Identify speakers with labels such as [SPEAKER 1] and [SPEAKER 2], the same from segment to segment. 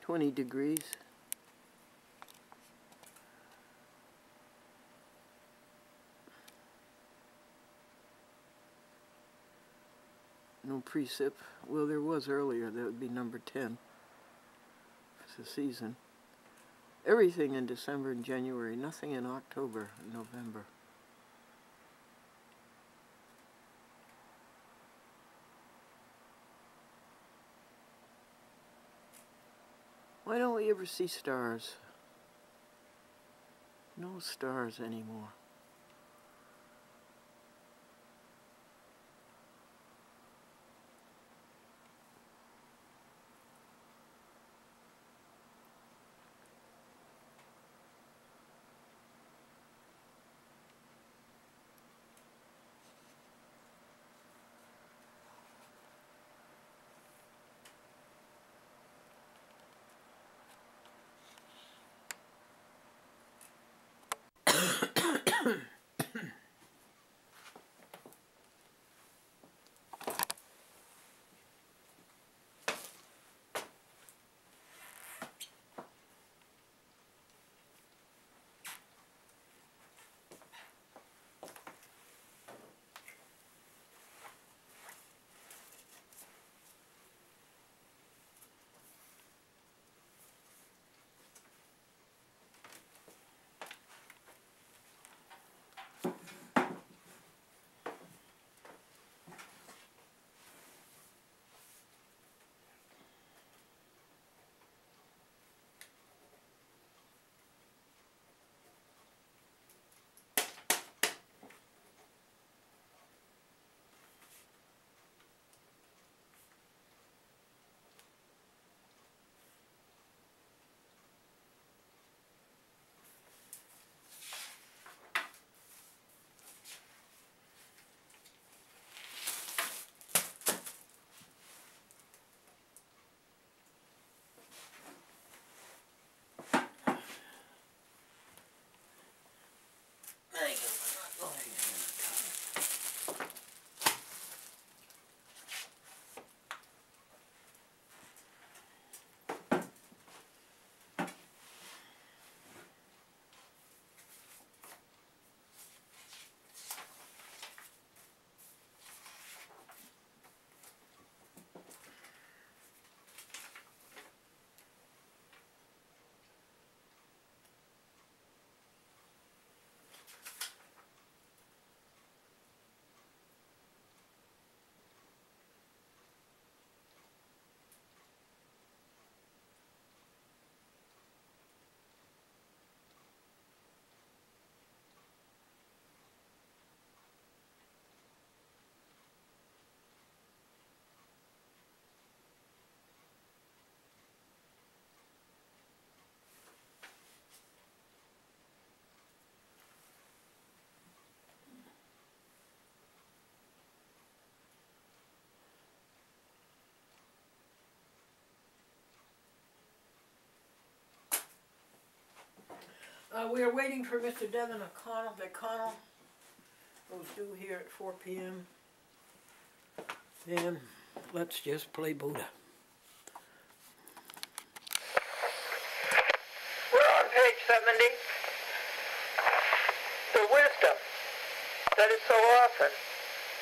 [SPEAKER 1] 20 degrees. No precip. Well, there was earlier. That would be number 10 for the season. Everything in December and January. Nothing in October and November. Why don't we ever see stars? No stars anymore. We are waiting for Mr. Devin O'Connell, who's due here at 4 p.m. And let's just play Buddha.
[SPEAKER 2] We're on page 70. The wisdom that is so often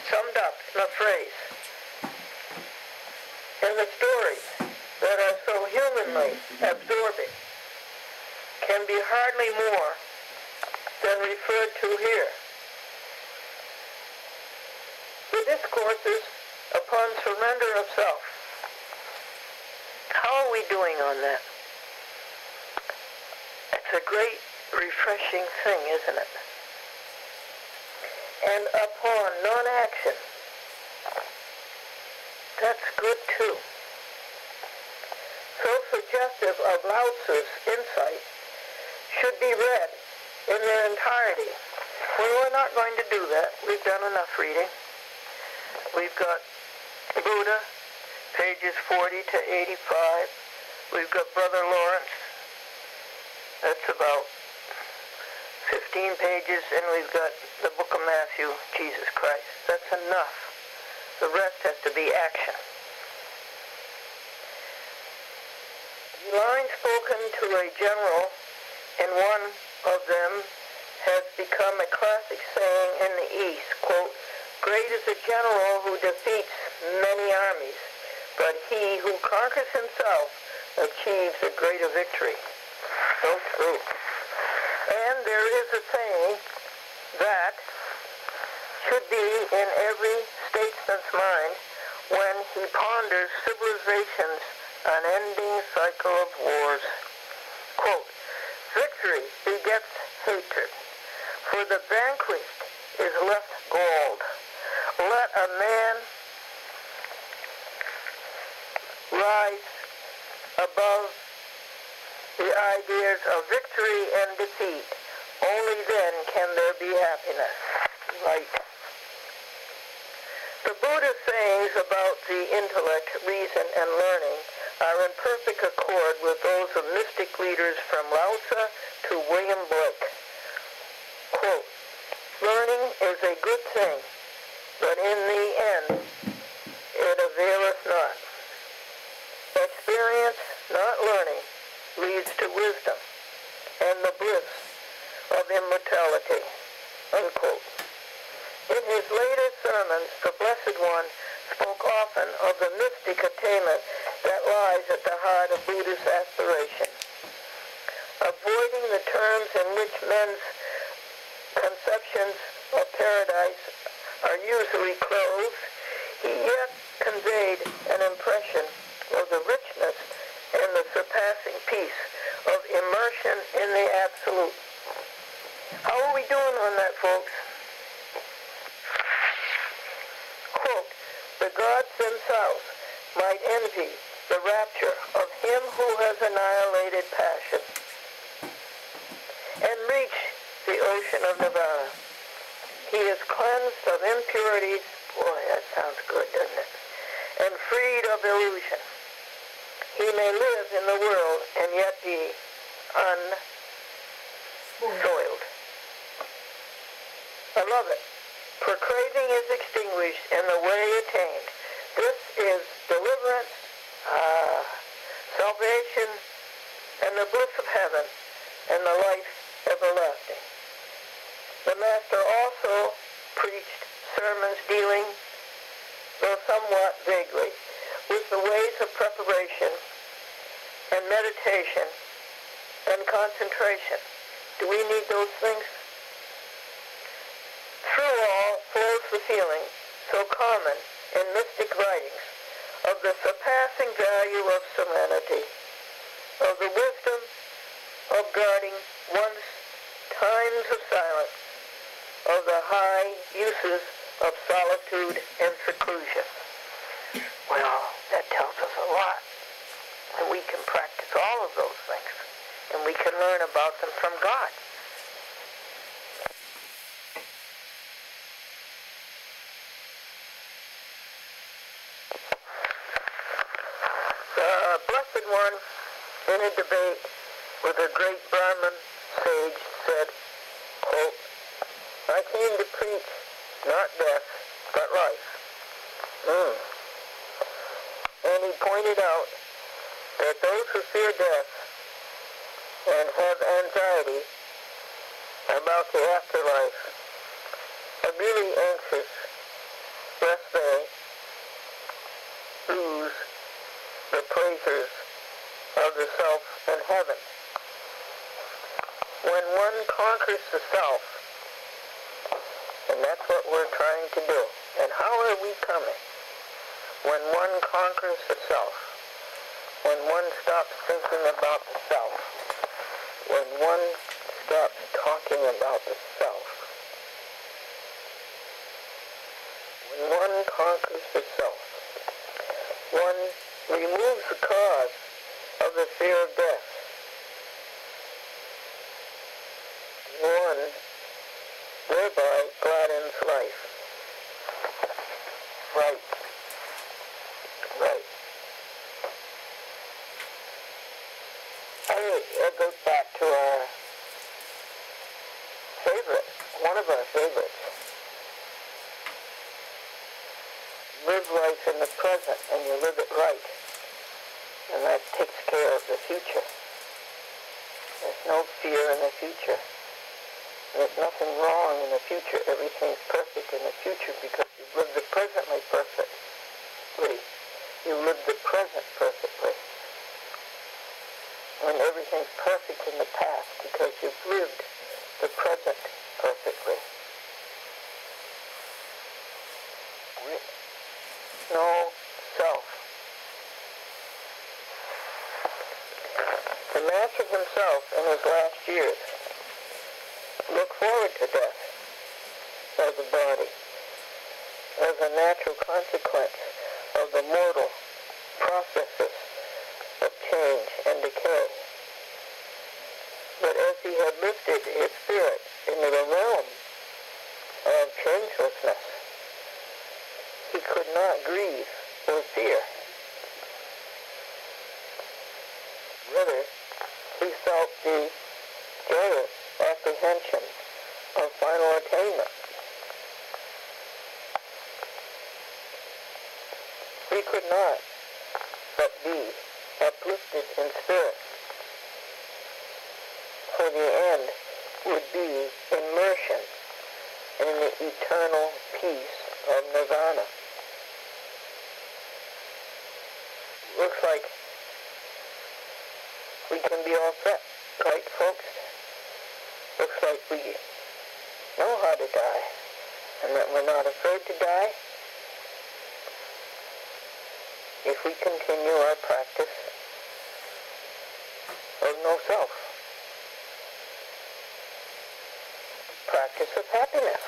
[SPEAKER 2] summed up in a phrase, and the stories that are so humanly absorbing can be hardly more than referred to here. The discourses upon surrender of self. How are we doing on that? It's a great, refreshing thing, isn't it? And upon non-action. That's good too. So suggestive of Lao Tzu's insight should be read in their entirety. Well, we're not going to do that. We've done enough reading. We've got Buddha, pages 40 to 85. We've got Brother Lawrence. That's about 15 pages. And we've got the book of Matthew, Jesus Christ. That's enough. The rest has to be action. The line spoken to a general in one of them has become a classic saying in the East, quote, "Great is a general who defeats many armies, but he who conquers himself achieves a greater victory." So true. And there is a saying that should be in every statesman's mind when he ponders civilization's unending cycle of wars. Quote, "Victory begets hatred, for the vanquished is left galled. Let a man rise above the ideas of victory and defeat. Only then can there be happiness." Right. The Buddha's sayings about the intellect, reason, and learning are in perfect accord with those of mystic leaders from Lao Tzu to William Blake. Quote, "Learning is a good thing, but in the end it availeth not. Experience, not learning, leads to wisdom and the bliss of immortality." Unquote. In his later sermons, the Blessed One spoke often of the mystic attainment that lies at the heart of Buddhist aspiration. Avoiding the terms in which men's conceptions of paradise are usually clothed, he yet conveyed an impression of the richness and the surpassing peace of immersion in the Absolute. How are we doing on that, folks? Quote, "The gods themselves might envy the rapture of him who has annihilated passion and reached the ocean of nirvana. He is cleansed of impurities," boy, that sounds good, doesn't it? "And freed of illusion. He may live in the world and yet be unsoiled." I love it. "For craving is extinguished and the way attained. This is deliverance, salvation, and the bliss of heaven, and the life everlasting." The Master also preached sermons dealing, though somewhat vaguely, with the ways of preparation and meditation and concentration. Do we need those things? Through all flows the feeling, so common in mystic writings, of the surpassing value of serenity, of the wisdom of guarding one's times of silence, of the high uses of solitude and seclusion. Well, that tells us a lot. And we can practice all of those things. And we can learn about them from God. The Blessed One, in a debate with a great Brahmin sage, said, quote, "I came to preach not death, but life." And he pointed out that those who fear death and have anxiety about the afterlife are really anxious lest they lose the pleasures of the self and heaven. When one conquers the self, and that's what we're trying to do. And how are we coming? When one conquers the self, when one stops thinking about the self, when one stops talking about the self, when one conquers the self, one removes the cause of the fear of death. One thereby gladdens life. Right. Right. Hey, it goes back to our favorite, one of our favorites. Live life in the present and you live it right. and that takes care of the future. There's no fear in the future. There's nothing wrong in the future. Everything's perfect in the future because you've lived the presently perfectly. You live the present perfectly. When everything's perfect in the past because you've lived the present perfectly. No self. The master himself in his last years looked forward to death as a body, as a natural consequence of the mortal processes of change and decay. But as he had lifted his spirit into the realm of changelessness, he could not grieve or fear. Rather, he felt the joyous apprehension of final attainment. He could not but be uplifted in spirit, for the end would be immersion in the eternal peace of nirvana. Looks like we can be all set, right, folks? Looks like we know how to die, and that we're not afraid to die if we continue our practice of no self. Practice of happiness.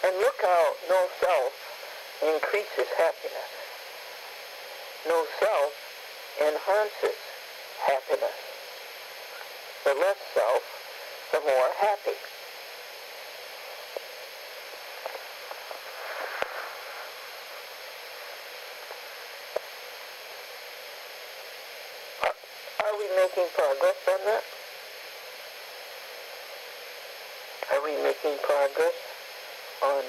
[SPEAKER 2] And look how no self increases happiness. No self enhances happiness. The less self, the more happy. Are we making progress on that? Are we making progress on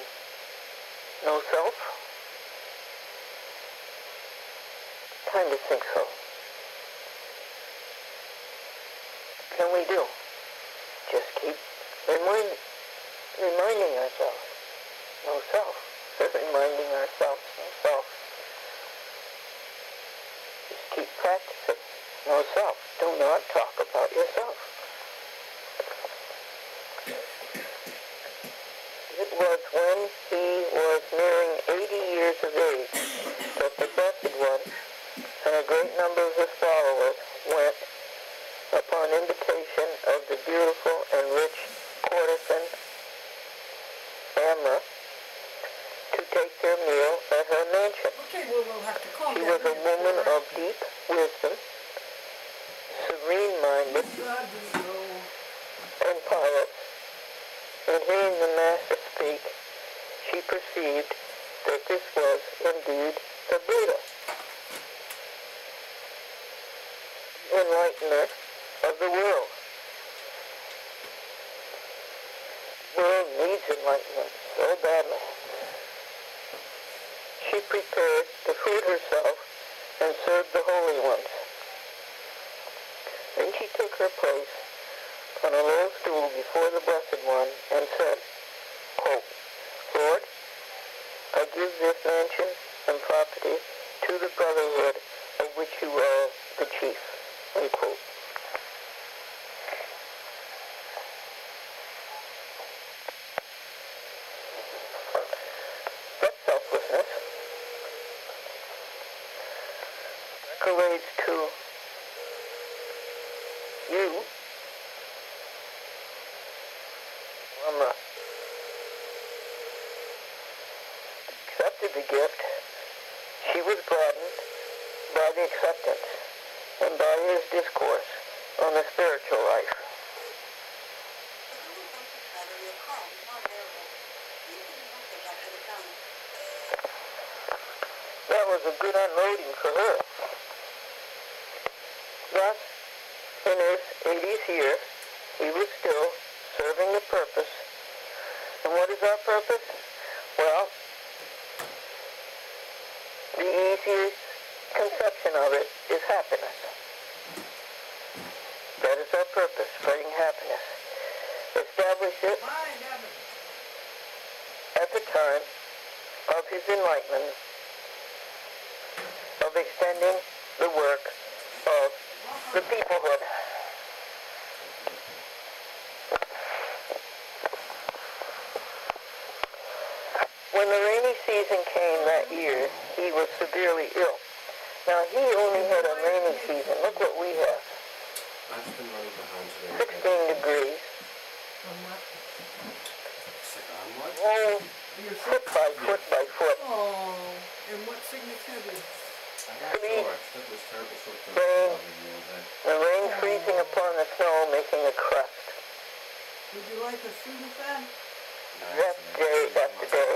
[SPEAKER 2] no self? Kind of think so. Can we do? Just keep reminding ourselves, no self. Reminding ourselves, no self. Just keep practicing, no self. Do not talk about yourself. It was when he was nearing 80 years of age that the Blessed One and a great number of his followers went, upon invitation of the beautiful and rich courtesan Amra, to take their meal at her mansion.
[SPEAKER 3] Okay, well, we'll have to call
[SPEAKER 2] She was a woman of deep wisdom, serene-minded, and pious, and hearing the Master speak, she perceived that this was indeed the Buddha, enlightener of the world. The world needs enlightenment so badly. She prepared the food herself and served the holy ones. Then she took her place on a low stool before the Blessed One and said, quote, Lord, I give this mansion and property to the brotherhood of which you are the chief. Unquote. That selflessness relates to you, Amra. Accepted the gift. She was broadened by the acceptance and by his discourse on the spiritual life. That was a good unloading for her. Thus, in his 80th year, he was still serving the purpose. And what is our purpose? Well, The easiest conception of it is happiness. That is our purpose, spreading happiness. Establish it at the time of his enlightenment, of extending the work of the peoplehood. When the rainy season came that year, he was severely ill. Now, he only had a rainy season. Look what we have.
[SPEAKER 3] I've been running behind today.
[SPEAKER 2] 16 degrees. Oh, foot by foot by foot.
[SPEAKER 1] Oh, and what sickness have you?
[SPEAKER 2] Rain, the rain freezing upon the snow, making a crust.
[SPEAKER 1] Would you like a Sudafed?
[SPEAKER 2] That's day after day.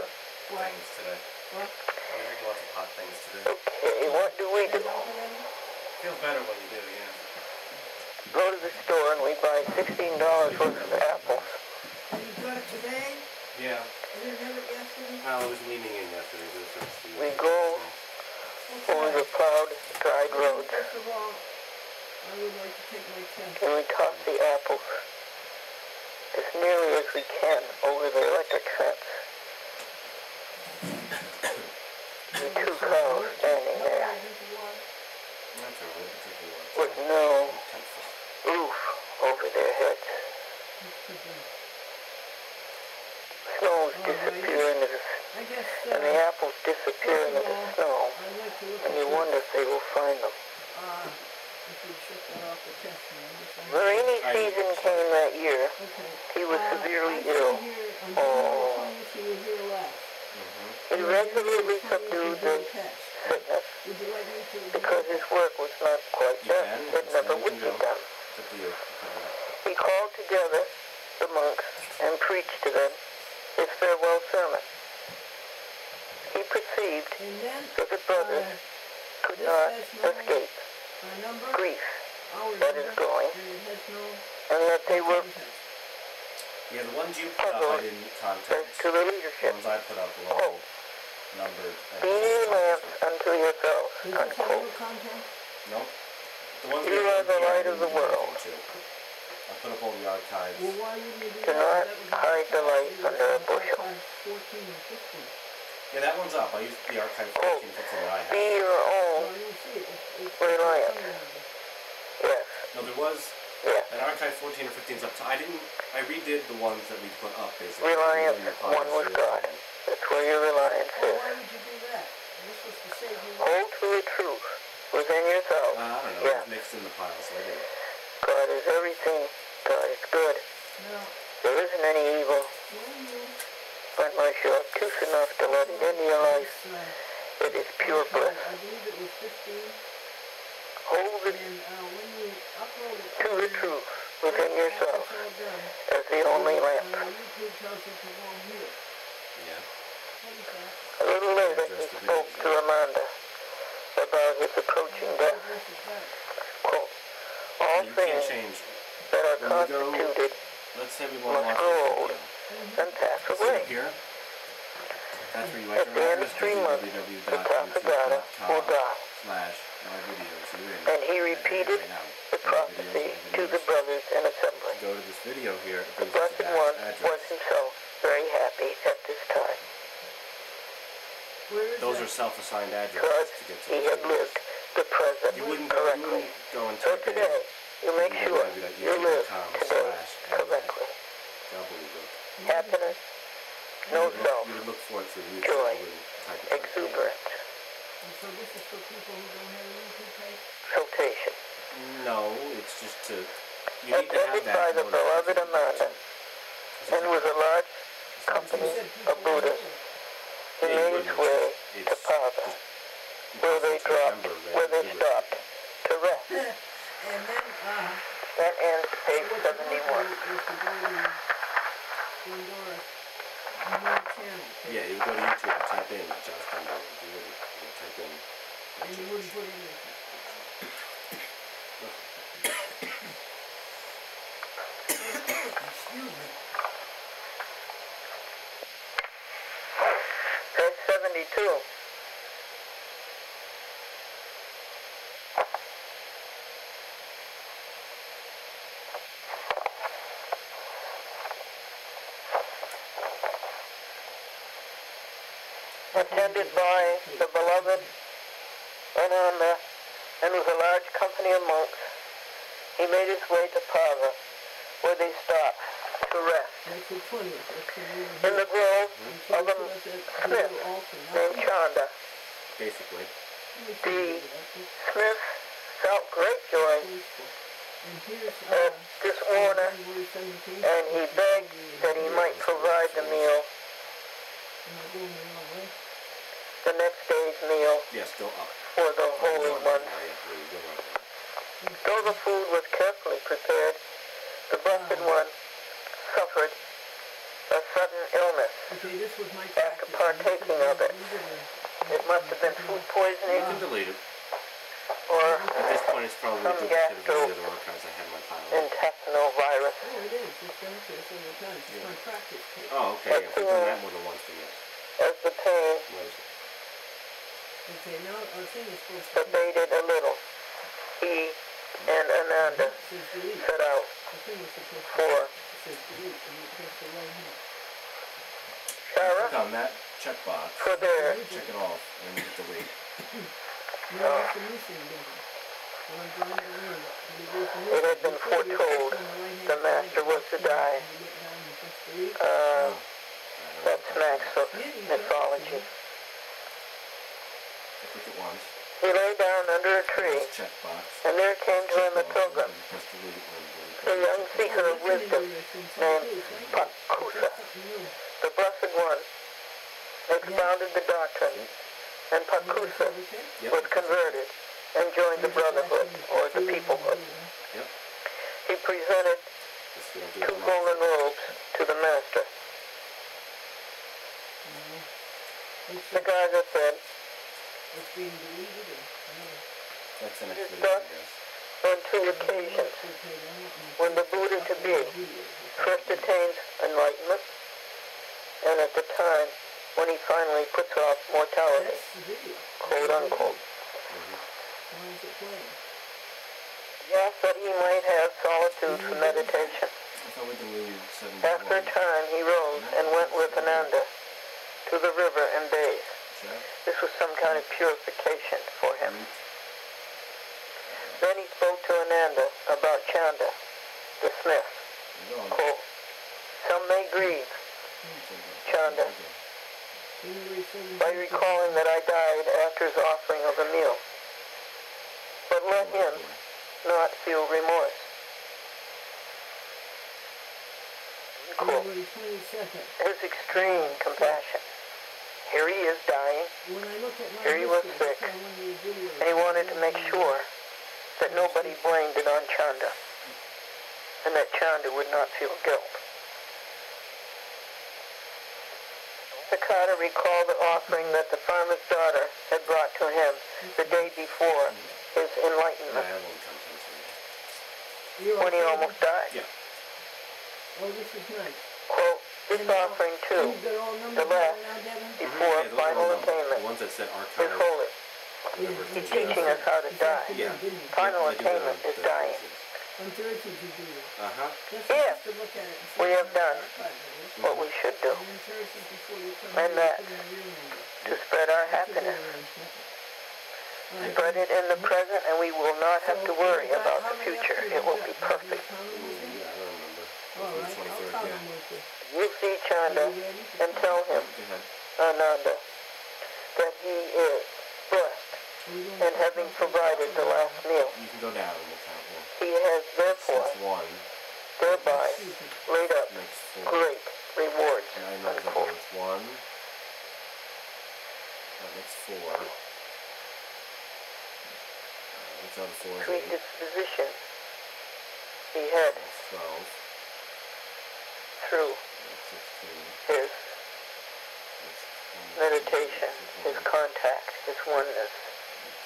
[SPEAKER 3] Things today.
[SPEAKER 1] What?
[SPEAKER 3] I'm drinking lots of hot things today.
[SPEAKER 2] Okay, what do we do?
[SPEAKER 3] Feels better when you do, yeah.
[SPEAKER 2] Go to the store and we buy $16 worth of apples.
[SPEAKER 1] And you got it today?
[SPEAKER 3] Yeah.
[SPEAKER 1] You didn't have it yesterday?
[SPEAKER 3] Well, I was leaning in yesterday.
[SPEAKER 2] We go over the plowed, dried roads.
[SPEAKER 1] First of all, I would like to take my tent.
[SPEAKER 2] And we toss the apples as nearly as we can over the electric fence. The two cows standing there
[SPEAKER 3] That's all right.
[SPEAKER 2] with no roof over their heads. Snows disappear into the
[SPEAKER 1] I guess,
[SPEAKER 2] and the apples disappear into the snow,
[SPEAKER 1] I'd like to look
[SPEAKER 2] and
[SPEAKER 1] at
[SPEAKER 2] you wonder if they will find them.
[SPEAKER 1] if you shut that off the test, man.
[SPEAKER 2] The rainy season came that year.
[SPEAKER 1] Okay.
[SPEAKER 2] He was severely
[SPEAKER 1] I
[SPEAKER 2] ill.
[SPEAKER 1] here on
[SPEAKER 2] Oh.
[SPEAKER 1] January 20th, you were here last.
[SPEAKER 2] He resolutely subdued the
[SPEAKER 1] Test.
[SPEAKER 2] sickness
[SPEAKER 1] Would you like me to?
[SPEAKER 2] because his work was not quite
[SPEAKER 3] You
[SPEAKER 2] done.
[SPEAKER 3] can.
[SPEAKER 2] It never would be done.
[SPEAKER 3] It's up to you.
[SPEAKER 2] He called together the monks and preached to them his farewell sermon. He perceived
[SPEAKER 1] And then,
[SPEAKER 2] that the brothers could not escape
[SPEAKER 1] number,
[SPEAKER 2] grief
[SPEAKER 1] our
[SPEAKER 2] that
[SPEAKER 1] number,
[SPEAKER 2] is going,
[SPEAKER 1] and it has no
[SPEAKER 2] and that they were
[SPEAKER 1] context.
[SPEAKER 3] Yeah, the ones you put up I didn't
[SPEAKER 2] as
[SPEAKER 3] contact.
[SPEAKER 2] to the
[SPEAKER 3] The
[SPEAKER 2] leadership.
[SPEAKER 3] ones I put up were all numbered.
[SPEAKER 2] Be ye lamps unto yourselves,
[SPEAKER 1] Does this have
[SPEAKER 2] unquote.
[SPEAKER 1] no content?
[SPEAKER 3] No. The ones
[SPEAKER 2] You are the light of the world.
[SPEAKER 3] I put up all the archives.
[SPEAKER 1] Well, why wouldn't you do
[SPEAKER 2] Do
[SPEAKER 1] that?
[SPEAKER 2] not
[SPEAKER 1] That was
[SPEAKER 2] hide the light
[SPEAKER 1] it was
[SPEAKER 2] under a
[SPEAKER 1] on
[SPEAKER 2] bushel.
[SPEAKER 1] archive 14 and 15.
[SPEAKER 3] Yeah, that one's up. I used the archive 14 15 that I
[SPEAKER 2] Be
[SPEAKER 3] had.
[SPEAKER 2] your
[SPEAKER 1] So
[SPEAKER 2] own,
[SPEAKER 1] I don't see it. It's
[SPEAKER 2] Reliance. yes,
[SPEAKER 3] No, there was
[SPEAKER 2] yes.
[SPEAKER 3] an archive 14 or 15's up. So I redid the ones that we put up basically.
[SPEAKER 2] Reliance,
[SPEAKER 3] And then the
[SPEAKER 2] one with God. That's where your reliance
[SPEAKER 1] Well,
[SPEAKER 2] is.
[SPEAKER 1] why would you do that? This was to save you.
[SPEAKER 2] Hold to the truth within yourself.
[SPEAKER 3] I don't know.
[SPEAKER 2] Yeah.
[SPEAKER 3] It was mixed in the pile, so I did it.
[SPEAKER 2] God is everything. God is good.
[SPEAKER 1] No.
[SPEAKER 2] There isn't any evil.
[SPEAKER 1] When you...
[SPEAKER 2] Unless you are obtuse enough to let it into your life, it is pure bliss.
[SPEAKER 1] I believe it was 15.
[SPEAKER 2] Hold it
[SPEAKER 1] And when you upload it
[SPEAKER 2] to the truth within yourself
[SPEAKER 1] it's all done.
[SPEAKER 2] as the only lamp.
[SPEAKER 1] YouTube tells you to go here.
[SPEAKER 3] Yeah.
[SPEAKER 1] What is that?
[SPEAKER 2] A little later, he spoke to Amanda about his approaching death.
[SPEAKER 1] This is that.
[SPEAKER 2] Quote, all
[SPEAKER 3] You can't
[SPEAKER 2] things
[SPEAKER 3] change.
[SPEAKER 2] that are
[SPEAKER 3] When we go,
[SPEAKER 2] constituted
[SPEAKER 3] let's say we want to
[SPEAKER 2] must
[SPEAKER 3] watch
[SPEAKER 2] grow
[SPEAKER 3] this
[SPEAKER 2] old
[SPEAKER 3] video.
[SPEAKER 2] and pass
[SPEAKER 3] See
[SPEAKER 2] away.
[SPEAKER 3] up here? That's where you
[SPEAKER 2] At
[SPEAKER 3] enter
[SPEAKER 2] the end of
[SPEAKER 3] address
[SPEAKER 2] 3 months, the Tathagata will die.
[SPEAKER 3] /myvideos. You're in.
[SPEAKER 2] And he repeated the prophecy to the brothers in assembly.
[SPEAKER 3] Go to this video here. It
[SPEAKER 2] The
[SPEAKER 3] brings us to
[SPEAKER 2] Blessed
[SPEAKER 3] that
[SPEAKER 2] One
[SPEAKER 3] address.
[SPEAKER 2] was himself very happy at this time,
[SPEAKER 1] Where is
[SPEAKER 3] Those
[SPEAKER 1] that?
[SPEAKER 3] are self-assigned addresses
[SPEAKER 2] because
[SPEAKER 3] to get to
[SPEAKER 2] he
[SPEAKER 3] this
[SPEAKER 2] had
[SPEAKER 3] video.
[SPEAKER 2] lived the present
[SPEAKER 3] You wouldn't
[SPEAKER 2] correctly.
[SPEAKER 3] go and
[SPEAKER 2] So
[SPEAKER 3] type in
[SPEAKER 2] today, you make sure you live today correctly. Happiness, no self,
[SPEAKER 3] You would look for it through YouTube.
[SPEAKER 2] joy,
[SPEAKER 3] You wouldn't type it in.
[SPEAKER 2] exuberance,
[SPEAKER 1] And so this is for people who don't have a YouTube page?
[SPEAKER 2] exaltation.
[SPEAKER 3] No, it's just to. You need to have
[SPEAKER 2] Attended
[SPEAKER 3] that.
[SPEAKER 2] by
[SPEAKER 3] in
[SPEAKER 2] the
[SPEAKER 3] order to
[SPEAKER 2] beloved
[SPEAKER 3] get
[SPEAKER 2] Amanda, and with a large company of Buddhas, he made his way to Pava, where they stopped to rest.
[SPEAKER 1] And then,
[SPEAKER 2] That ends page
[SPEAKER 1] what's
[SPEAKER 2] 71.
[SPEAKER 1] is to go to Glendora new channel.
[SPEAKER 3] Yeah, you go to YouTube and type in Josh Glendora. You wouldn't type in.
[SPEAKER 1] And you wouldn't put in anything. Excuse me.
[SPEAKER 2] Page 72. attended by the beloved Ananda and with a large company of monks, he made his way to Parva, where they stopped to rest.
[SPEAKER 1] That's the 20th.
[SPEAKER 2] In the grove of a smith named Chanda.
[SPEAKER 3] Basically.
[SPEAKER 2] The smith felt great joy at this honor, and he begged that he might provide the meal, the next day's meal,
[SPEAKER 3] Yes, go up.
[SPEAKER 2] for the holy ones. Though the food was carefully prepared, the Blessed One suffered a sudden illness after partaking of it. It must have been food
[SPEAKER 3] You
[SPEAKER 2] poisoning
[SPEAKER 3] can delete it.
[SPEAKER 2] or
[SPEAKER 3] At this point, it's probably a
[SPEAKER 2] some
[SPEAKER 3] duplicate of all the other archives I had in my file.
[SPEAKER 2] intestinal virus.
[SPEAKER 1] Oh, it is. It's done to us several times. It's my practice tape.
[SPEAKER 3] Oh, okay. If we've done that more than once, then yes.
[SPEAKER 2] As the pain
[SPEAKER 3] What is it?
[SPEAKER 1] Okay, now our thing is supposed to
[SPEAKER 2] abated a little, he and Ananda
[SPEAKER 1] says delete.
[SPEAKER 2] set out
[SPEAKER 1] The thing is supposed to
[SPEAKER 2] for
[SPEAKER 1] says delete, and it has the right hand.
[SPEAKER 2] Shara
[SPEAKER 3] Click on that checkbox,
[SPEAKER 2] for their
[SPEAKER 3] check it off, and then hit delete.
[SPEAKER 1] No, that's the new thing, Devin. When I'm drawing the line, when you go from
[SPEAKER 2] It had been
[SPEAKER 1] before you
[SPEAKER 2] foretold
[SPEAKER 1] press on the right-hand
[SPEAKER 2] the master
[SPEAKER 1] side,
[SPEAKER 2] was to die.
[SPEAKER 1] and you get down and press delete.
[SPEAKER 3] Oh.
[SPEAKER 2] That's Max of mythology.
[SPEAKER 3] I click it once.
[SPEAKER 2] He lay down under a tree,
[SPEAKER 3] This checkbox.
[SPEAKER 2] and there came to him a
[SPEAKER 3] Check off,
[SPEAKER 2] pilgrim,
[SPEAKER 3] and then press delete, and then
[SPEAKER 2] a
[SPEAKER 3] delete.
[SPEAKER 2] young seeker of wisdom named Pakusa. The Blessed One expounded the doctrine, and Pakusa
[SPEAKER 3] Yep.
[SPEAKER 2] was converted and joined the brotherhood, or the peoplehood.
[SPEAKER 3] Yep.
[SPEAKER 2] He presented
[SPEAKER 3] Just gonna do
[SPEAKER 2] 2
[SPEAKER 3] it now.
[SPEAKER 2] golden robes to the master. The Gaza said,
[SPEAKER 1] It's being deleted or
[SPEAKER 3] That's the next
[SPEAKER 2] It's
[SPEAKER 3] video, I
[SPEAKER 2] done.
[SPEAKER 3] guess.
[SPEAKER 2] on 2 occasions, when the Buddha-to-be first attains enlightenment, and at the time when he finally puts off mortality,
[SPEAKER 1] That's the video.
[SPEAKER 2] quote unquote.
[SPEAKER 1] Why is it playing?
[SPEAKER 2] He asked that he might have solitude for meditation.
[SPEAKER 3] I thought we deleted 7.
[SPEAKER 2] After a time, he rose and went with Ananda to the river and bathed. This was some kind of purification for him. Then he spoke to Ananda about Chanda, the smith. Quote, some may grieve, Chanda, by recalling that I died after his offering of a meal. But let him not feel remorse. Quote,
[SPEAKER 1] January 22nd.
[SPEAKER 2] his extreme compassion. Here he is dying,
[SPEAKER 1] When I look at my
[SPEAKER 2] Here he was
[SPEAKER 1] history,
[SPEAKER 2] sick,
[SPEAKER 1] I saw one of your videos.
[SPEAKER 2] and he wanted to make sure that nobody blamed it on Chanda, and that Chanda would not feel guilt. Takata recalled the offering that the farmer's daughter had brought to him the day before his enlightenment, when he almost died.
[SPEAKER 3] Yeah.
[SPEAKER 1] Oh, this is nice.
[SPEAKER 2] Quote, this offering too,
[SPEAKER 1] You've got all numbers
[SPEAKER 2] the last
[SPEAKER 1] now, Devin?
[SPEAKER 2] before
[SPEAKER 3] Yeah, those are
[SPEAKER 2] final
[SPEAKER 3] all numbers.
[SPEAKER 2] attainment,
[SPEAKER 3] The ones that said
[SPEAKER 2] is
[SPEAKER 3] archive,
[SPEAKER 2] holy.
[SPEAKER 3] whatever.
[SPEAKER 2] He's teaching us how to die.
[SPEAKER 3] Yeah.
[SPEAKER 2] Final
[SPEAKER 3] I do that
[SPEAKER 2] attainment
[SPEAKER 3] on
[SPEAKER 2] is dying.
[SPEAKER 1] On Thursday you do it.
[SPEAKER 3] Uh-huh.
[SPEAKER 1] Just
[SPEAKER 2] Yes,
[SPEAKER 1] to look at it and see
[SPEAKER 2] we
[SPEAKER 1] how
[SPEAKER 2] have done
[SPEAKER 1] much archive there is.
[SPEAKER 2] what we should do
[SPEAKER 1] And then Thursday before you come
[SPEAKER 2] And
[SPEAKER 1] here,
[SPEAKER 2] that-
[SPEAKER 1] you put in a real number.
[SPEAKER 2] to spread our
[SPEAKER 1] That's a good
[SPEAKER 2] happiness.
[SPEAKER 1] arrangement. All right.
[SPEAKER 2] Spread it in the present, and we will not have to
[SPEAKER 1] So,
[SPEAKER 2] worry
[SPEAKER 1] how
[SPEAKER 2] about the
[SPEAKER 1] many
[SPEAKER 2] future.
[SPEAKER 1] up
[SPEAKER 2] It will
[SPEAKER 1] you
[SPEAKER 2] be
[SPEAKER 1] got? Have you
[SPEAKER 2] perfect.
[SPEAKER 1] counted with it?
[SPEAKER 3] Yeah, I don't remember.
[SPEAKER 1] All
[SPEAKER 3] Hopefully
[SPEAKER 1] right, I'll
[SPEAKER 3] 23rd,
[SPEAKER 1] count
[SPEAKER 3] yeah.
[SPEAKER 1] them with you.
[SPEAKER 2] You see
[SPEAKER 1] Are
[SPEAKER 2] Chanda
[SPEAKER 1] you ready?
[SPEAKER 2] and tell him,
[SPEAKER 3] Go ahead.
[SPEAKER 2] Ananda, that he is blessed in having provided the last meal.
[SPEAKER 3] You can go down and we'll count one.
[SPEAKER 2] He has therefore
[SPEAKER 3] That's 1.
[SPEAKER 2] thereby laid up
[SPEAKER 3] Makes 4.
[SPEAKER 2] great rewards.
[SPEAKER 3] 9 numbers up
[SPEAKER 2] Unquote.
[SPEAKER 3] there. It's 1. That makes 4. What's out of 4 is
[SPEAKER 2] Sweet
[SPEAKER 3] 8.
[SPEAKER 2] disposition he had
[SPEAKER 3] That's 12.
[SPEAKER 2] through
[SPEAKER 3] That's 16.
[SPEAKER 2] his
[SPEAKER 3] That's 20.
[SPEAKER 2] meditation,
[SPEAKER 3] That's
[SPEAKER 2] his
[SPEAKER 3] 20.
[SPEAKER 2] contact, his oneness,
[SPEAKER 3] That's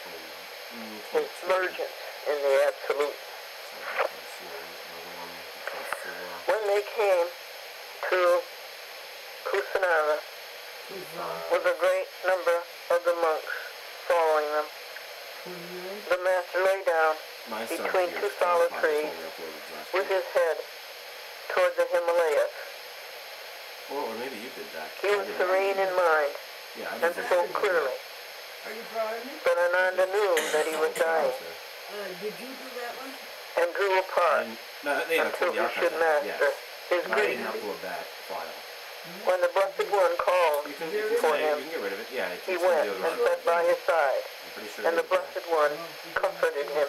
[SPEAKER 3] 21.
[SPEAKER 2] his
[SPEAKER 3] 22.
[SPEAKER 2] mergence in the absolute.
[SPEAKER 3] So 24. Another one. 24.
[SPEAKER 2] When they came to Kusanara with a great number of the monks following them,
[SPEAKER 1] 29.
[SPEAKER 2] the master lay down
[SPEAKER 3] Mine started
[SPEAKER 2] between
[SPEAKER 3] here.
[SPEAKER 2] 2
[SPEAKER 3] It's
[SPEAKER 2] solid
[SPEAKER 3] 25
[SPEAKER 2] trees
[SPEAKER 3] before we uploaded last
[SPEAKER 2] with
[SPEAKER 3] week.
[SPEAKER 2] his head toward the Himalayas.
[SPEAKER 3] Or maybe you did that.
[SPEAKER 2] He
[SPEAKER 3] I
[SPEAKER 2] was
[SPEAKER 3] didn't.
[SPEAKER 2] serene in mind
[SPEAKER 3] Yeah, I
[SPEAKER 2] and
[SPEAKER 3] didn't
[SPEAKER 2] spoke clearly.
[SPEAKER 4] Are you proud of me?
[SPEAKER 2] But Ananda knew that he was dying
[SPEAKER 4] Did you do that one?
[SPEAKER 2] and drew apart
[SPEAKER 3] No, yeah, I
[SPEAKER 2] until
[SPEAKER 3] told the
[SPEAKER 2] he should
[SPEAKER 3] archive that,
[SPEAKER 2] master
[SPEAKER 3] yes.
[SPEAKER 2] his
[SPEAKER 3] But I
[SPEAKER 2] grief.
[SPEAKER 3] didn't upload that file.
[SPEAKER 2] When the Blessed One called
[SPEAKER 3] You can
[SPEAKER 2] for him,
[SPEAKER 3] get rid of it. Yeah,
[SPEAKER 2] he
[SPEAKER 3] it's
[SPEAKER 2] went
[SPEAKER 3] the
[SPEAKER 2] and
[SPEAKER 3] other
[SPEAKER 2] sat by his side,
[SPEAKER 3] I'm pretty sure
[SPEAKER 2] and
[SPEAKER 3] it
[SPEAKER 2] the
[SPEAKER 3] is,
[SPEAKER 2] Blessed One comforted him,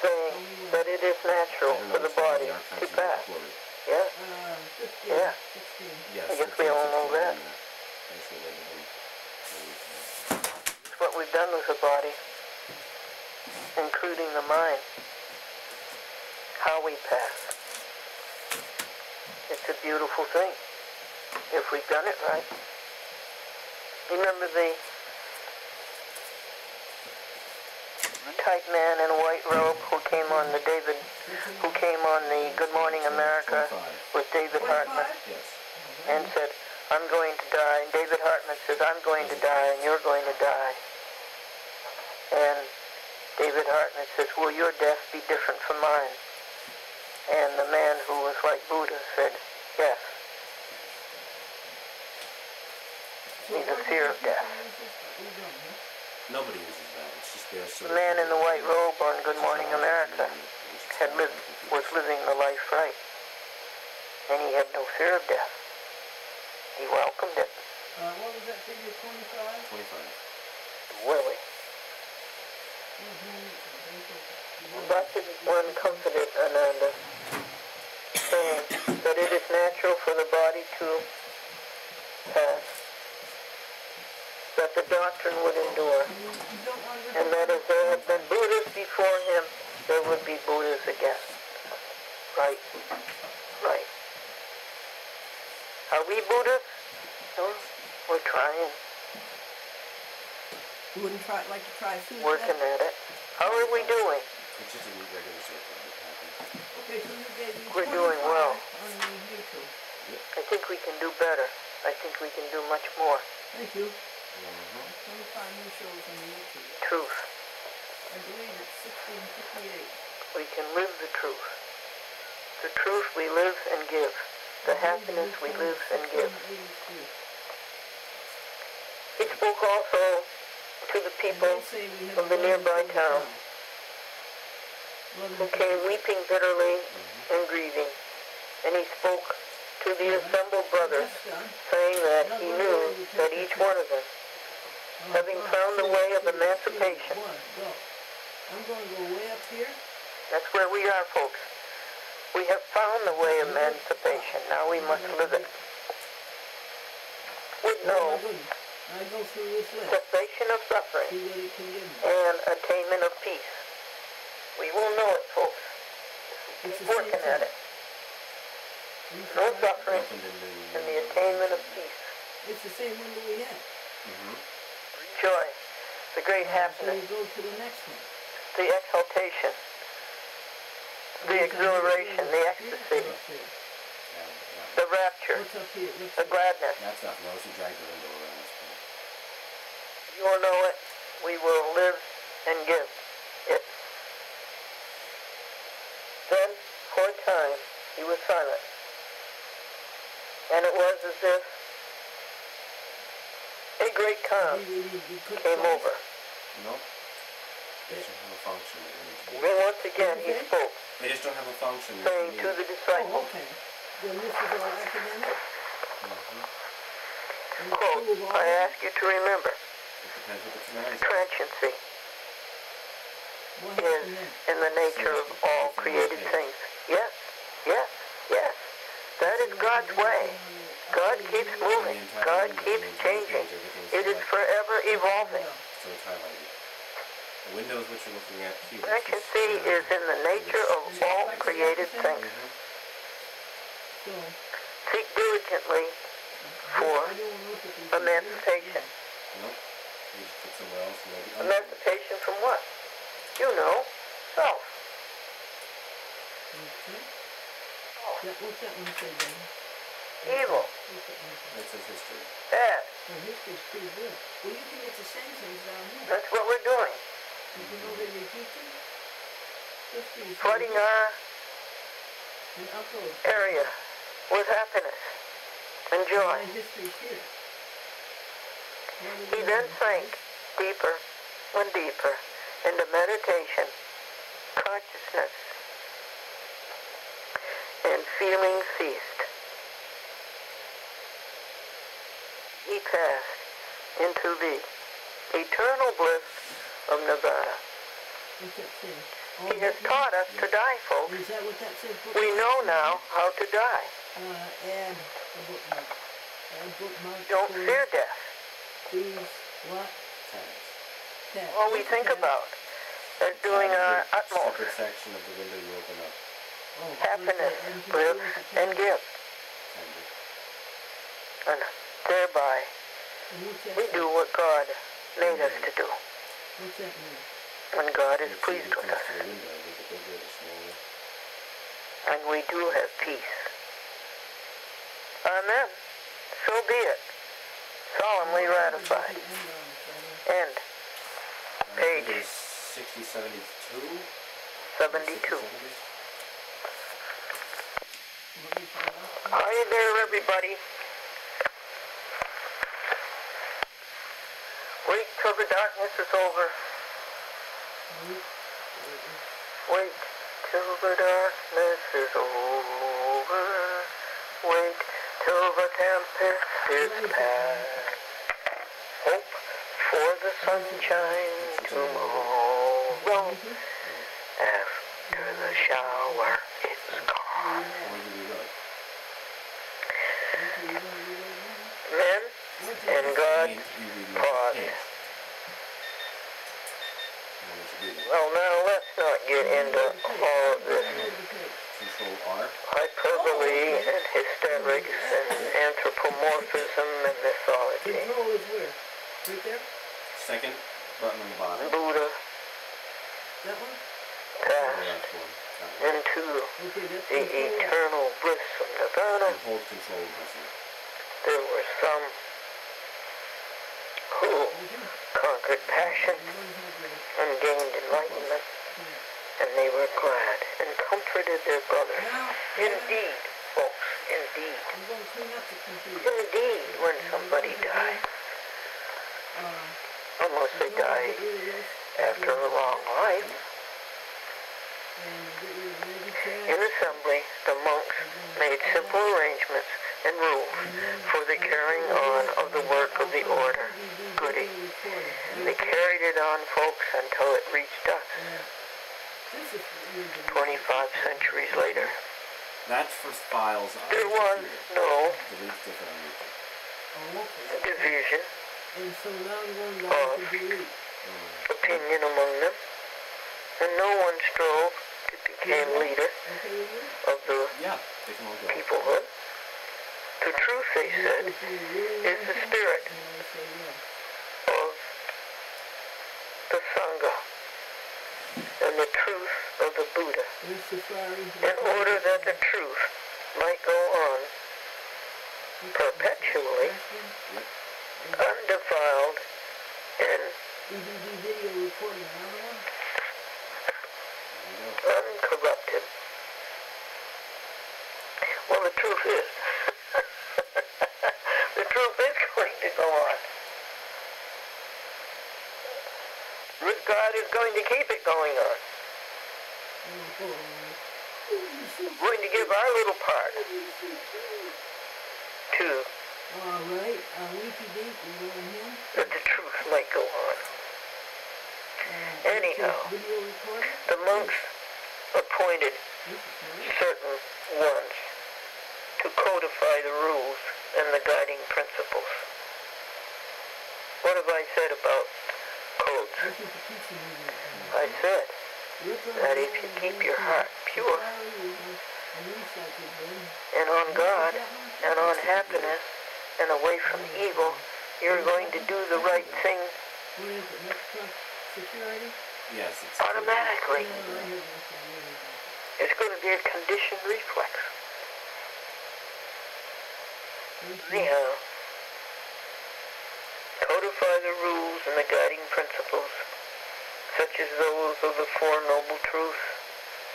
[SPEAKER 2] saying that it is natural for the body to pass. Yeah?
[SPEAKER 4] 15.
[SPEAKER 2] Yeah.
[SPEAKER 4] 16.
[SPEAKER 3] Yes,
[SPEAKER 2] I guess we all know that. It's what we've done with the body, including the mind, how we pass. It's a beautiful thing, if we've done it right. Remember the tight man in a white robe who came on the Good Morning America with David Hartman
[SPEAKER 3] Yes.
[SPEAKER 2] and said, I'm going to die. And David Hartman says, I'm going to die and you're going to die. And David Hartman says, will your death be different from mine? And the man who was like Buddha said, yes. He's a fear of death.
[SPEAKER 3] Nobody uses that. It's just there. So
[SPEAKER 2] The man in the white robe on Good Morning America was living the life right. And he had no fear of death. He welcomed it.
[SPEAKER 4] What was that figure, 25?
[SPEAKER 3] 25.
[SPEAKER 2] Willie. Blessed One comforted Ananda, saying that it is natural for the body to pass, that the doctrine would endure, and that as there have been Buddhas before him, there would be Buddhas again. Right. Right. Are we Buddhas? No, we're trying.
[SPEAKER 4] You wouldn't like to try suicide?
[SPEAKER 2] Working at it. How are we doing?
[SPEAKER 3] It's just a regular circle that happens.
[SPEAKER 4] Okay, so you gave me
[SPEAKER 2] We're doing
[SPEAKER 4] 25
[SPEAKER 2] well.
[SPEAKER 4] on the YouTube.
[SPEAKER 2] I think we can do better. I think we can do much more.
[SPEAKER 4] Thank you. 25 new shows on the YouTube.
[SPEAKER 2] Truth.
[SPEAKER 4] I believe it's 1658.
[SPEAKER 2] We can live the truth. The truth we live and give. The happiness we live and give. He spoke also to the people of the nearby town who came weeping bitterly and grieving. And he spoke to the assembled brothers, saying that he knew that each one of them, having found the way of emancipation,
[SPEAKER 4] I'm going to go way up here.
[SPEAKER 2] that's where we are, folks. We have found the way of emancipation. Now we must live it. With no
[SPEAKER 4] I go through this list.
[SPEAKER 2] cessation of suffering
[SPEAKER 4] See what it can give me.
[SPEAKER 2] and attainment of peace. We will know it, folks.
[SPEAKER 4] It's
[SPEAKER 2] Keep
[SPEAKER 4] the same
[SPEAKER 2] working
[SPEAKER 4] thing.
[SPEAKER 2] at it. No suffering and the attainment of peace.
[SPEAKER 4] It's the same one that we had.
[SPEAKER 2] Joy, the great
[SPEAKER 4] So
[SPEAKER 2] happiness,
[SPEAKER 4] you go to the next one.
[SPEAKER 2] the exaltation, the exhilaration, the ecstasy, the rapture,
[SPEAKER 4] What's up here? What's
[SPEAKER 2] the gladness.
[SPEAKER 3] That's not notice you dragged the window around this point.
[SPEAKER 2] You will know it. We will live and give it. Then, for a time, he was silent. And it was as if a great calm came over.
[SPEAKER 3] No. They just don't have a function that we need to do.
[SPEAKER 2] Then once again he spoke,
[SPEAKER 3] They just don't have a function that
[SPEAKER 2] saying
[SPEAKER 3] we
[SPEAKER 2] to
[SPEAKER 3] need.
[SPEAKER 2] the
[SPEAKER 4] Oh,
[SPEAKER 2] disciples,
[SPEAKER 4] okay. Then this is all academic? And it's
[SPEAKER 2] quote,
[SPEAKER 4] full of all
[SPEAKER 2] I
[SPEAKER 4] that?
[SPEAKER 2] ask you to remember,
[SPEAKER 3] It depends what the commands are.
[SPEAKER 2] transiency
[SPEAKER 4] What
[SPEAKER 2] is
[SPEAKER 4] happened then?
[SPEAKER 2] in the nature of all created things. Yes, yes, yes. That is God's way. God keeps moving. God keeps changing. It is forever evolving.
[SPEAKER 3] So it's highlighted. The window is what you're looking at here.
[SPEAKER 2] Transiency is in the nature of all created things.
[SPEAKER 4] So,
[SPEAKER 2] Seek diligently for
[SPEAKER 4] I don't look at these.
[SPEAKER 2] emancipation.
[SPEAKER 3] Nope. You just put somewhere else and maybe
[SPEAKER 2] Emancipation from what? You know, self.
[SPEAKER 4] Okay. What's that one say, Ben?
[SPEAKER 2] Evil.
[SPEAKER 4] What's that one say?
[SPEAKER 3] That says history.
[SPEAKER 2] Bad.
[SPEAKER 4] Oh, history's pretty good. Well, you can get the same things down here.
[SPEAKER 2] That's what we're doing.
[SPEAKER 4] You can know they repeat them. History is
[SPEAKER 2] Flooding
[SPEAKER 4] good.
[SPEAKER 2] our
[SPEAKER 4] And upload.
[SPEAKER 2] area with happiness and joy.
[SPEAKER 4] My history's here.
[SPEAKER 2] He then sank deeper and deeper into meditation, consciousness, and feeling ceased. He passed into the eternal bliss of Nevada.
[SPEAKER 4] What's that say?
[SPEAKER 2] He has taught us to die, folks.
[SPEAKER 4] Is that what that says?
[SPEAKER 2] We know now how to die.
[SPEAKER 4] Add a bookmark. Add bookmark.
[SPEAKER 2] Don't fear death.
[SPEAKER 4] Please, what? Tab.
[SPEAKER 2] All we think about is doing our utmost.
[SPEAKER 3] Separate section of the window you open up.
[SPEAKER 4] Oh,
[SPEAKER 2] Happiness, live, and give. And thereby, we do what God made us to do.
[SPEAKER 4] What's that mean?
[SPEAKER 2] When God is pleased with us. And we do have peace. Amen. So be it. Solemnly ratified. End. Page
[SPEAKER 3] 6072.
[SPEAKER 2] 72. Hi there, everybody. Wait till the darkness is over. Wait till the darkness is over. Wait till the tempest is past. Hope for the sunshine tomorrow. After the shower, it's gone. Men and God paused. Well, now let's not get into all of this
[SPEAKER 3] Control R.
[SPEAKER 2] hyperbole and hysterics and anthropomorphism and mythology.
[SPEAKER 4] Control is where? Right there?
[SPEAKER 3] Second button on the bottom.
[SPEAKER 2] Buddha
[SPEAKER 4] That one?
[SPEAKER 2] passed into
[SPEAKER 4] Okay, that's
[SPEAKER 2] the
[SPEAKER 4] control.
[SPEAKER 2] eternal bliss of Nirvana.
[SPEAKER 3] And hold control button.
[SPEAKER 2] There were some who conquered passion and gained enlightenment, and they were glad and comforted their brothers. Indeed, folks, indeed.
[SPEAKER 4] I'm going to clean up the computer.
[SPEAKER 2] Indeed, when somebody dies, unless they died after a long life, in assembly, the monks made simple arrangements and rules for the carrying on of the work of the order. Goody. They carried it on, folks, until it reached us. 25 centuries later.
[SPEAKER 3] That's for files on
[SPEAKER 2] There
[SPEAKER 3] the
[SPEAKER 2] was
[SPEAKER 3] computer.
[SPEAKER 2] no
[SPEAKER 3] Delete's different on YouTube.
[SPEAKER 4] Oh, okay.
[SPEAKER 2] division,
[SPEAKER 4] And so now I'm going back to delete.
[SPEAKER 2] opinion among them, and no one strove to become leader
[SPEAKER 4] Okay, with it?
[SPEAKER 2] of the
[SPEAKER 3] Yeah, they can all go.
[SPEAKER 2] peoplehood. The truth, they said,
[SPEAKER 4] If you really
[SPEAKER 2] is
[SPEAKER 4] want
[SPEAKER 2] the
[SPEAKER 4] to,
[SPEAKER 2] spirit
[SPEAKER 4] then I say yes.
[SPEAKER 2] of the Sangha and the truth of the Buddha,
[SPEAKER 4] There's Safari.
[SPEAKER 2] in order that the truth might go on perpetually, undefiled, and
[SPEAKER 4] DVD video recording, another one?
[SPEAKER 2] uncorrupted. Well, the truth is, the truth is going to go on. God is going to keep it going on. We're going to give our little part to
[SPEAKER 4] Alright, Winky Dink, we're going here.
[SPEAKER 2] that the truth might go on. Anyhow,
[SPEAKER 4] Video recording?
[SPEAKER 2] the monks appointed
[SPEAKER 4] This is nice.
[SPEAKER 2] certain ones to codify the rules and the guiding principles. What have I said about codes?
[SPEAKER 4] This is the pizza movie.
[SPEAKER 2] I said that if you keep your heart pure and on God and on happiness and away from evil, you're going to do the right thing
[SPEAKER 4] What is it, next truck security?
[SPEAKER 3] Yes, it's
[SPEAKER 2] automatically.
[SPEAKER 4] Yeah, I heard this one, yeah.
[SPEAKER 2] It's going to be a conditioned reflex. Anyhow, codify the rules and the guiding principles, such as those of the Four Noble Truths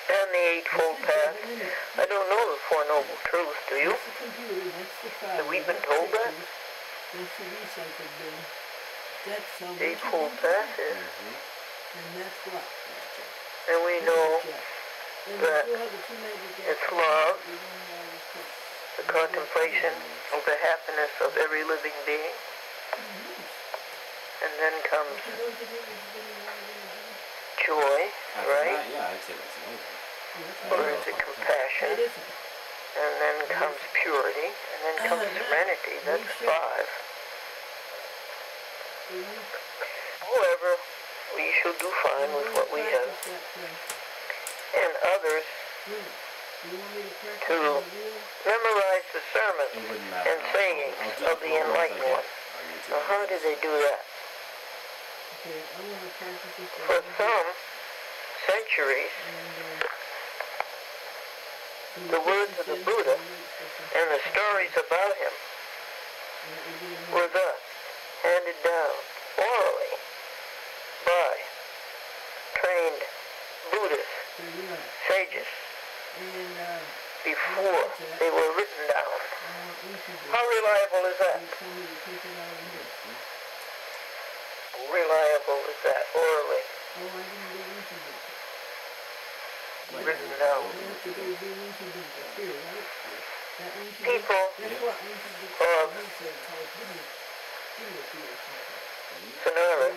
[SPEAKER 2] and the Eightfold Path. I don't know the Four Noble Truths, do you?
[SPEAKER 4] That's the computer, that's the file.
[SPEAKER 2] Have we been
[SPEAKER 4] that's
[SPEAKER 2] told that?
[SPEAKER 4] pictures, That's the recycled bin. That's
[SPEAKER 2] a full passes,
[SPEAKER 4] And that's what?
[SPEAKER 2] and we know
[SPEAKER 4] And
[SPEAKER 2] that
[SPEAKER 4] you have the two magic
[SPEAKER 2] it's
[SPEAKER 4] jacks,
[SPEAKER 2] love,
[SPEAKER 4] you don't have the two.
[SPEAKER 2] the contemplation of the happiness of every living being, and then comes
[SPEAKER 4] But you don't think it was getting more than
[SPEAKER 2] joy,
[SPEAKER 3] After
[SPEAKER 2] right?
[SPEAKER 3] that, yeah, I'd say that's amazing.
[SPEAKER 2] Or is it compassion?
[SPEAKER 4] It isn't.
[SPEAKER 2] And then comes purity, and then comes serenity. That's 5. However, we shall do fine with what we have. And others to memorize the sermons
[SPEAKER 3] It wouldn't matter.
[SPEAKER 2] and sayings of the enlightened one. Now, how do they do that? For some centuries, the words of the Buddha and the stories about him were thus handed down orally by trained Buddhist sages before they were written down. How reliable is that? How reliable is that orally written down? People of Sonoras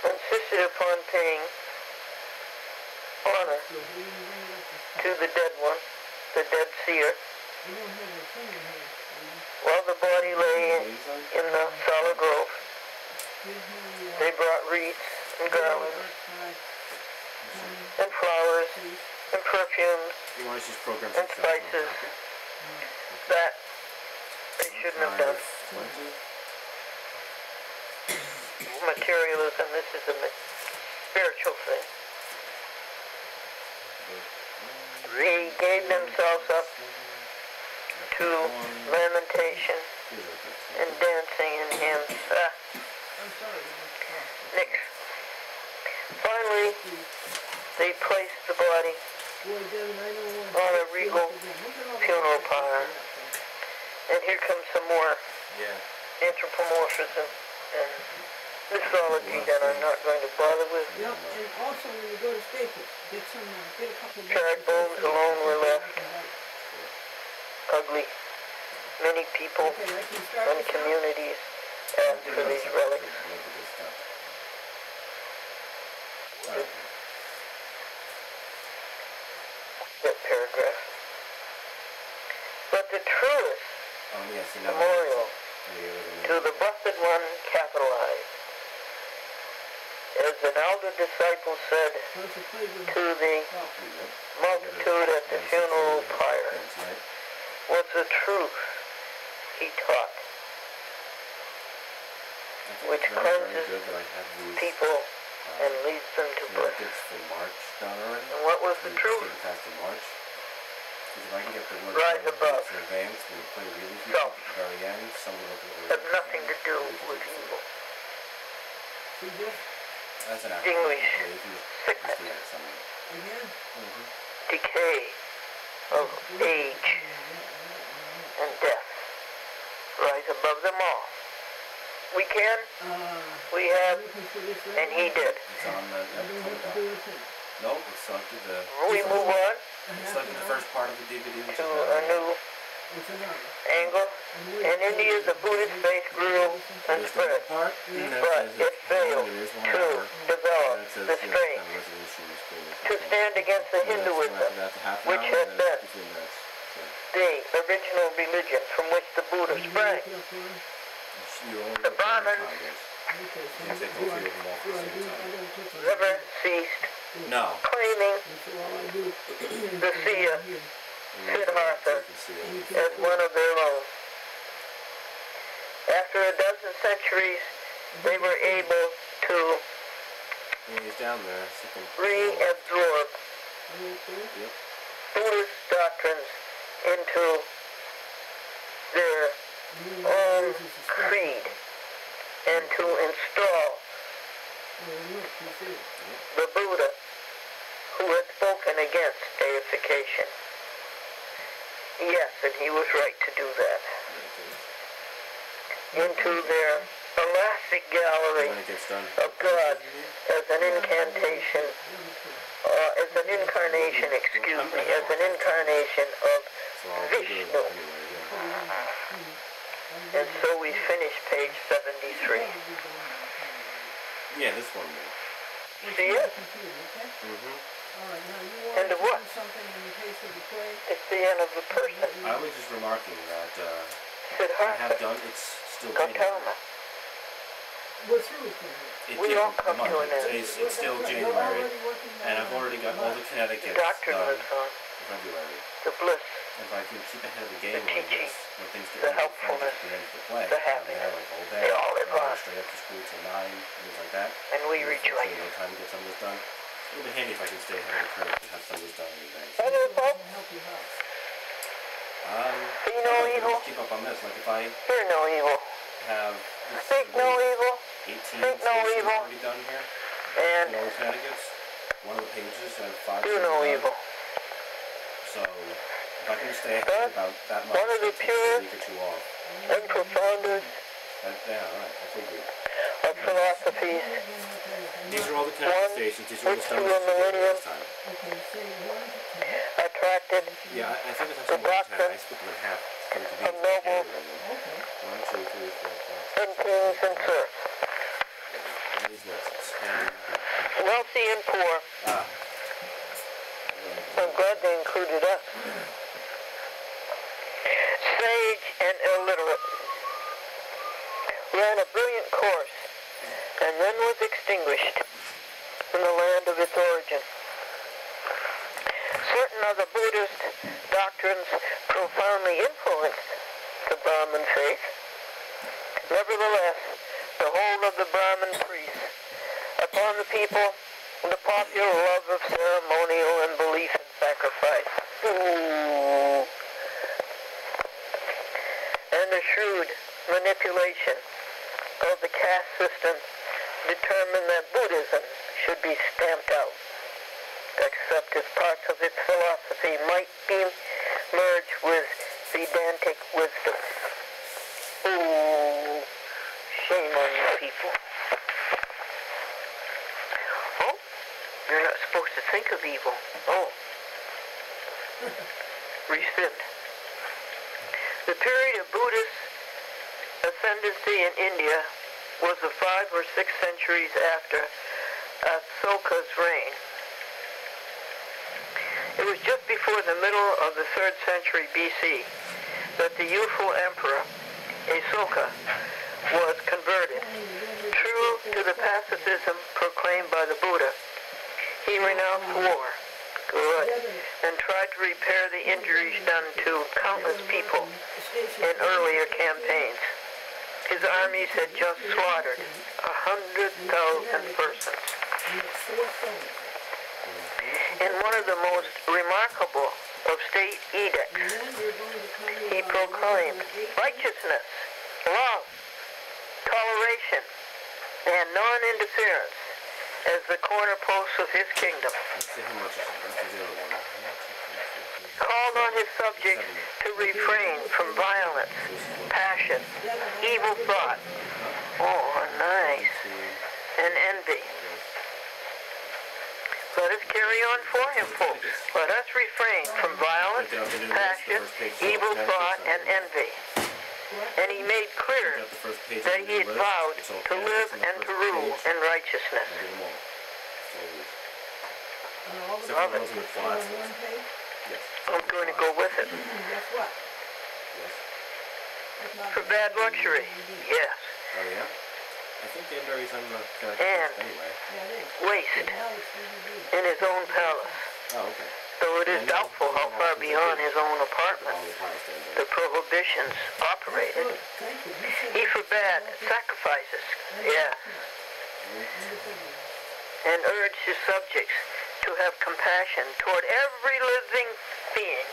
[SPEAKER 2] insisted upon paying honor to the dead one, the dead seer, while the body lay in the solid grove. They brought wreaths and garlands and flowers and perfumes and spices that they shouldn't have done. Materialism, this is a spiritual thing. They gave themselves up to lamentation and dancing and hymns. Next. Finally, they placed the body on a regal funeral pyre. And here comes some more anthropomorphism and mythology that I'm not going to bother with.
[SPEAKER 4] Yep, and also when you go to Staples, get a couple of
[SPEAKER 2] Charred bones alone were left. Ugly. Many people and communities asked for these relics. That paragraph. But the truest memorial to the Blessed One capitalized, as an elder disciple said to the multitude at the funeral pyre, was the truth he taught, which cleanses people and leads them to bliss. And what was the truth? Rise above. Self. Have nothing to do with evil. Extinguish sickness, decay of age and death. Rise above them all. We can, we have, and he did.
[SPEAKER 3] Nope, it's selected the...
[SPEAKER 2] We move on
[SPEAKER 3] It's selected the first part of the DVD, which
[SPEAKER 2] to
[SPEAKER 3] is
[SPEAKER 2] a new angle. In India, the Buddhist faith grew and spread,
[SPEAKER 3] part.
[SPEAKER 2] but it failed to develop the strength to stand against the Hinduism, which had been the original religion from which the Buddha sprang. The Brahmins never ceased claiming the seer Siddhartha as one of their own. After a dozen centuries, they were able to reabsorb Buddhist doctrines into their own creed and to install the Buddha who had spoken against deification. Yes, and he was right to do that. Into their elastic gallery
[SPEAKER 3] When it gets done.
[SPEAKER 2] of God as an incantation, as an incarnation, excuse me, as an incarnation of
[SPEAKER 3] So I'll do it
[SPEAKER 2] Vishnu.
[SPEAKER 3] anyway, yeah.
[SPEAKER 2] And so we finish page 73.
[SPEAKER 3] Yeah, this one, man.
[SPEAKER 2] See it?
[SPEAKER 3] Mm-hmm.
[SPEAKER 2] End of what? It's the end of the person.
[SPEAKER 3] I was just remarking that I
[SPEAKER 2] Siddhartha,
[SPEAKER 3] have done, it's still January.
[SPEAKER 2] Gautama. We all come to an end.
[SPEAKER 3] It's still January, and I've already got all the Connecticut's
[SPEAKER 2] Doctrine
[SPEAKER 3] done
[SPEAKER 2] lives on.
[SPEAKER 3] for February.
[SPEAKER 2] The bliss,
[SPEAKER 3] If I can keep ahead of the game
[SPEAKER 2] The
[SPEAKER 3] like
[SPEAKER 2] teaching,
[SPEAKER 3] this, when things get
[SPEAKER 2] the
[SPEAKER 3] really
[SPEAKER 2] helpfulness,
[SPEAKER 3] frantic and ready to play,
[SPEAKER 2] the
[SPEAKER 3] I'm there
[SPEAKER 2] happiness,
[SPEAKER 3] like all day,
[SPEAKER 2] they all live on.
[SPEAKER 3] straight up to school till 9, things like that.
[SPEAKER 2] and we
[SPEAKER 3] And
[SPEAKER 2] rejoice.
[SPEAKER 3] unfortunately, no time to get some of this done. It would be handy if I could stay ahead of the curve and have some of this done in advance.
[SPEAKER 2] Other folks, see no
[SPEAKER 3] I'd like to
[SPEAKER 2] evil,
[SPEAKER 3] keep up on this. Like if I
[SPEAKER 2] hear no evil,
[SPEAKER 3] have this
[SPEAKER 2] speak no evil,
[SPEAKER 3] 18
[SPEAKER 2] think no
[SPEAKER 3] stations
[SPEAKER 2] evil,
[SPEAKER 3] already done here,
[SPEAKER 2] and
[SPEAKER 3] in all the Connecticut's, one of the pages I have 5
[SPEAKER 2] do
[SPEAKER 3] stations
[SPEAKER 2] no
[SPEAKER 3] done.
[SPEAKER 2] evil.
[SPEAKER 3] So if I can stay ahead about that much,
[SPEAKER 2] one of the
[SPEAKER 3] it takes a
[SPEAKER 2] purest
[SPEAKER 3] week or two off.
[SPEAKER 2] And profounders
[SPEAKER 3] Yeah, alright, I figured.
[SPEAKER 2] of philosophies,
[SPEAKER 3] These are all the Connecticut stations. These are all the
[SPEAKER 2] which
[SPEAKER 3] stones
[SPEAKER 2] to a millennium
[SPEAKER 3] this time.
[SPEAKER 2] attracted
[SPEAKER 3] Yeah, I think it's
[SPEAKER 2] the
[SPEAKER 3] actually more than 10.
[SPEAKER 2] doctrine
[SPEAKER 3] I split them in half for the
[SPEAKER 2] of
[SPEAKER 3] convenience.
[SPEAKER 2] nobles
[SPEAKER 3] 1, 2, 3, 4, 5.
[SPEAKER 2] and kings and serfs,
[SPEAKER 3] And these next 10.
[SPEAKER 2] wealthy and poor.
[SPEAKER 3] Ah.
[SPEAKER 2] I'm glad they included us. Sage and illiterate. Ran a brilliant course and then was extinguished in the land of its origin. Certain other Buddhist doctrines profoundly influenced the Brahmin faith. Nevertheless, the hold of the Brahmin priests upon the people, the popular love of ceremonial and belief in sacrifice, and the shrewd manipulation of the caste system determined that Buddhism should be stamped out, except as parts of its philosophy might be merged with Vedantic wisdom. Ooh, shame on you people. Oh, you're not supposed to think of evil. Oh. Rescind. The period of Buddhist ascendancy in India was the 5 or 6 centuries after Asoka's reign. It was just before the middle of the 3rd century BC that the youthful emperor Asoka was converted. True to the pacifism proclaimed by the Buddha, he renounced war, good, and tried to repair the injuries done to countless people in earlier campaigns. His armies had just slaughtered 100,000 persons. In one of the most remarkable of state edicts, he proclaimed righteousness, love, toleration, and non-interference as the cornerposts of his kingdom.
[SPEAKER 3] Let's see how much is the other one.
[SPEAKER 2] Called on his subjects to refrain from violence, passion, evil thought, and envy. Let us carry on for him, folks. Let us refrain from violence, passion, evil thought, and envy. And he made clear that he had vowed to live and to rule in righteousness. Love it. I'm going to go with it. For bad luxury, yes.
[SPEAKER 3] Oh yeah? I think Danbury's on the
[SPEAKER 2] And
[SPEAKER 3] anyway.
[SPEAKER 2] waste in his own palace.
[SPEAKER 3] Oh, okay.
[SPEAKER 2] Though it is doubtful how far beyond his own apartment
[SPEAKER 3] All the pies Danbury.
[SPEAKER 2] the prohibitions operated. He forbade sacrifices, yes, and urged his subjects to have compassion toward every living being.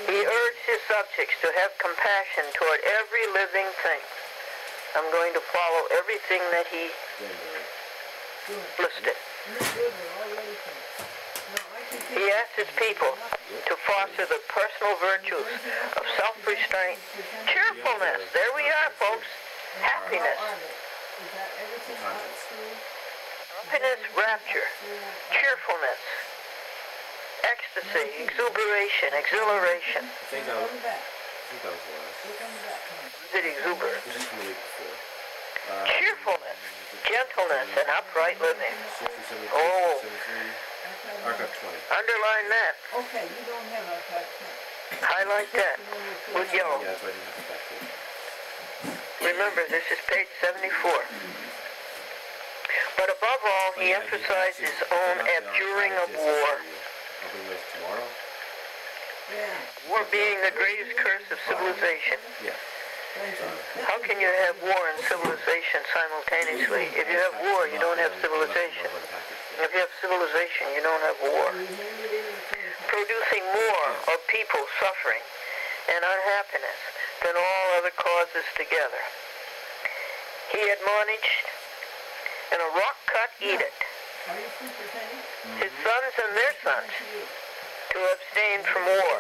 [SPEAKER 2] He urged his subjects to have compassion toward every living thing. I'm going to follow everything that he listed. He asked his people to foster the personal virtues of self-restraint, cheerfulness, there we are, folks, Happiness.
[SPEAKER 4] How are they? Is that everything up
[SPEAKER 3] Contents.
[SPEAKER 4] through?
[SPEAKER 2] Happiness, rapture, cheerfulness, ecstasy, exuberation, exhilaration.
[SPEAKER 3] I think that was,
[SPEAKER 4] Come back.
[SPEAKER 3] the last.
[SPEAKER 4] Come back. Come on.
[SPEAKER 2] Is it exuberance?
[SPEAKER 3] This is from the week before.
[SPEAKER 2] Cheerfulness, gentleness, and upright living.
[SPEAKER 3] 60, 72,
[SPEAKER 2] Oh.
[SPEAKER 3] 73, archive 20.
[SPEAKER 2] Underline that.
[SPEAKER 4] Okay, you don't have a
[SPEAKER 2] Highlight that with yellow.
[SPEAKER 3] Yeah, that's why I didn't have the back page.
[SPEAKER 2] Remember, this is page 74. But above all, he emphasized his own abjuring of war.
[SPEAKER 3] I'll bring those tomorrow.
[SPEAKER 4] Yeah.
[SPEAKER 2] War being the greatest curse of civilization.
[SPEAKER 3] Yeah.
[SPEAKER 2] How can you have war and civilization simultaneously? If you have war, you don't have civilization. If you have civilization, you don't have war. Producing more of people suffering and unhappiness than all other causes together. He admonished in a rock-cut edict
[SPEAKER 4] Are you superintendent?
[SPEAKER 2] his sons and their sons to abstain from war,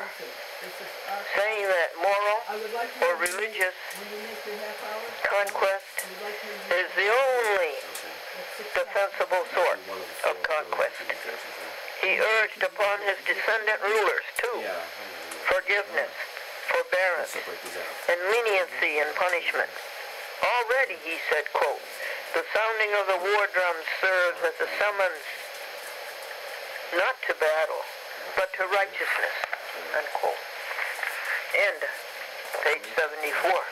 [SPEAKER 2] saying that moral
[SPEAKER 4] I would like to
[SPEAKER 2] or
[SPEAKER 4] have you make-
[SPEAKER 2] religious
[SPEAKER 4] when you make your half hour,
[SPEAKER 2] conquest
[SPEAKER 4] I would like to have you
[SPEAKER 2] is the only
[SPEAKER 4] at 6
[SPEAKER 2] defensible sort of conquest. He urged upon his descendant rulers, too,
[SPEAKER 3] Yeah.
[SPEAKER 2] forgiveness, forbearance,
[SPEAKER 3] Separate these out.
[SPEAKER 2] and leniency in punishment. Already, he said, quote, the sounding of the war drums serves as a summons not to battle, but to righteousness, unquote. End. Page 74.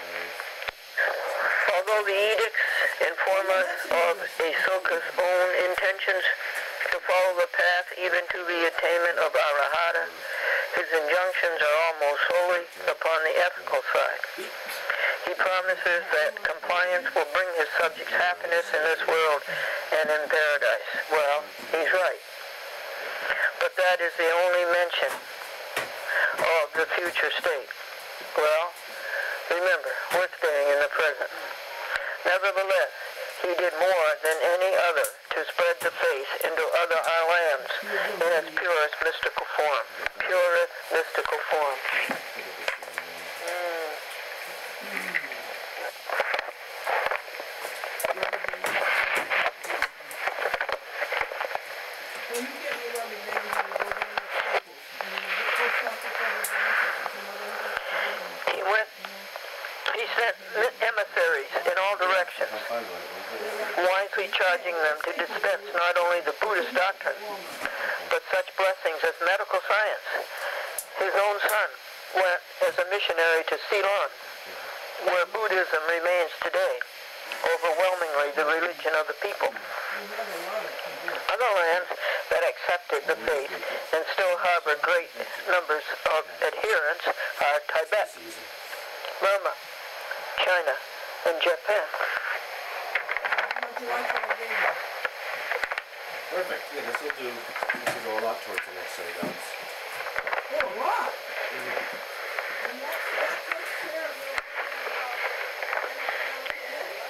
[SPEAKER 2] Although the edicts inform us of Asoka's own intentions to follow the path even to the attainment of arahata, his injunctions are almost solely upon the ethical side. He promises that compliance will bring his subjects happiness in this world and in paradise. Well, he's right. But that is the only mention of the future state. Well, remember, we're staying in the present. Nevertheless, he did more than any other to spread the faith into other lands in its purest mystical form. Purest mystical form.
[SPEAKER 4] When you get your rubber band, you go down the staples, and then you get those stuff to cover the
[SPEAKER 2] He went, he sent emissaries in all directions, wisely charging them to dispense not only the Buddhist doctrine, but such blessings as medical science. His own son went as a missionary to Ceylon, where Buddhism remains today, overwhelmingly the religion of the people. Other lands that accepted the faith and still harbor great numbers of adherents are Tibet, Burma, China, and Japan.
[SPEAKER 3] Perfect. Yeah, this will go a lot towards the next set of dots.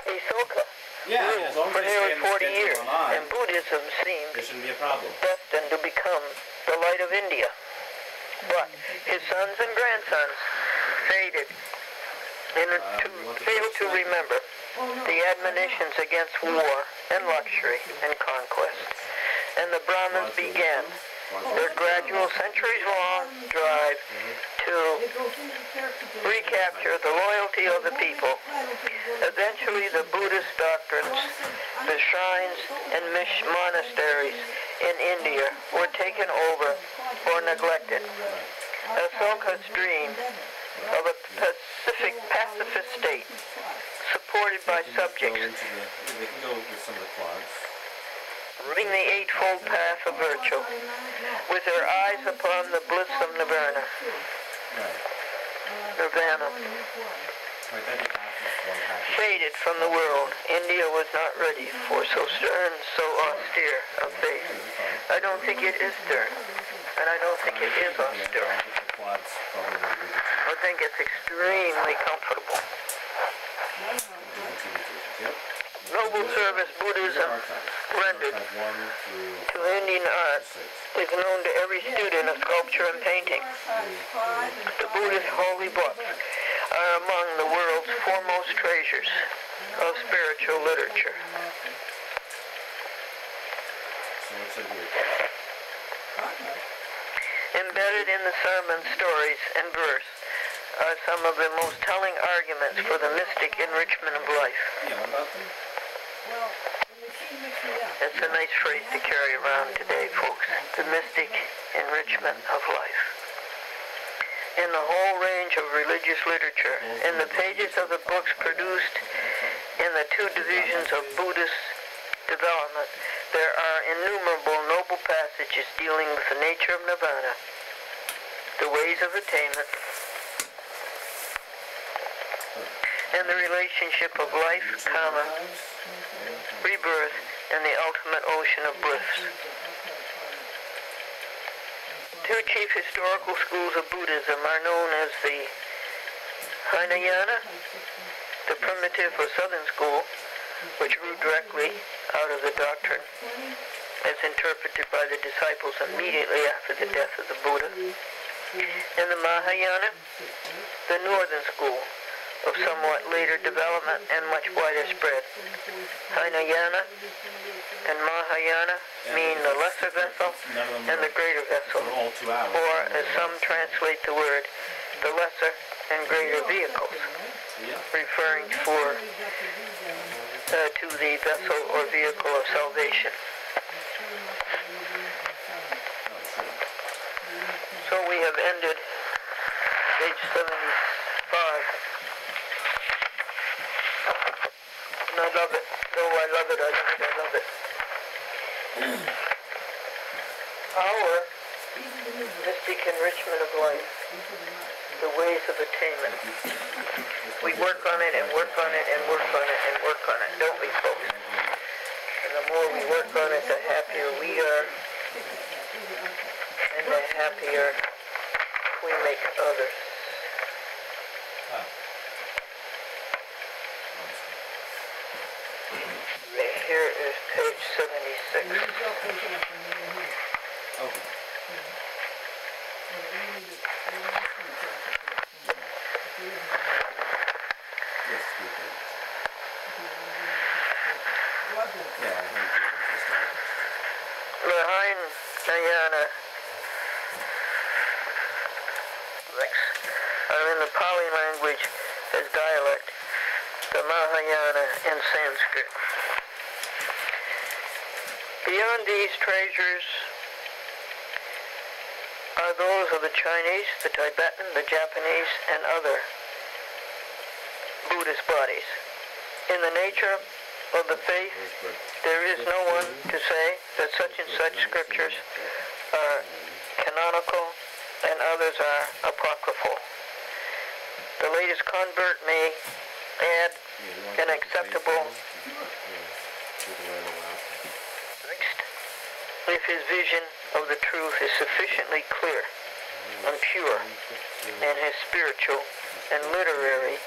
[SPEAKER 2] Asoka
[SPEAKER 3] Yeah,
[SPEAKER 2] ruled
[SPEAKER 3] as long as
[SPEAKER 2] for
[SPEAKER 3] they
[SPEAKER 2] nearly
[SPEAKER 3] stay on the
[SPEAKER 2] 40
[SPEAKER 3] schedule
[SPEAKER 2] years,
[SPEAKER 3] online,
[SPEAKER 2] and Buddhism seemed
[SPEAKER 3] there shouldn't be a problem.
[SPEAKER 2] destined to become the light of India. But his sons and grandsons failed to remember the admonitions against war and luxury and conquest. And the Brahmins began their gradual centuries-long drive to recapture the loyalty of the people. Eventually, the Buddhist doctrines, the shrines and monasteries in India were taken over or neglected. Asoka's dream of a pacifist state, supported by subjects,
[SPEAKER 3] They can go with some of the quads.
[SPEAKER 2] ring the eightfold path of virtue, with their eyes upon the bliss of nirvana.
[SPEAKER 3] Right.
[SPEAKER 2] Nirvana.
[SPEAKER 3] Right, that'd be half of one package.
[SPEAKER 2] Faded from the world, India was not ready for so stern, so austere a faith. I don't think it is stern, and I don't think it is austere.
[SPEAKER 3] The quads probably won't be
[SPEAKER 2] I think it's extremely comfortable.
[SPEAKER 3] Yep.
[SPEAKER 2] Noble service Buddhism rendered to Indian art is known to every student of sculpture and painting. The Buddhist holy books are among the world's foremost treasures. of spiritual literature.
[SPEAKER 3] So what's it here?
[SPEAKER 4] Okay.
[SPEAKER 2] Embedded in the sermon stories and verse are some of the most telling arguments for the mystic enrichment of life.
[SPEAKER 3] Yeah, what about them?
[SPEAKER 4] Well, the machine mixed me up.
[SPEAKER 2] That's a nice phrase to carry around today, folks. The mystic enrichment of life. In the whole range of religious literature, in the pages of the books produced in the two divisions of Buddhist development, there are innumerable noble passages dealing with the nature of nirvana, the ways of attainment, and the relationship of life, karma, rebirth, and the ultimate ocean of bliss. Two chief historical schools of Buddhism are known as the Hinayana, the primitive or southern school, which grew directly out of the doctrine as interpreted by the disciples immediately after the death of the Buddha, and the Mahayana, the northern school, of somewhat later development and much wider spread. Hinayana and Mahayana mean the lesser vessel and the greater vessel, or as some translate the word, the lesser and greater vehicles, referring to the vessel or vehicle of salvation. So we have ended page 75. And I love it. Oh, I love it, I love it, I love it. Our mystic enrichment of life, the ways of attainment. We work on it and work on it and work on it and work on it, don't we, folks? And the more we work on it, the happier we are, and the happier we make others. Here is page 76.
[SPEAKER 3] Okay. Yes,
[SPEAKER 2] The Hinayana are in the Pali language as dialect, the Mahayana in Sanskrit. Beyond these treasures are those of the Chinese, the Tibetan, the Japanese, and other Buddhist bodies. In the nature of the faith, there is no one to say that such and such scriptures are canonical and others are apocryphal. The latest convert may add an acceptable if his vision of the truth is sufficiently clear and pure, and his spiritual and literary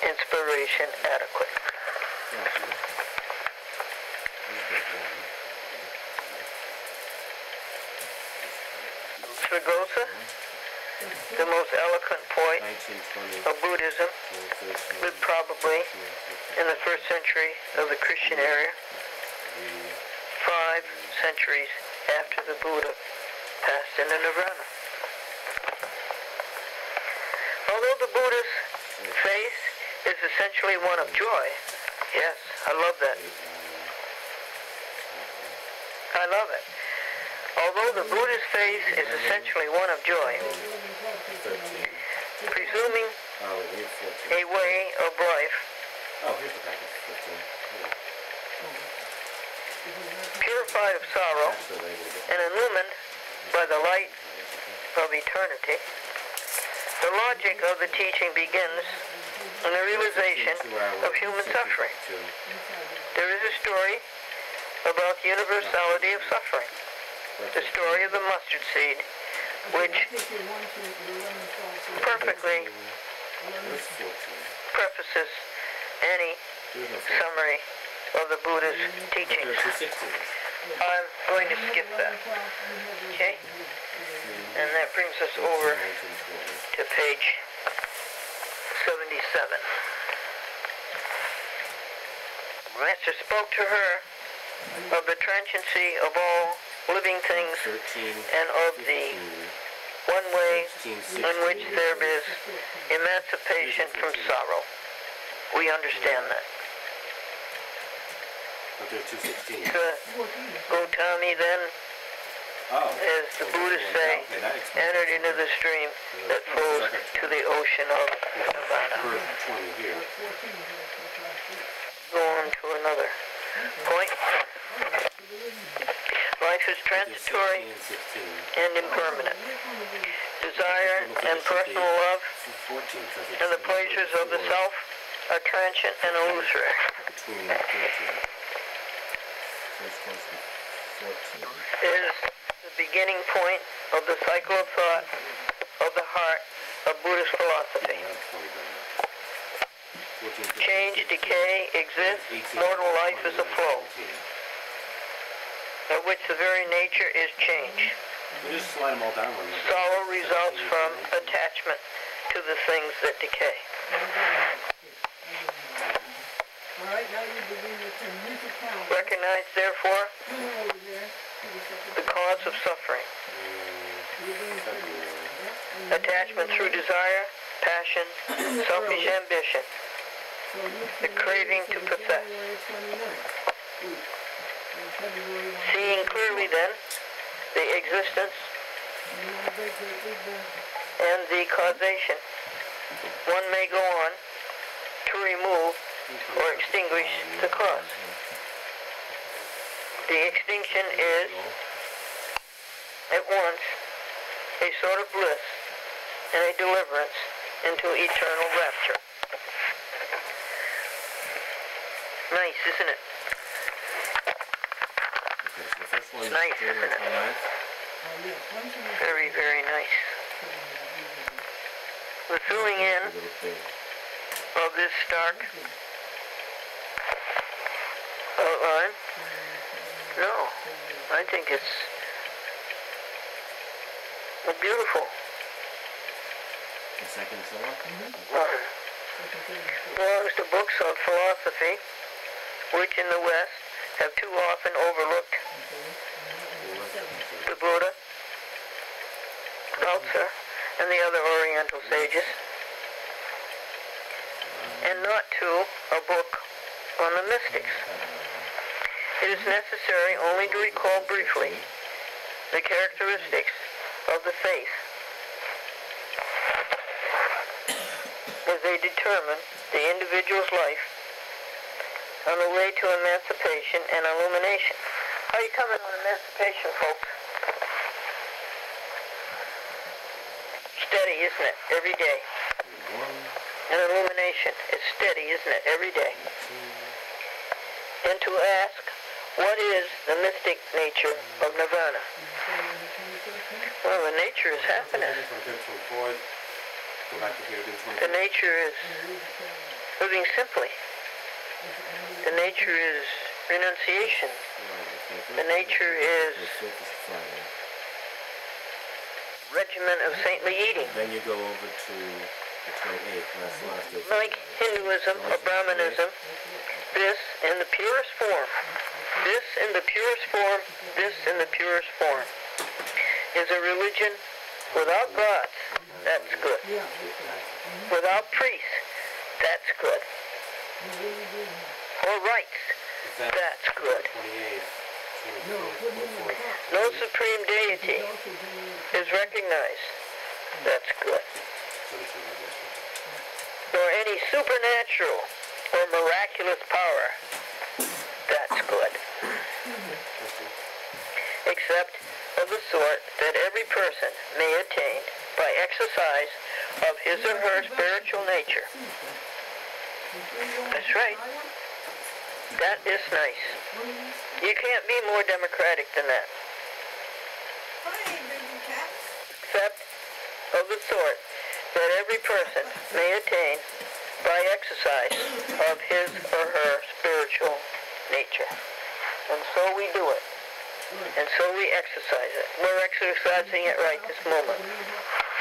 [SPEAKER 2] inspiration adequate. Srigosa, the most eloquent poet of Buddhism, lived probably in the 1st century of the Christian era, 5 centuries after the Buddha passed into nirvana. Although the Buddhist faith is essentially one of joy, yes, I love that. I love it. Although the Buddhist faith is essentially one of joy, presuming a way of life purified of sorrow and illumined by the light of eternity, the logic of the teaching begins in the realization of human suffering. There is a story about the universality of suffering, the story of the mustard seed, which perfectly prefaces any summary of the Buddha's teachings. I'm going to skip that. Okay? And that brings us over to page 77. Master spoke to her of the transiency of all living things
[SPEAKER 3] 13,
[SPEAKER 2] and of the
[SPEAKER 3] 15,
[SPEAKER 2] one way
[SPEAKER 3] 16,
[SPEAKER 2] in which
[SPEAKER 3] 16.
[SPEAKER 2] there is emancipation from sorrow. We understand that.
[SPEAKER 3] But there's 216.
[SPEAKER 2] Gautami then,
[SPEAKER 3] Oh.
[SPEAKER 2] as the Buddhists say,
[SPEAKER 3] Okay, that explains
[SPEAKER 2] entered
[SPEAKER 3] it.
[SPEAKER 2] into the stream that flows to the ocean of Nirvana.
[SPEAKER 3] First 20 here.
[SPEAKER 2] Go on to another point. Life is transitory
[SPEAKER 3] 16 and 16.
[SPEAKER 2] and impermanent. Desire and personal love
[SPEAKER 3] 14, so if
[SPEAKER 2] and the
[SPEAKER 3] it's
[SPEAKER 2] pleasures of the self are transient and illusory.
[SPEAKER 3] between 13.
[SPEAKER 5] First one's 14.
[SPEAKER 2] Is the beginning point of the cycle of thought of the heart of Buddhist philosophy. Change, decay, exists, mortal life is a flow, of which the very nature is change.
[SPEAKER 3] You just slide them all down one.
[SPEAKER 2] Sorrow results from attachment to the things that decay.
[SPEAKER 4] All right, now you begin with some mental power.
[SPEAKER 2] Recognize, therefore,
[SPEAKER 4] Over there.
[SPEAKER 2] the cause of suffering. Attachment through desire, passion, selfish ambition, the craving to possess. Seeing clearly then the existence and the causation, one may go on to remove or extinguish the cause. The extinction is at once a sort of bliss and a deliverance into eternal rapture. Nice, isn't it?
[SPEAKER 3] Okay, so the first one is
[SPEAKER 2] Nice,
[SPEAKER 3] January
[SPEAKER 2] isn't it?
[SPEAKER 3] 29th.
[SPEAKER 2] Very, very nice. The filling in
[SPEAKER 5] A little thing.
[SPEAKER 2] of this stark outline? No, I think it's beautiful.
[SPEAKER 5] The second solo?
[SPEAKER 2] Belongs to books on philosophy, which in the West have too often overlooked the Buddha, Lao-Tzu, and the other Oriental sages, and not to a book on the mystics. It is necessary only to recall briefly the characteristics of the faith as they determine the individual's life on the way to emancipation and illumination. How are you coming on emancipation, folks? Steady, isn't it? Every day. And illumination is steady, isn't it? Every day. And to ask, what is the mystic nature of nirvana? Well, the nature is happiness.
[SPEAKER 3] Go back to here, do
[SPEAKER 2] The nature is living simply. The nature is renunciation. The nature is regimen of saintly eating.
[SPEAKER 3] Then you go over to the 28th, and that's the last day.
[SPEAKER 2] Like Hinduism or Brahmanism, this in the purest form, this in the purest form, this in the purest form, is a religion without gods. That's good. Without priests. That's good. Or rites. That's good.
[SPEAKER 3] 28th,
[SPEAKER 2] No supreme deity is recognized. That's good. Nor any supernatural or miraculous power. That's good. Except of the sort that every person may attain by exercise of his or her spiritual nature. That's right. That is nice. You can't be more democratic than that. Except of the sort that every person may attain by exercise of his or her spiritual nature. And so we do it. And so we exercise it. We're exercising it right this moment.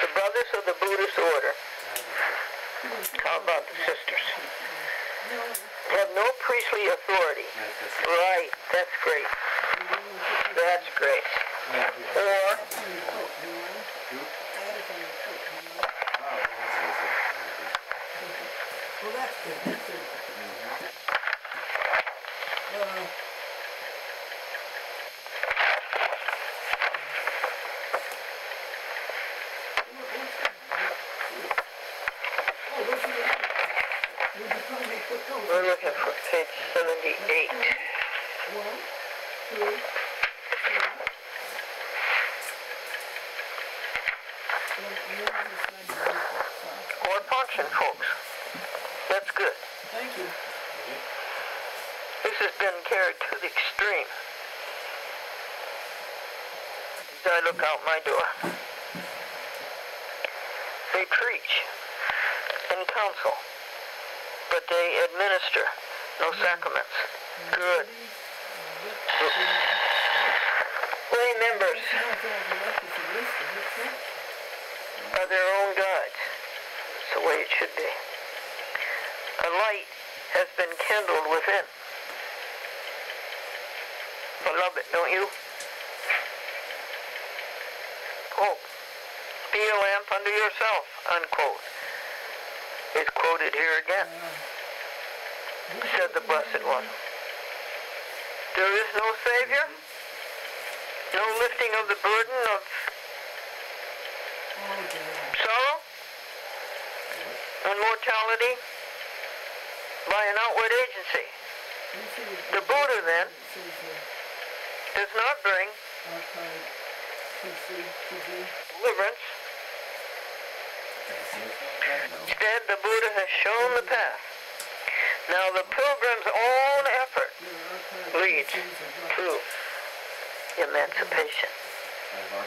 [SPEAKER 2] The brothers of the Buddhist order. How about the sisters? have no priestly authority. Right, that's great. That's great. Or,
[SPEAKER 4] Well, that's good. That's good.
[SPEAKER 2] we're looking for page 78.
[SPEAKER 4] 1, 2, 3.
[SPEAKER 2] More punching, folks. That's good.
[SPEAKER 4] Thank you.
[SPEAKER 2] This has been carried to the extreme. As I look out my door, they preach and counsel, but they administer no sacraments. Good. Lay members are their own guides. It's the way it should be. A light has been kindled within. I love it, don't you? Quote, be a lamp unto yourself, unquote, is quoted here again, said the Blessed One. There is no Savior, no lifting of the burden of sorrow and mortality by an outward agency. The Buddha, then, does not bring deliverance. Instead, the Buddha has shown the path. Now, the pilgrim's own effort leads to emancipation.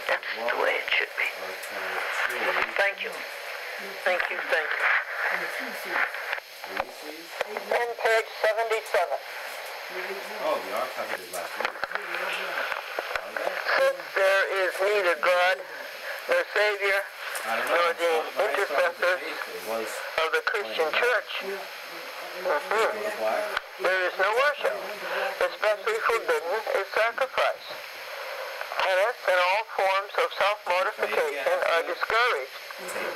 [SPEAKER 2] That's the way it should be. Thank you. Thank you, thank you. And page 77.
[SPEAKER 5] Oh, the archive did last week.
[SPEAKER 2] Since there is neither God nor Savior nor the intercessors of the Christian Church, there is no worship. Especially forbidden is sacrifice. Penance and all forms of self-mortification are discouraged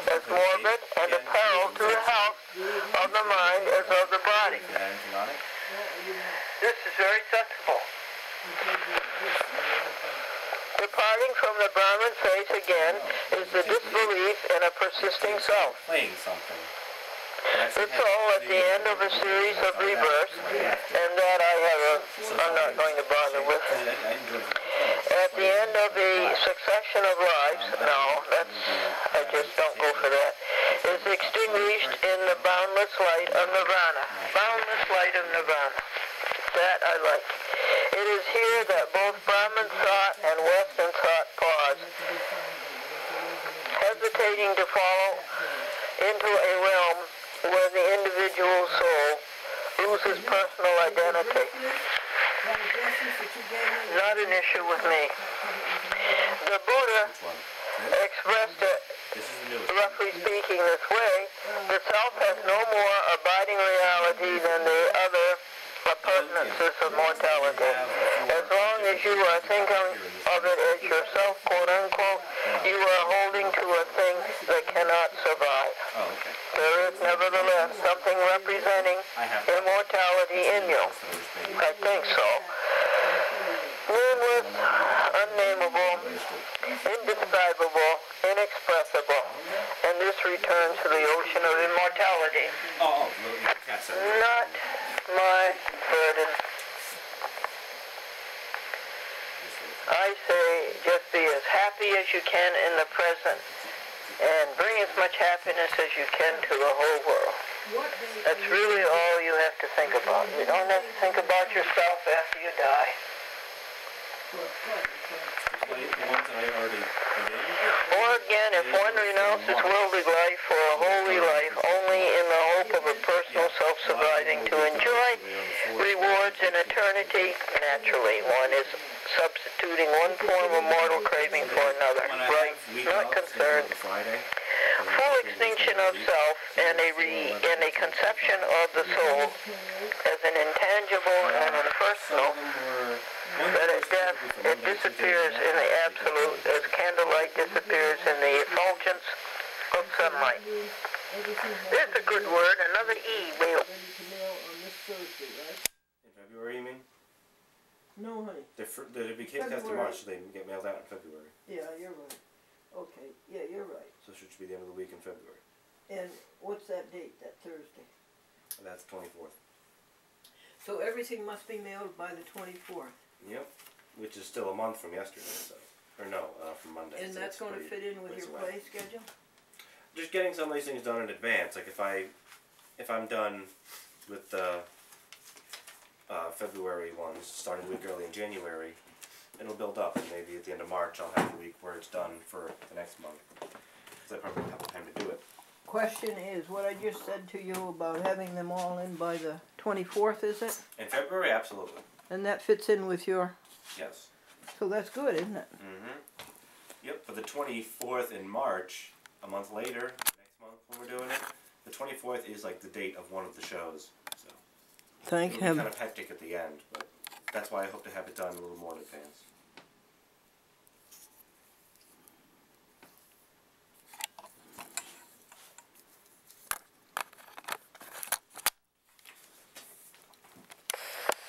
[SPEAKER 2] as morbid and a peril to the health of the mind as of the body. This is very sensible. Departing from the Brahman faith again is the disbelief in a persisting self.
[SPEAKER 5] Playing something.
[SPEAKER 2] The soul at the end of a series of rebirths, and that I'm not going to bother with. At the end of a succession of lives, no, I just don't go for that, is extinguished in the boundless light of nirvana. Boundless light of nirvana. That I like. It is here that both Brahman thought and Western thought pause, hesitating to follow into a realm where the individual soul loses personal identity. Not an issue with me. The Buddha expressed it, roughly speaking, this way: the self has no more abiding reality than the other appurtenances of mortality. As long as you are thinking of it as yourself, quote unquote, you are holding to a thing that cannot survive. There is nevertheless something representing immortality in you. I think so. Nameless, unnameable, indescribable, inexpressible. And this returns to the ocean of immortality. Not my burden. I say just be as happy as you can in the present and bring as much happiness as you can to the whole world. That's really all you have to think about. You don't have to think about yourself after you die. Or again, if one renounces worldly life for a holy life only in the hope of a personal self-surviving to enjoy rewards in eternity, naturally one is substituting one form of mortal craving for another. Right? Not concerned. full extinction of self and a conception of the soul as an intangible and impersonal, that at death it disappears in the absolute as candlelight disappears in the effulgence of sunlight. There's a good word, another E.
[SPEAKER 4] Ready to mail on this Thursday, right?
[SPEAKER 3] In February, you mean?
[SPEAKER 4] No, honey.
[SPEAKER 3] They became cast in March, so they get mailed out in February.
[SPEAKER 4] Yeah, you're right. Okay, yeah, you're right.
[SPEAKER 3] So it should be the end of the week in February.
[SPEAKER 4] And what's that date, that Thursday?
[SPEAKER 3] And that's 24th.
[SPEAKER 4] So everything must be mailed by the 24th.
[SPEAKER 3] Yep. Which is still a month from yesterday, so. Or no, from Monday.
[SPEAKER 4] And
[SPEAKER 3] so
[SPEAKER 4] that's
[SPEAKER 3] it's
[SPEAKER 4] going to
[SPEAKER 3] pretty
[SPEAKER 4] fit in with
[SPEAKER 3] ways
[SPEAKER 4] your
[SPEAKER 3] away.
[SPEAKER 4] play schedule?
[SPEAKER 3] Just getting some of these things done in advance. Like if I'm done with the February ones, starting a week early in January, it'll build up, and maybe at the end of March I'll have a week where it's done for the next month. Because I probably won't have time to do it.
[SPEAKER 4] Question is, what I just said to you about having them all in by the 24th, is it?
[SPEAKER 3] In February, absolutely.
[SPEAKER 4] And that fits in with your...
[SPEAKER 3] Yes.
[SPEAKER 4] So that's good, isn't it?
[SPEAKER 3] Mm-hmm. Yep, for the 24th in March, a month later, next month when we're doing it, the 24th is like the date of one of the shows. So
[SPEAKER 4] Thank
[SPEAKER 3] it'll
[SPEAKER 4] him.
[SPEAKER 3] be kind of hectic at the end, but that's why I hope to have it done a little more in advance.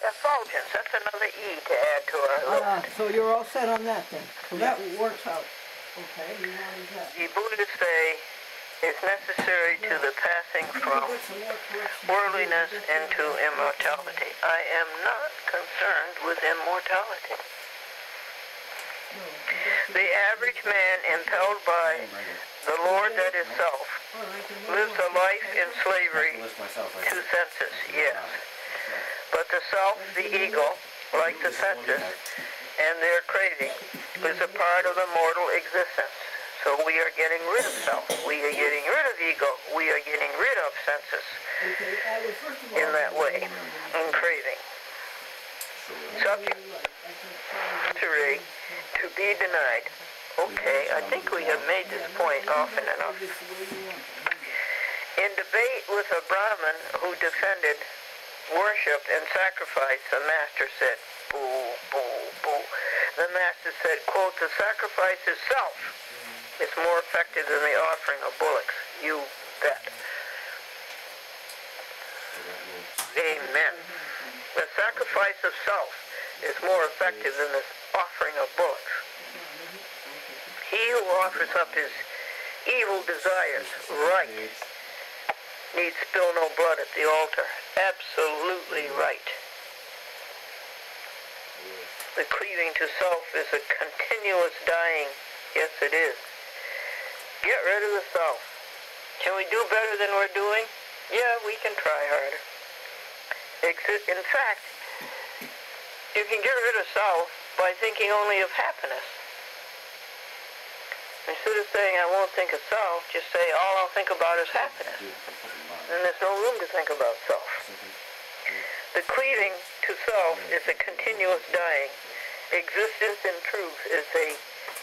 [SPEAKER 2] Effulgence, that's another E to add to our list.
[SPEAKER 4] So you're all set on that then. So that works out. Okay, you wanted that.
[SPEAKER 2] The Buddhists say is necessary to the passing from worldliness into immortality. I am not concerned with immortality. The average man, impelled by the Lord that is self, lives a life in slavery to senses, yes. But the self, the ego, like the senses, and their craving, is a part of the mortal existence. So we are getting rid of self. We are getting rid of ego. We are getting rid of senses in that way, in craving. Subject to be denied. Okay, I think we have made this point often enough. In debate with a Brahmin who defended worship and sacrifice, the master said, boo, boo, boo. The master said, quote, the sacrifice is self. It's more effective than the offering of bullocks. You bet. Amen. The sacrifice of self is more effective than the offering of bullocks. He who offers up his evil desires, right, needs spill no blood at the altar. Absolutely right. The cleaving to self is a continuous dying. Yes, it is. Get rid of the self. Can we do better than we're doing? Yeah, we can try harder. In fact, you can get rid of self by thinking only of happiness. Instead of saying, I won't think of self, just say, all I'll think about is happiness. And there's no room to think about self. The cleaving to self is a continuous dying. Existence in truth is a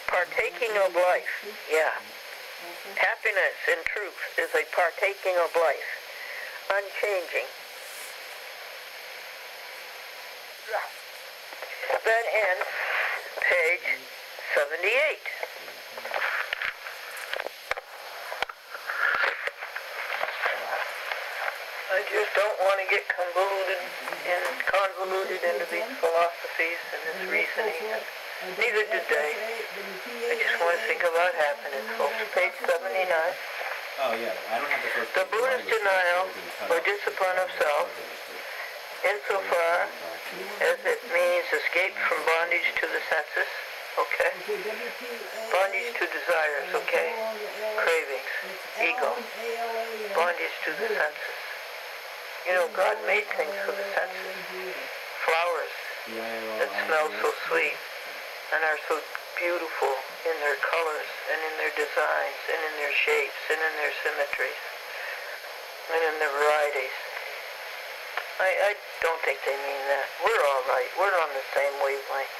[SPEAKER 2] partaking of life. Yeah. Happiness in truth is a partaking of life. Unchanging. That ends page 78. I just don't want to get convoluted into these philosophies and this reasoning. Neither did they. I just want to think about happiness, folks. Page 79.
[SPEAKER 3] Oh yeah, I don't have the first.
[SPEAKER 2] The Buddhist denial or discipline of self, insofar as it means escape from bondage to the senses, okay? Bondage to desires, okay? Cravings, ego, bondage to the senses. You know, God made things for the senses. Flowers that smell so sweet and are so beautiful in their colors and in their designs and in their shapes and in their symmetries and in their varieties. I don't think they mean that. We're all right. We're on the same wavelength.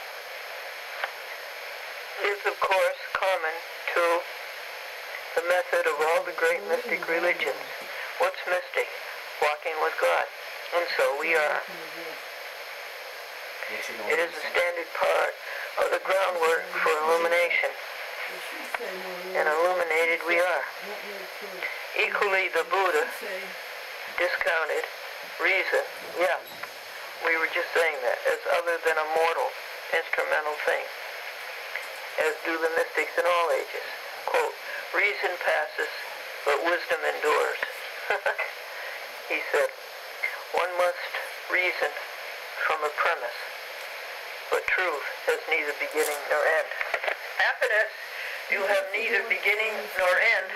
[SPEAKER 2] It is, of course, common to the method of all the great mystic religions. What's mystic? Walking with God. And so we are. It is a standard part of the groundwork for illumination. And illuminated we are. Equally, the Buddha discounted reason, yes, we were just saying that, as other than a mortal, instrumental thing, as do the mystics in all ages. Quote, reason passes, but wisdom endures. He said, one must reason from a premise, but truth has neither beginning nor end. Happiness, you have neither beginning nor end.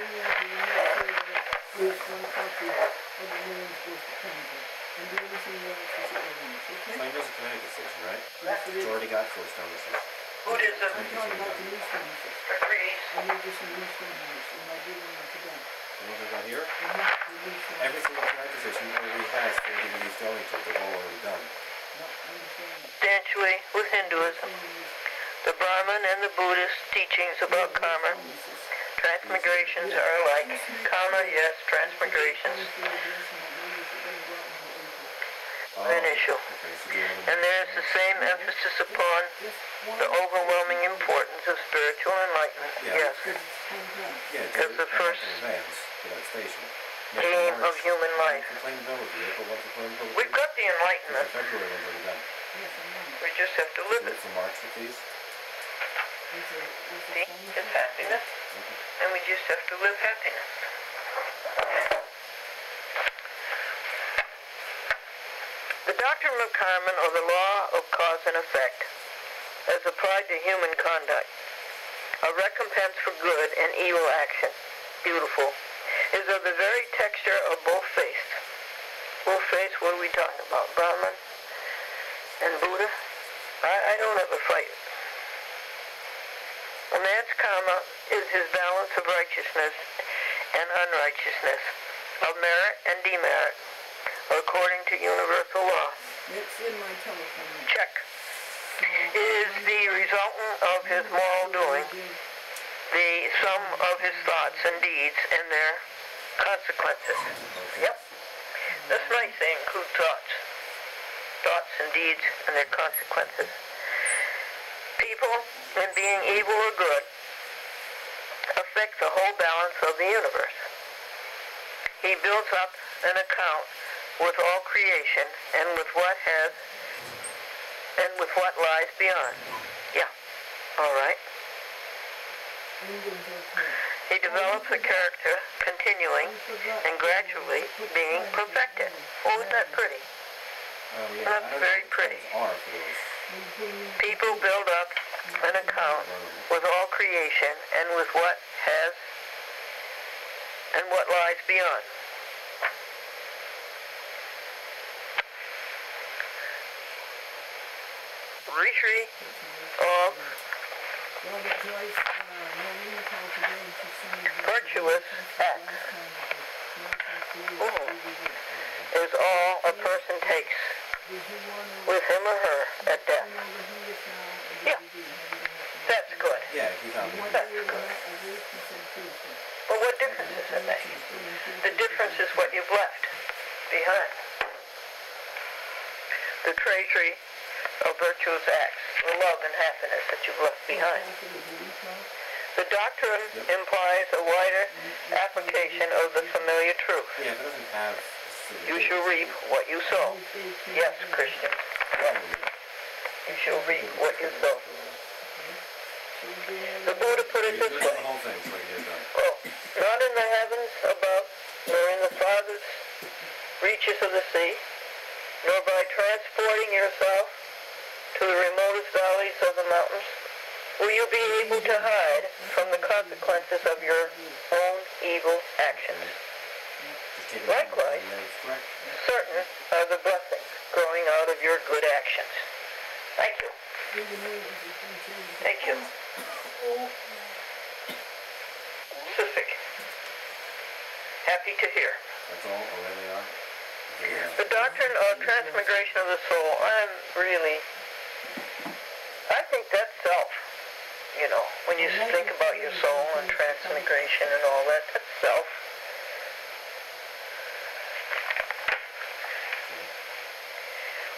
[SPEAKER 3] Plain was a kinetic decision, right? It's already got forced illnesses.
[SPEAKER 2] Buddhism agrees.
[SPEAKER 3] And what about here? Every single kinetic decision already has 4 degrees going to it. They're all already done.
[SPEAKER 2] Substantially with Hinduism, the Brahmin and the Buddhist teachings about karma, transmigrations are alike. Karma, yes, transmigrations an issue. And there is the same emphasis upon the overwhelming importance of spiritual enlightenment. Yes. As the first aim of human life. We've got the enlightenment. We just have to live it. See? It's happiness. And we just have to live happiness. The doctrine of karma, or the law of cause and effect, as applied to human conduct, a recompense for good and evil action, beautiful, is of the very texture of both faiths. Both faiths, what are we talking about? Brahman and Buddha? I don't ever fight it. A man's karma is his balance of righteousness and unrighteousness, of merit and demerit, according to universal law.
[SPEAKER 4] It's in my telephone.
[SPEAKER 2] Check. It is the resultant of his moral doing, the sum of his thoughts and deeds and their consequences. Yep. That's nice, they include thoughts. Thoughts and deeds and their consequences. People, in being evil or good, affect the whole balance of the universe. He builds up an account with all creation and with what has and with what lies beyond. Yeah. All right. He develops a character continuing and gradually being perfected. Oh, isn't that pretty? That's very pretty. People build up an account with all creation and with what has and what lies beyond. Retreat of virtuous acts is all a person takes with him or her at death. Yeah, that's good.
[SPEAKER 3] Yeah, he's on
[SPEAKER 2] That's good. But what difference does it make? The difference is what you've left behind. The treasury of virtuous acts, the love and happiness that you've left behind. The doctrine implies a wider application of the familiar truth.
[SPEAKER 3] Yeah, if it doesn't have...
[SPEAKER 2] You shall reap what you sow. Yes, Christians. Yes. You shall reap what you sow. The Buddha put it this way. Oh, not in the heavens above, nor in the farthest reaches of the sea, nor by transporting yourself to the remotest valleys of the mountains, will you be able to hide from the consequences of your own evil actions. Likewise, certain are the blessings growing out of your good actions. Thank you. Thank you. Pacific. Happy to hear.
[SPEAKER 3] That's all? Oh, there they are?
[SPEAKER 2] The doctrine of transmigration of the soul, I think that's self, know, when you think about your soul and transmigration and all that, that's self.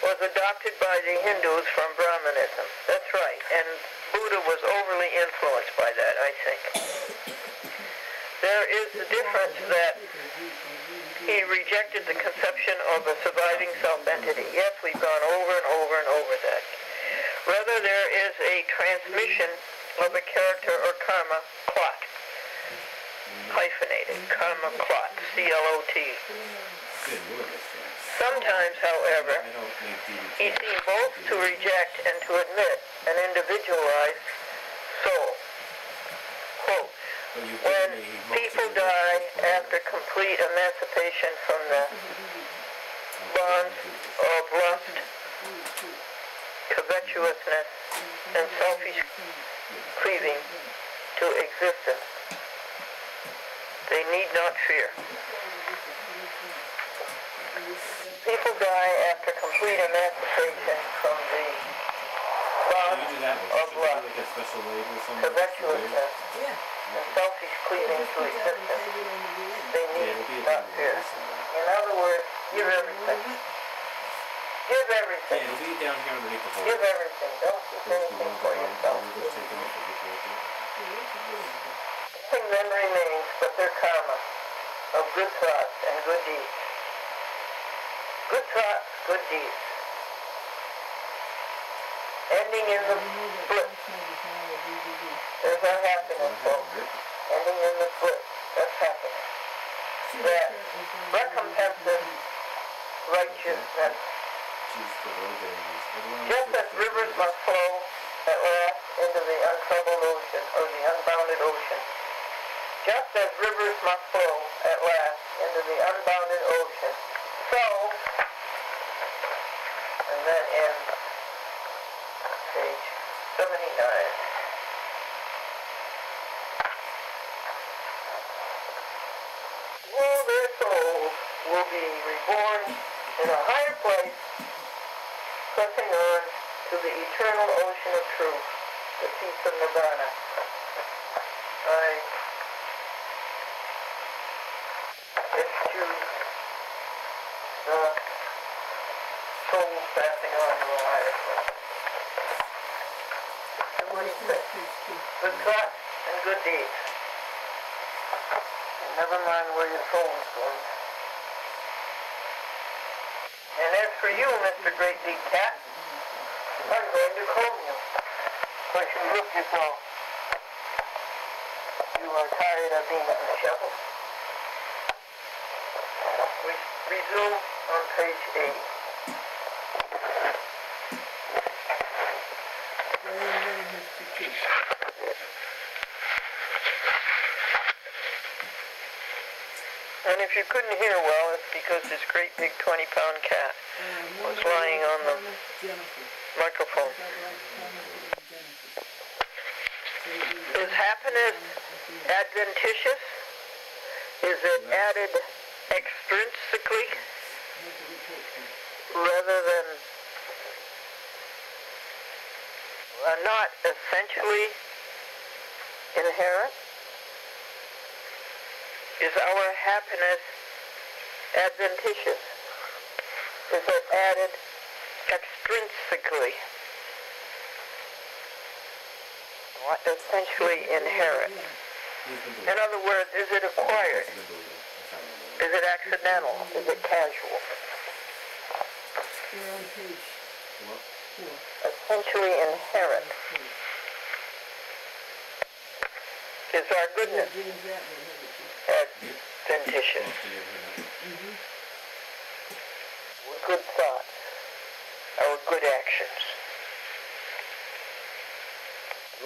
[SPEAKER 2] Was adopted by the Hindus from Brahmanism. That's right. And Buddha was overly influenced by that, I think. There is the difference that he rejected the conception of a surviving self-entity. Yes, we've gone over and over and over that. Rather, there is a transmission of a character or karma clot. Hyphenated. Karma clot. C-L-O-T. Sometimes, however, he seemed both to reject and to admit an individualized soul. Quote, when people die after complete emancipation from the bonds of lust, covetousness, and selfish cleaving to existence, they need not fear. People die after complete emancipation from the bonds of lust, covetousness, and selfish cleaving to existence. They need not fear. In other words, give everything. Give everything. Give everything. Don't keep anything for yourself. Nothing then remains but their karma of good thoughts and good deeds. Good thoughts, good deeds. Ending in the bliss. There's our happiness, folks. Ending in the bliss. That's happiness. That recompenses righteousness. Just as rivers must flow at last into the untroubled ocean, or the unbounded ocean. Just as rivers must flow at last into the unbounded ocean. So, and then in page 79. All their souls will be reborn in a higher place, pressing on to the eternal ocean of truth, the seats of Nirvana. It's to the souls passing on to a higher place. And what do you say? Good thoughts and good deeds. And never mind where your soul is going. And as for you, Mr. Great Big Cat, I'm going to comb you. So you look yourself. You are tired of being disheveled. We resume on page 8. And if you couldn't hear well, it's because this great big 20-pound cat was lying on the microphone. Is happiness adventitious? Is it added extrinsically rather than not essentially inherent? Is our happiness adventitious? Is it added extrinsically? What essentially inherent? In other words, is it acquired? Is it accidental? Is it casual? Essentially inherent. Is our goodness adventitious? Our good thoughts, our good actions.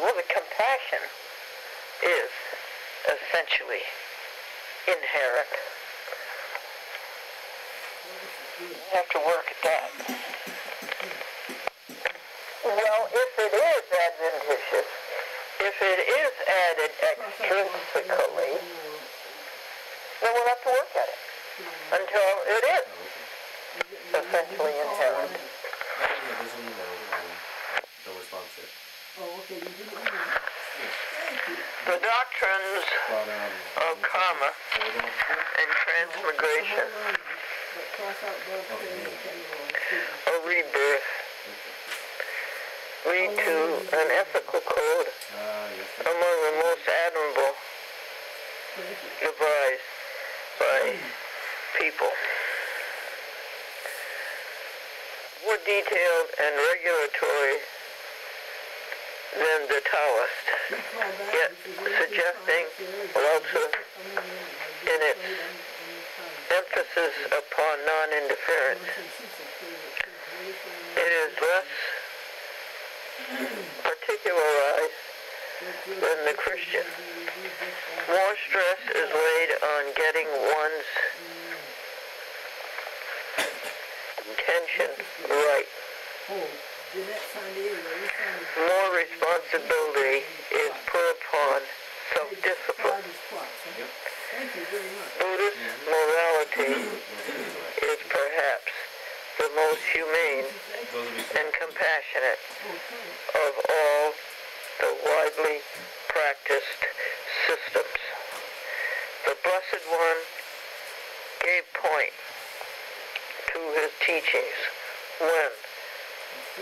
[SPEAKER 2] Well, the compassion is essentially inherent. You have to work at that. Well, if it is adventitious, if it is added extrinsically, then we'll have to work at it until it is essentially inherent. The doctrines of karma and transmigration, a rebirth, lead to an ethical code among the most admirable devised by people. More detailed and regulatory than the Taoist, yet suggesting also in its emphasis upon non-interference. It is less particularized than the Christian. More stress is laid on getting one's intention right. More responsibility is put upon self-discipline. Buddhist morality is perhaps the most humane and compassionate of all the widely practiced systems. The Blessed One gave point to his teachings when,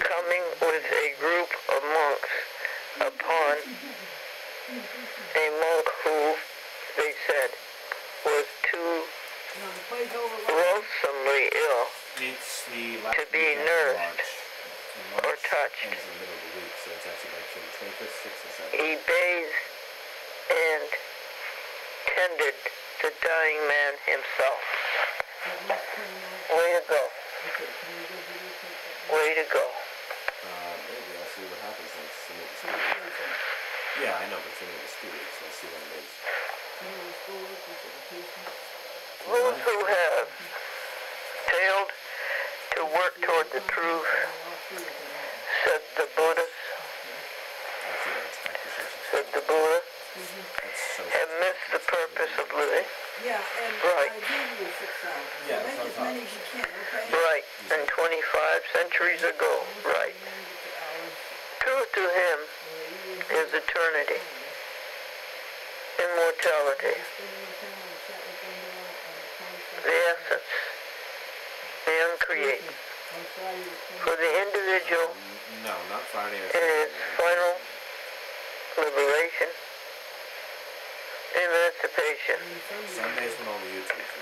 [SPEAKER 2] coming with a group of monks upon a monk who, they said, was too loathsomely ill to be nursed or touched. He bathed and tended the dying man himself. Way to go. Way to go.
[SPEAKER 3] Maybe I'll see what happens next. Yeah, I know, but it's in the studio, so I'll see what it is.
[SPEAKER 2] Those who have failed to work toward the truth, said the Buddha, have missed the purpose of living.
[SPEAKER 4] Yeah, and
[SPEAKER 2] Right.
[SPEAKER 4] I gave you 6 hours.
[SPEAKER 3] Yeah,
[SPEAKER 4] Make
[SPEAKER 3] that's
[SPEAKER 4] as
[SPEAKER 3] what I'm
[SPEAKER 4] many as you can, okay?
[SPEAKER 2] Right, and 25 centuries ago. Right. Truth to him is eternity, immortality, the essence, the uncreated. For the individual,
[SPEAKER 3] No, not Friday or
[SPEAKER 2] it is final liberation, emancipation.
[SPEAKER 3] Sundays when all the YouTube's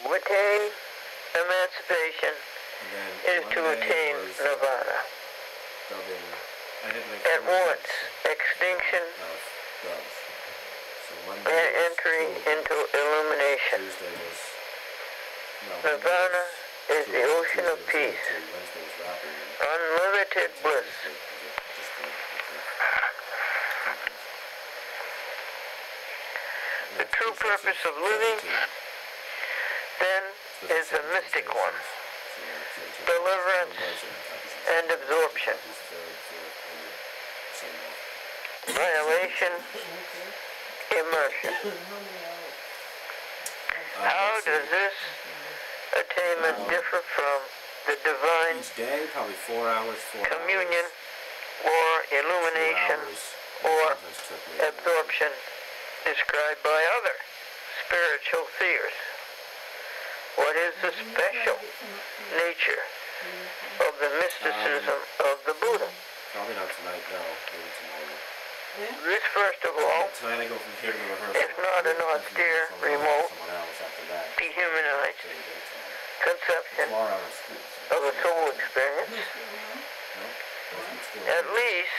[SPEAKER 2] To attain emancipation
[SPEAKER 3] and
[SPEAKER 2] is to attain nirvana. At once, extinction and entry into illumination. Nirvana is the ocean of peace, unlimited bliss. The true purpose of living, then, is a mystic one. Deliverance and absorption. Violation, immersion. How does this attainment differ from the divine
[SPEAKER 3] Each day, probably 4 hours, 4
[SPEAKER 2] communion
[SPEAKER 3] hours,
[SPEAKER 2] or
[SPEAKER 3] 2
[SPEAKER 2] illumination
[SPEAKER 3] hours.
[SPEAKER 2] or
[SPEAKER 3] Sometimes took me
[SPEAKER 2] absorption described by other spiritual seers? What is the special nature of the mysticism of the Buddha?
[SPEAKER 3] Probably not tonight, no. Maybe tomorrow.
[SPEAKER 2] This, first of all,
[SPEAKER 3] Tonight I go from here to the rehearsal.
[SPEAKER 2] is not an austere, remote,
[SPEAKER 3] Someone else after that.
[SPEAKER 2] dehumanized conception
[SPEAKER 3] Tomorrow I'm at school.
[SPEAKER 2] of a soul experience.
[SPEAKER 3] No?
[SPEAKER 2] At least,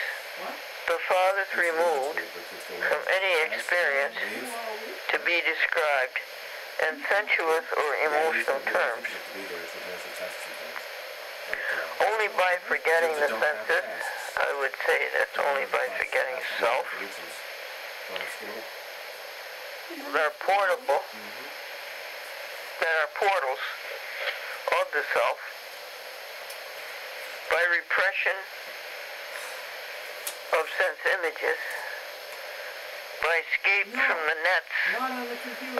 [SPEAKER 2] the farthest removed from any experience to be described in sensuous or emotional terms. Only by forgetting the senses, I would say that's only by forgetting self, that are portable, that are portals of the self, by repression of sense images, by escape from the nets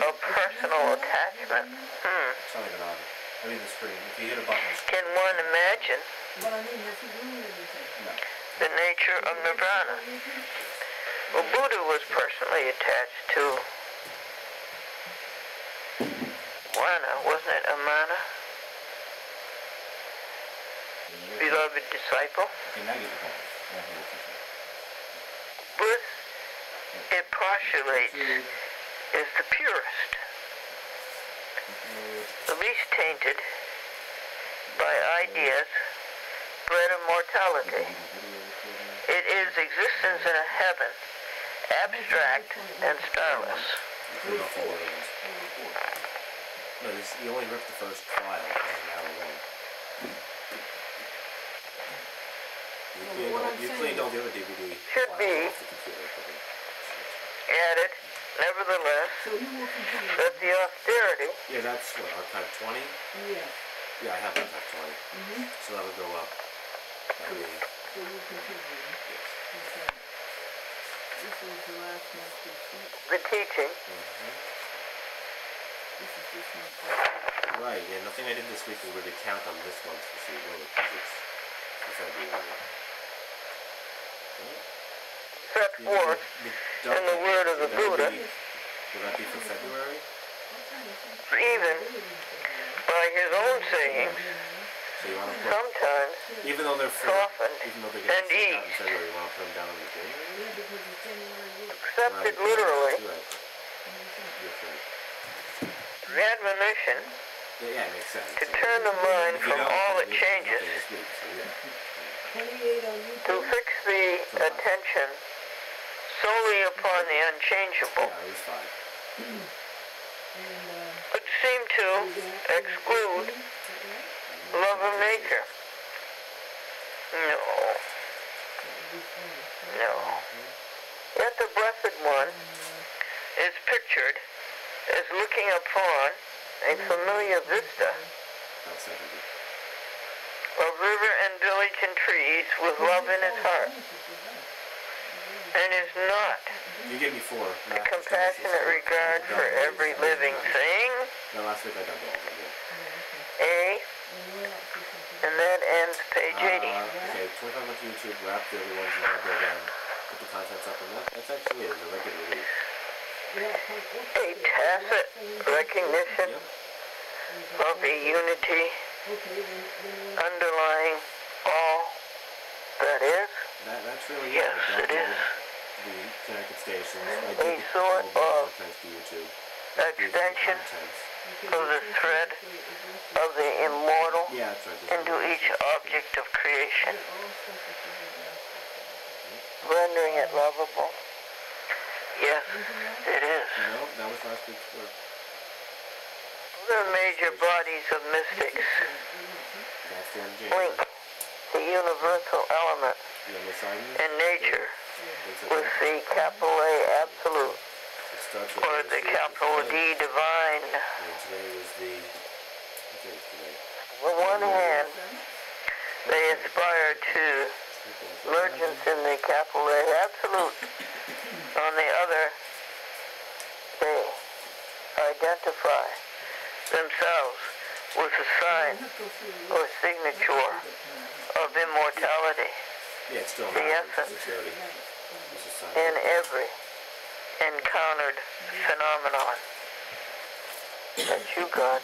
[SPEAKER 2] of personal attachment.
[SPEAKER 3] It's not even on. I mean the screen. If you hit a button,
[SPEAKER 2] Can one imagine
[SPEAKER 3] no.
[SPEAKER 2] the nature of nirvana. Well, Buddha was personally attached to Wana, wasn't it? Amana? Beloved disciple.
[SPEAKER 3] Okay, now get the point. Now hear what you say.
[SPEAKER 2] Bliss, it postulates, is the purest, the least tainted by ideas bred of mortality. It is existence in a heaven, abstract and starless.
[SPEAKER 3] You off all the ones. No, you only ripped the first file. This is an hour long. You cleaned all the other DVD
[SPEAKER 2] Should
[SPEAKER 3] files
[SPEAKER 2] be
[SPEAKER 3] off the computer.
[SPEAKER 2] added, nevertheless, that the austerity
[SPEAKER 3] Yeah, that's what, archive 20?
[SPEAKER 4] Yes.
[SPEAKER 3] Yeah, I have archive 20. So that would go up. That would be,
[SPEAKER 4] So you continue.
[SPEAKER 3] yes.
[SPEAKER 4] Okay. This is the last month's receipt.
[SPEAKER 2] the teaching,
[SPEAKER 4] This is this month's receipt.
[SPEAKER 3] Right, and the thing I did this week was really count on this month's receipt, really, because it's for February.
[SPEAKER 2] set forth in the word of the Buddha,
[SPEAKER 3] Will that be for February?
[SPEAKER 2] even by his own sayings,
[SPEAKER 3] So you want to put,
[SPEAKER 2] sometimes
[SPEAKER 3] even though they're for,
[SPEAKER 2] softened
[SPEAKER 3] even though they're
[SPEAKER 2] and
[SPEAKER 3] getting sent out in
[SPEAKER 2] eased,
[SPEAKER 3] February, you want to put them down in the January?
[SPEAKER 2] accepted literally,
[SPEAKER 3] You're right. You're right.
[SPEAKER 2] the admonition
[SPEAKER 3] Yeah, it makes sense.
[SPEAKER 2] to turn the mind
[SPEAKER 3] If you
[SPEAKER 2] from
[SPEAKER 3] don't,
[SPEAKER 2] all
[SPEAKER 3] then
[SPEAKER 2] it
[SPEAKER 3] you-
[SPEAKER 2] changes,
[SPEAKER 3] nothing this week, so yeah.
[SPEAKER 4] 28 on
[SPEAKER 2] to
[SPEAKER 4] YouTube.
[SPEAKER 2] fix the attention solely upon the unchangeable,
[SPEAKER 3] Yeah, it was fine.
[SPEAKER 4] And,
[SPEAKER 2] would seem to exclude love of nature. No, no. Yet the Blessed One is pictured as looking upon a familiar vista
[SPEAKER 3] About 70.
[SPEAKER 2] of river and village and trees with love in his heart, and is not
[SPEAKER 3] You gave me 4.
[SPEAKER 2] a compassionate regard for every living thing,
[SPEAKER 3] No, last week I dubbed all of them, yeah.
[SPEAKER 2] and that ends page 80.
[SPEAKER 3] Okay, 25 on YouTube, wrap the other ones and I'll go down, put the contents up, and that's actually it. It was a regular release.
[SPEAKER 2] A tacit recognition
[SPEAKER 3] Yep.
[SPEAKER 2] of a unity underlying all that is,
[SPEAKER 3] That's really
[SPEAKER 2] Yes,
[SPEAKER 3] it. I
[SPEAKER 2] it is.
[SPEAKER 3] downloaded the Connecticut stations. I
[SPEAKER 2] A
[SPEAKER 3] did
[SPEAKER 2] sort
[SPEAKER 3] all the
[SPEAKER 2] of
[SPEAKER 3] contents to YouTube.
[SPEAKER 2] extension
[SPEAKER 3] Contents.
[SPEAKER 2] of the thread of the immortal
[SPEAKER 3] Yeah, that's right. There's
[SPEAKER 2] into
[SPEAKER 3] no-
[SPEAKER 2] each object of creation, rendering it lovable. Yes, it is.
[SPEAKER 3] No, that was last week's work.
[SPEAKER 2] Other major bodies of mystics
[SPEAKER 3] That's the end of
[SPEAKER 2] link
[SPEAKER 3] January.
[SPEAKER 2] the universal element
[SPEAKER 3] You on the assignment?
[SPEAKER 2] in nature
[SPEAKER 3] It's
[SPEAKER 2] with the capital A absolute
[SPEAKER 3] It starts with
[SPEAKER 2] or the capital D divine.
[SPEAKER 3] And today was the... What day is today?
[SPEAKER 2] On one hand, they aspire to emergence in the capital A absolute. On the other, they identify themselves with a sign or signature of immortality
[SPEAKER 3] Yeah, it's still
[SPEAKER 2] The
[SPEAKER 3] not.
[SPEAKER 2] essence.
[SPEAKER 3] It's already... It's a sign.
[SPEAKER 2] in every encountered phenomenon. That's you, God.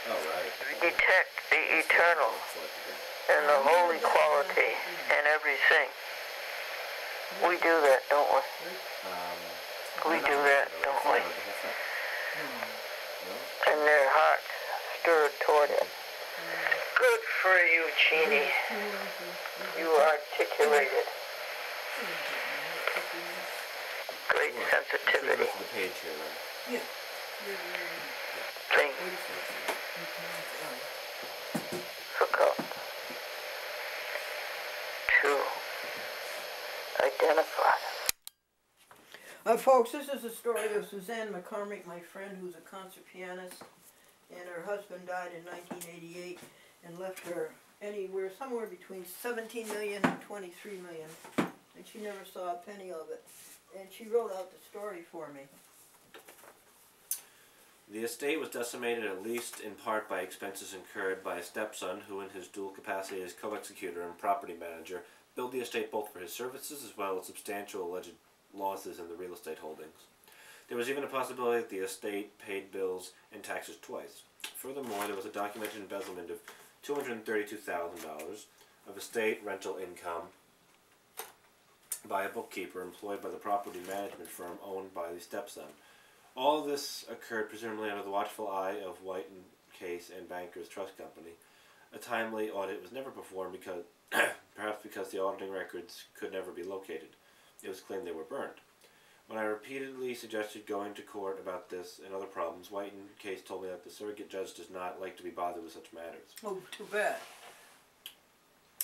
[SPEAKER 3] Oh, right.
[SPEAKER 2] Detect the eternal and the holy quality in everything. We do that, don't we? We do that, don't we? And their hearts stirred toward it. Good for you, Jeannie. You articulated great sensitivity.
[SPEAKER 3] The page here, then.
[SPEAKER 2] Thing difficult to identify.
[SPEAKER 4] Folks, this is the story of Suzanne McCormick, my friend who's a concert pianist, and her husband died in 1988 and left her somewhere between 17 million and 23 million, and she never saw a penny of it. And she wrote out the story for me.
[SPEAKER 3] The estate was decimated at least in part by expenses incurred by a stepson who, in his dual capacity as co-executor and property manager, billed the estate both for his services as well as substantial alleged losses in the real estate holdings. There was even a possibility that the estate paid bills and taxes twice. Furthermore, there was a documented embezzlement of $232,000 of estate rental income by a bookkeeper employed by the property management firm owned by the stepson. All of this occurred presumably under the watchful eye of White and Case and Bankers Trust Company. A timely audit was never performed because, perhaps because the auditing records could never be located. It was claimed they were burned. When I repeatedly suggested going to court about this and other problems, White and Case told me that the surrogate judge does not like to be bothered with such matters.
[SPEAKER 4] Oh, too bad.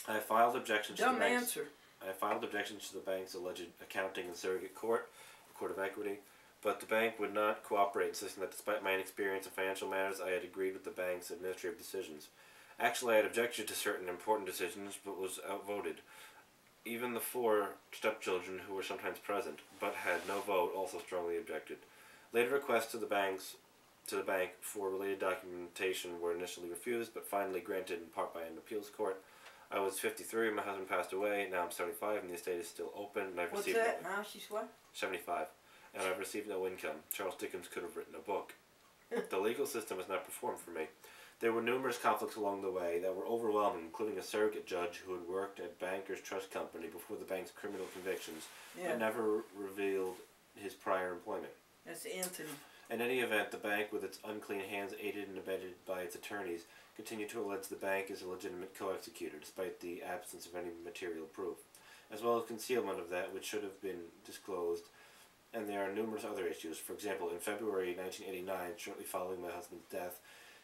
[SPEAKER 3] I filed objections
[SPEAKER 4] Dumb
[SPEAKER 3] to the bank's,
[SPEAKER 4] answer.
[SPEAKER 3] I filed objections to the bank's alleged accounting and surrogate court, a court of equity, but the bank would not cooperate, insisting that despite my inexperience in financial matters, I had agreed with the bank's administrative decisions. Actually, I had objected to certain important decisions, but was outvoted. Even the 4 stepchildren who were sometimes present, but had no vote, also strongly objected. Later requests to the bank for related documentation were initially refused, but finally granted in part by an appeals court. I was 53 when my husband passed away. Now I'm 75 and the estate is still open. And I've
[SPEAKER 4] What's
[SPEAKER 3] received
[SPEAKER 4] that? Now she's what?
[SPEAKER 3] 75. And I've received no income. Charles Dickens could have written a book. The legal system has not performed for me. There were numerous conflicts along the way that were overwhelming, including a surrogate judge who had worked at Bankers Trust Company before the bank's criminal convictions, but never revealed his prior employment.
[SPEAKER 4] That's Anthony.
[SPEAKER 3] In any event, the bank, with its unclean hands aided and abetted by its attorneys, continued to allege the bank is a legitimate co-executor, despite the absence of any material proof, as well as concealment of that which should have been disclosed. And there are numerous other issues. For example, in February 1989, shortly following my husband's death,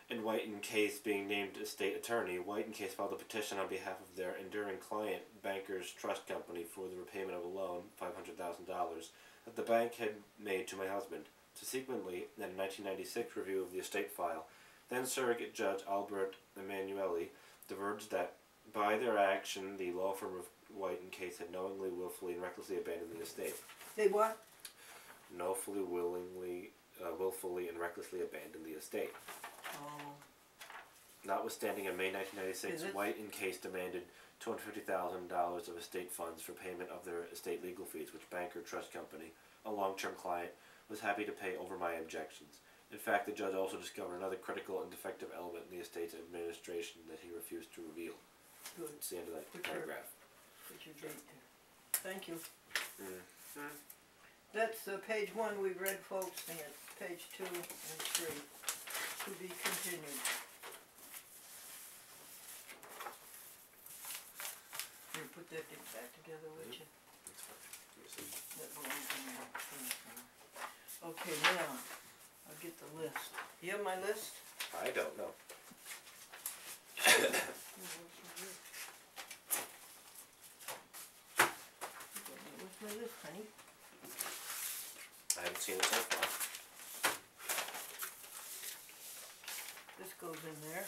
[SPEAKER 3] and White and Case being named estate attorney, White and Case filed a petition on behalf of their enduring client, Bankers Trust Company, for the repayment of a loan, $500,000, that the bank had made to my husband. Subsequently, in a 1996 review of the estate file, then surrogate judge Albert Emanuele diverged that by their action, the law firm of White and Case had knowingly, willfully, and recklessly abandoned the estate.
[SPEAKER 4] They what?
[SPEAKER 3] Willfully, and recklessly abandoned the estate.
[SPEAKER 4] Oh.
[SPEAKER 3] Notwithstanding, in May 1996, White and Case demanded $250,000 of estate funds for payment of their estate legal fees, which Banker Trust Company, a long-term client, was happy to pay over my objections. In fact, the judge also discovered another critical and defective element in the estate's administration that he refused to reveal.
[SPEAKER 4] Good.
[SPEAKER 3] It's the end of that paragraph.
[SPEAKER 4] Put your date there. Thank you. That's page 1 we've read, folks, and page 2 and 3 to be continued. Here, put that thing back together, would you? That belongs in there. Okay, now I'll get the list. You have my list?
[SPEAKER 3] I don't know.
[SPEAKER 4] What's my list, honey?
[SPEAKER 3] I haven't seen it so far.
[SPEAKER 4] This goes in there.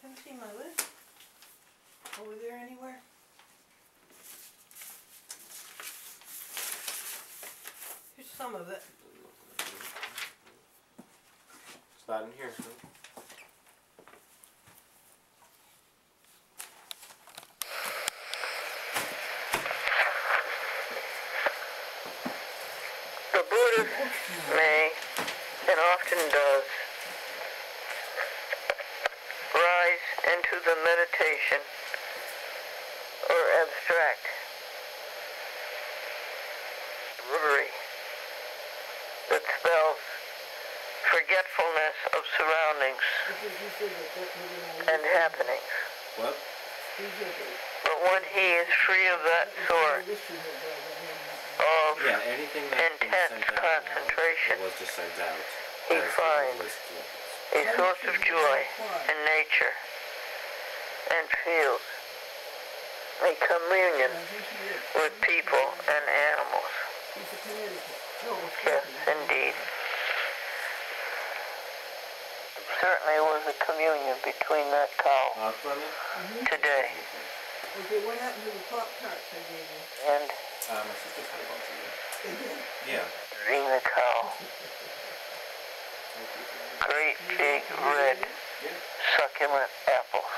[SPEAKER 4] Haven't seen my list? Over there anywhere? Here's some of it.
[SPEAKER 3] It's not in here.
[SPEAKER 2] The Buddhist may, and often does, rise into the meditation or abstract reverie that spells forgetfulness of surroundings and happenings.
[SPEAKER 3] What?
[SPEAKER 2] But when he is free of that sort of
[SPEAKER 3] anything that's been
[SPEAKER 2] intense
[SPEAKER 3] sent out
[SPEAKER 2] concentration,
[SPEAKER 3] now, was just sent out.
[SPEAKER 2] he
[SPEAKER 3] as
[SPEAKER 2] finds
[SPEAKER 3] list.
[SPEAKER 2] a source of joy in nature and feels a communion with people and animals. Yes, indeed. Certainly was a communion between that cow today
[SPEAKER 4] Okay, what happened to the Pop-Tarts I gave you?
[SPEAKER 2] and
[SPEAKER 3] My sister's had a bunch of them. Yeah.
[SPEAKER 2] being the cow. Great big red succulent apples.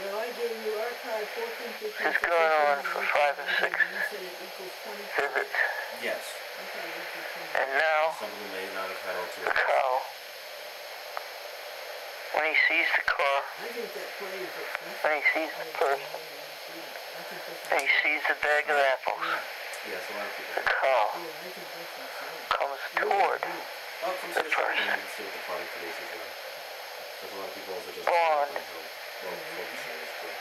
[SPEAKER 4] Now I gave you archive 14, 15,
[SPEAKER 2] This is going on for 5 or 6
[SPEAKER 4] You said it equals 25.
[SPEAKER 2] visits.
[SPEAKER 3] Yes.
[SPEAKER 4] Okay, equals 25.
[SPEAKER 2] And now,
[SPEAKER 3] Some of them may not have had all
[SPEAKER 2] the
[SPEAKER 3] two.
[SPEAKER 2] cow, when he sees the car,
[SPEAKER 4] I think that plays it.
[SPEAKER 2] when he sees the person, and he sees the bag of apples,
[SPEAKER 3] Yes, a lot of people.
[SPEAKER 2] the cow
[SPEAKER 4] Yeah, I think that's insane.
[SPEAKER 2] comes toward
[SPEAKER 3] Oh, come see the show and then see what the product produces as well. Because a lot of people also just
[SPEAKER 2] Bond
[SPEAKER 3] well, for the show is true.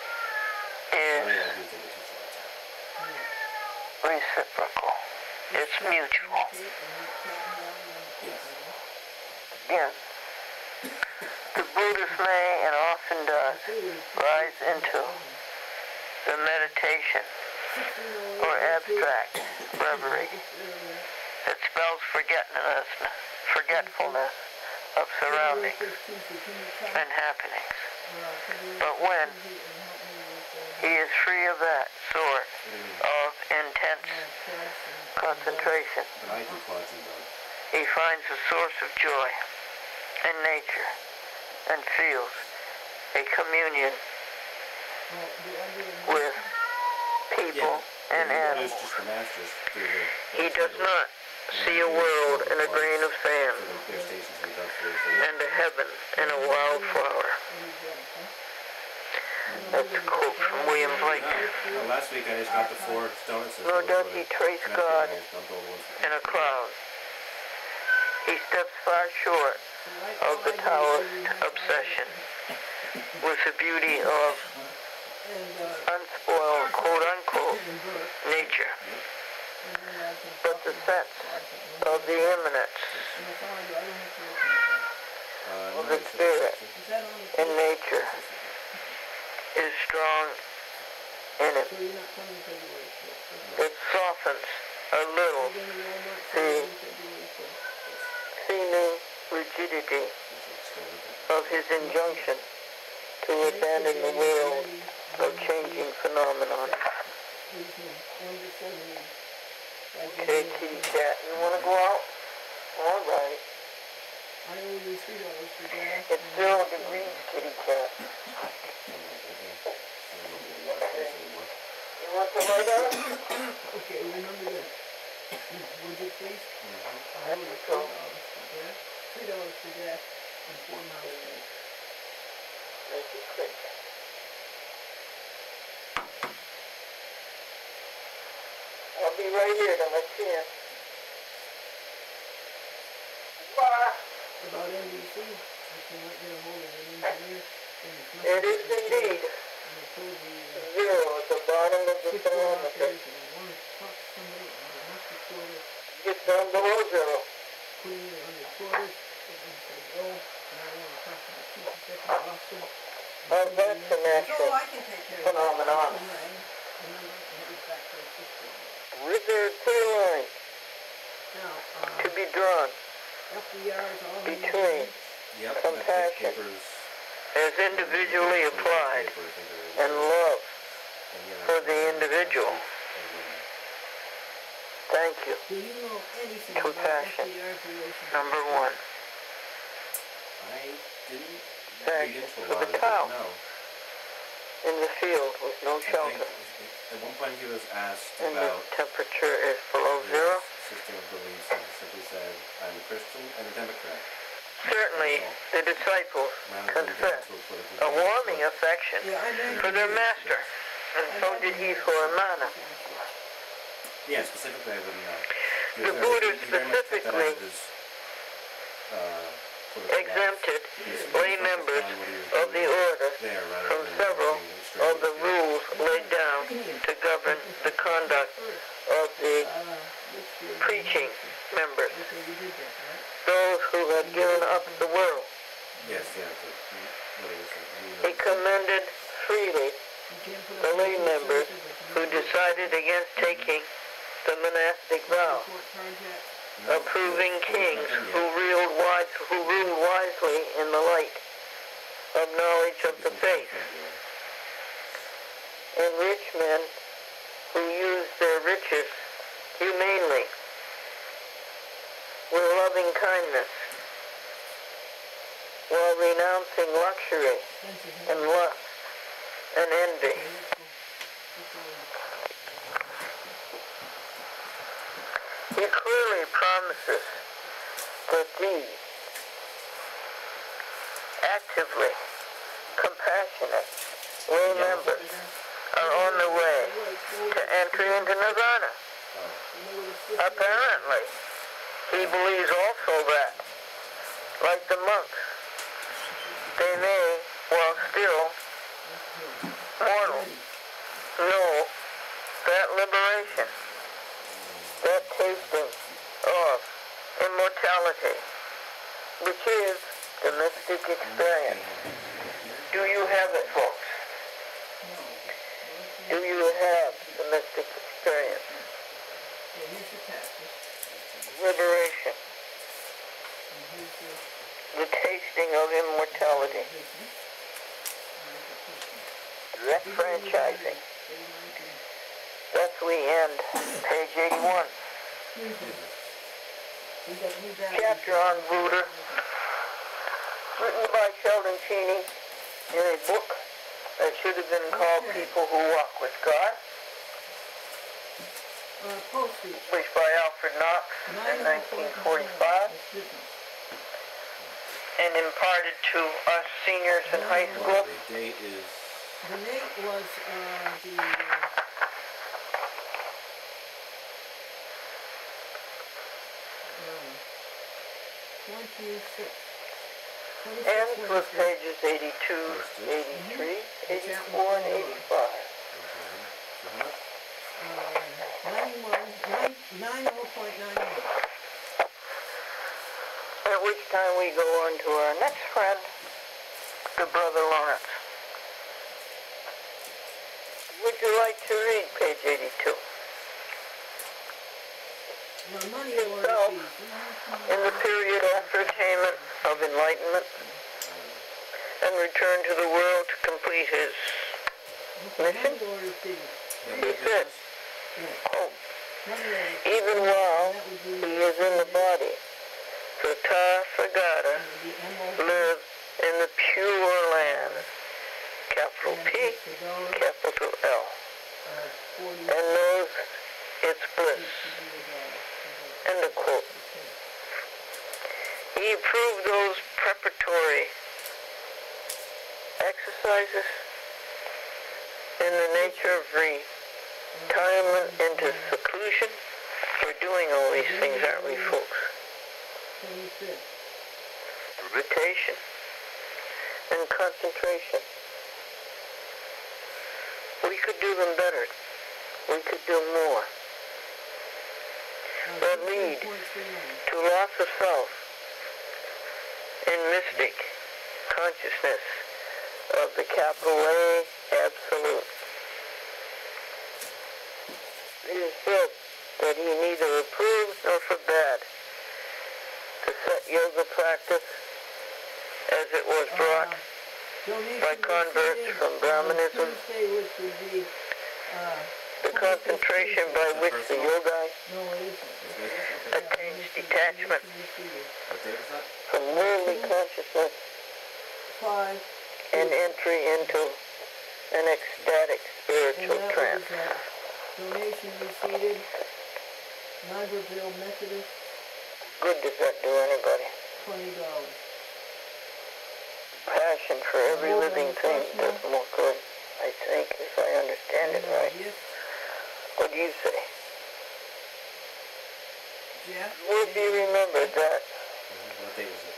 [SPEAKER 2] is
[SPEAKER 3] I do think it's a
[SPEAKER 2] reciprocal. It's mutual.
[SPEAKER 3] Yes.
[SPEAKER 2] Again, the Buddhist may and often does rise into the meditation or abstract reverie that spells forgetfulness of surroundings and happenings. But when he is free of that sort of intense concentration,
[SPEAKER 3] But I do quads and dogs.
[SPEAKER 2] he finds a source of joy in nature and feels a communion with people and
[SPEAKER 3] There's
[SPEAKER 2] animals.
[SPEAKER 3] just the masters through the
[SPEAKER 2] He does not see a world in a grain of sand
[SPEAKER 3] for their stations in the Dutch Forest.
[SPEAKER 2] and a heaven in a wildflower. That's a quote from William Blake.
[SPEAKER 3] Last week I just got the 4 donuts.
[SPEAKER 2] Nor does he trace God in a cloud. He steps far short of the Taoist obsession with the beauty of unspoiled, quote-unquote, nature, but the sense of the immanence of the spirit in nature is strong in him. It softens a little the seeming rigidity of his injunction to abandon the world of changing phenomenon. Okay, kitty cat, you want to go out? All right. It's 0 degrees, kitty cat. You want the light on?
[SPEAKER 4] Okay, remember that. Would you please?
[SPEAKER 2] That's the phone.
[SPEAKER 4] $3 for gas and 4 miles away.
[SPEAKER 2] Make it quick. I'll be right here to let you in. Bye.
[SPEAKER 4] About NBC, I cannot get a hold of an engineer.
[SPEAKER 2] It is indeed 0 at the bottom of the thermometer. Get down below 0. Oh, that's a natural phenomenon. Wizard clear line to be drawn between compassion as individually applied and love for the individual. Thank you. Compassion. Number 1.
[SPEAKER 3] I didn't
[SPEAKER 2] Thank
[SPEAKER 3] read into a
[SPEAKER 2] for
[SPEAKER 3] lot
[SPEAKER 2] the
[SPEAKER 3] of it.
[SPEAKER 2] cow
[SPEAKER 3] No.
[SPEAKER 2] in the field with no
[SPEAKER 3] I think
[SPEAKER 2] shelter,
[SPEAKER 3] at one point he was asked
[SPEAKER 2] and the
[SPEAKER 3] about
[SPEAKER 2] temperature is below
[SPEAKER 3] his
[SPEAKER 2] 0.
[SPEAKER 3] system of beliefs, and he simply said, I'm a Christian and a Democrat.
[SPEAKER 2] Certainly, the disciples confessed a warming affection for their master, and so did he for Amana.
[SPEAKER 3] Yeah, specifically I wouldn't know.
[SPEAKER 2] The Buddha specifically exempted lay members of the order from several of the rules laid down to govern the conduct of the preaching members, those who had given up the world.
[SPEAKER 3] Yes, yeah.
[SPEAKER 2] He commended freely the lay members who decided against taking the monastic vow, approving kings who ruled wisely in the light of knowledge of the faith, and rich men who used their riches humanely, with loving kindness while renouncing luxury and lust and envy. He clearly promises that these actively compassionate lay members are on the way to entry into nirvana. Apparently, he believes also that, like the monks, they may, while still mortal, know that liberation, that tasting of immortality, which is the mystic experience. Do you have it, folks? Do you have the mystic experience? Liberation. The tasting of immortality. Direct franchising. Thus we end page 81. Chapter on Buddha, written by Sheldon Cheney in a book that should have been called People Who Walk with God, published by Alfred Knox in 1945, and imparted to us seniors in high school.
[SPEAKER 3] The date is...
[SPEAKER 4] The date was the... 26.
[SPEAKER 2] Ends with pages 82, 83, 84, and 85.
[SPEAKER 4] 90.91.
[SPEAKER 2] At which time we go on to our next friend, the Brother Lawrence. Would you like to read page 82? Himself, in the period after attainment of enlightenment and return to the world to complete his mission, he said, quote, even while he is in the body, the Tathagata live in the pure land, capital P, capital L, and knows its bliss. End of quote. He proved those preparatory exercises in the nature of retirement into seclusion. We're doing all these things, aren't we, folks? Meditation and concentration. We could do them better. We could do more. That lead to loss of self in mystic consciousness of the capital A Absolute. It is said that he neither approved nor forbade the set yoga practice as it was brought by converts from Brahmanism. The concentration by which the yogi attains detachment from worldly consciousness and entry into an ecstatic spiritual trance.
[SPEAKER 4] Donation received, Niagara Methodist,
[SPEAKER 2] Good does that do anybody?
[SPEAKER 4] $20.
[SPEAKER 2] Passion for every living thing does more good, I think, if I understand it right. What do you say?
[SPEAKER 4] Jeff?
[SPEAKER 2] Would be remembered that
[SPEAKER 3] What date was it?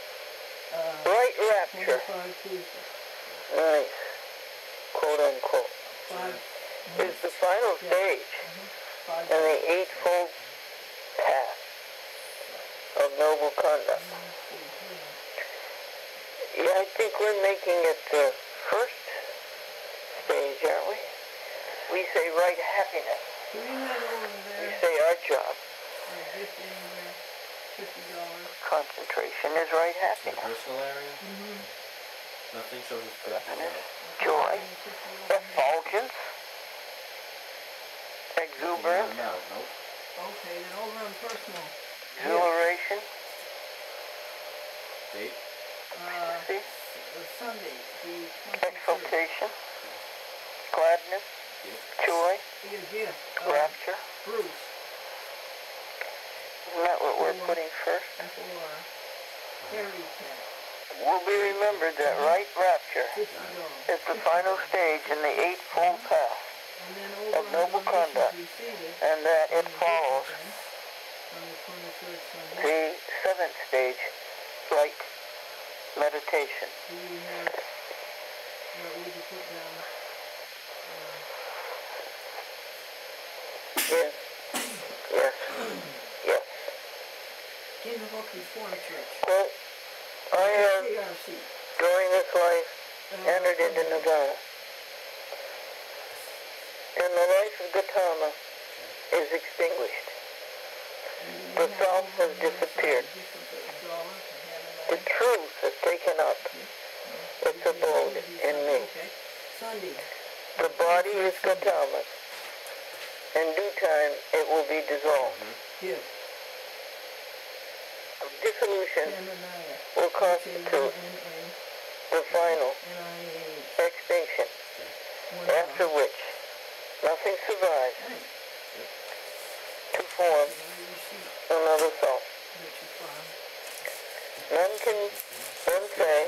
[SPEAKER 2] right rapture,
[SPEAKER 4] 25 Tuesday.
[SPEAKER 2] nice, quote unquote,
[SPEAKER 4] 5
[SPEAKER 2] is the final stage in the eightfold path of noble conduct. Yeah, I think we're making it the first stage, aren't we? We say right happiness.
[SPEAKER 4] Do you have over
[SPEAKER 2] We
[SPEAKER 4] there
[SPEAKER 2] say our job.
[SPEAKER 4] a gift anywhere? $50.
[SPEAKER 2] Concentration is right
[SPEAKER 3] The
[SPEAKER 2] happiness.
[SPEAKER 3] personal area? Nothing shows us personal.
[SPEAKER 2] Joy, effulgence, exuberance,
[SPEAKER 3] Amount, nope.
[SPEAKER 4] Okay, then over on personal.
[SPEAKER 2] exhilaration,
[SPEAKER 3] Date?
[SPEAKER 2] see?
[SPEAKER 4] Sunday, the 23rd.
[SPEAKER 2] exaltation, gladness, joy,
[SPEAKER 4] Be a gift.
[SPEAKER 2] rapture.
[SPEAKER 4] Bruce.
[SPEAKER 2] Isn't that what we're putting first?
[SPEAKER 4] F-O-R. Harry Cat.
[SPEAKER 2] Will be remembered that right rapture
[SPEAKER 4] $50.
[SPEAKER 2] is the final stage in the eightfold path
[SPEAKER 4] And then over
[SPEAKER 2] of
[SPEAKER 4] on
[SPEAKER 2] noble
[SPEAKER 4] donations
[SPEAKER 2] conduct,
[SPEAKER 4] received
[SPEAKER 2] and that
[SPEAKER 4] on
[SPEAKER 2] it
[SPEAKER 4] the
[SPEAKER 2] follows
[SPEAKER 4] thing, on the 23rd Sunday.
[SPEAKER 2] the seventh stage, light meditation.
[SPEAKER 4] Do you have, what would you put down?
[SPEAKER 2] Yes, yes, yes.
[SPEAKER 4] Kinderhook Reformed Church.
[SPEAKER 2] Well, I have,
[SPEAKER 4] KRC.
[SPEAKER 2] during this life, entered into Nirvana. And the life of Gautama is extinguished. The self has disappeared. The truth has taken up its abode in me.
[SPEAKER 4] Okay. Sunday.
[SPEAKER 2] The body is Gautama's. In due time, it will be dissolved.
[SPEAKER 4] Here.
[SPEAKER 2] Dissolution
[SPEAKER 4] Hananiah.
[SPEAKER 2] will constitute the final
[SPEAKER 4] N-I-A-H.
[SPEAKER 2] extinction, after which nothing survives to form another self. None can then say,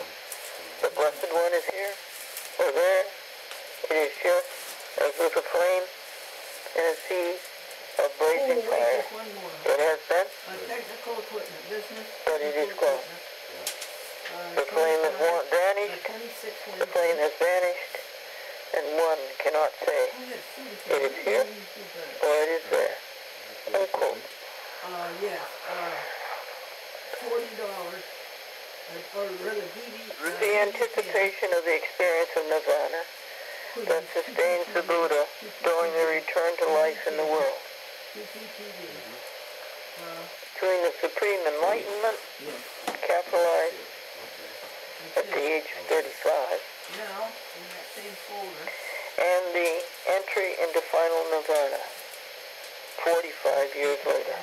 [SPEAKER 2] the Blessed One is here or there. It is just as with a flame in a sea of blazing fire.
[SPEAKER 4] Just one more.
[SPEAKER 2] It has been,
[SPEAKER 4] Technical equipment, business.
[SPEAKER 2] but it is gone. The flame has vanished,
[SPEAKER 4] 26
[SPEAKER 2] the flame has vanished, and one cannot say, it is here or it is there. Unquote.
[SPEAKER 4] Yes, $40, or rather DV.
[SPEAKER 2] The anticipation of the experience of nirvana that sustains the Buddha during the return to life in the world. Between the supreme enlightenment, capitalized at the age of 35,
[SPEAKER 4] Now, in that same folder,
[SPEAKER 2] and the entry into final nirvana, 45 years later,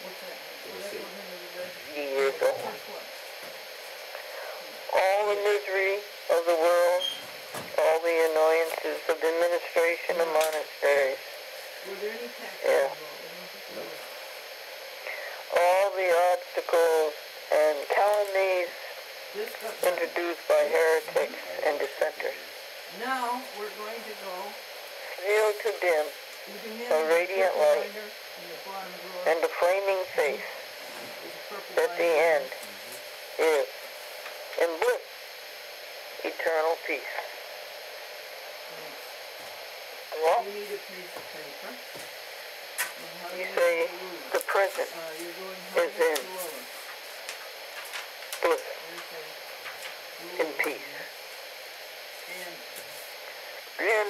[SPEAKER 4] what's that? What's that?
[SPEAKER 2] 80 years old.
[SPEAKER 4] That's what?
[SPEAKER 2] All the misery of the world, all the annoyances of the administration of monasteries,
[SPEAKER 4] Were there any taxes
[SPEAKER 2] Yeah.
[SPEAKER 4] involved? I don't think there were.
[SPEAKER 2] all the obstacles and calumnies
[SPEAKER 4] This got done.
[SPEAKER 2] introduced by heretics and dissenters,
[SPEAKER 4] Now, we're going to go.
[SPEAKER 2] fail to dim
[SPEAKER 4] You can
[SPEAKER 2] a
[SPEAKER 4] have
[SPEAKER 2] radiant
[SPEAKER 4] purple
[SPEAKER 2] light
[SPEAKER 4] binder in the bottom drawer.
[SPEAKER 2] and the flaming face
[SPEAKER 4] There's a purple
[SPEAKER 2] at the
[SPEAKER 4] binder.
[SPEAKER 2] end is, in bliss, eternal peace. Well,
[SPEAKER 4] You need a piece of paper. And how do
[SPEAKER 2] you
[SPEAKER 4] you
[SPEAKER 2] say
[SPEAKER 4] do it?
[SPEAKER 2] the present
[SPEAKER 4] You're going
[SPEAKER 2] is
[SPEAKER 4] higher
[SPEAKER 2] in
[SPEAKER 4] to lower.
[SPEAKER 2] bliss,
[SPEAKER 4] Okay.
[SPEAKER 2] in
[SPEAKER 4] Lower.
[SPEAKER 2] peace.
[SPEAKER 4] And
[SPEAKER 2] And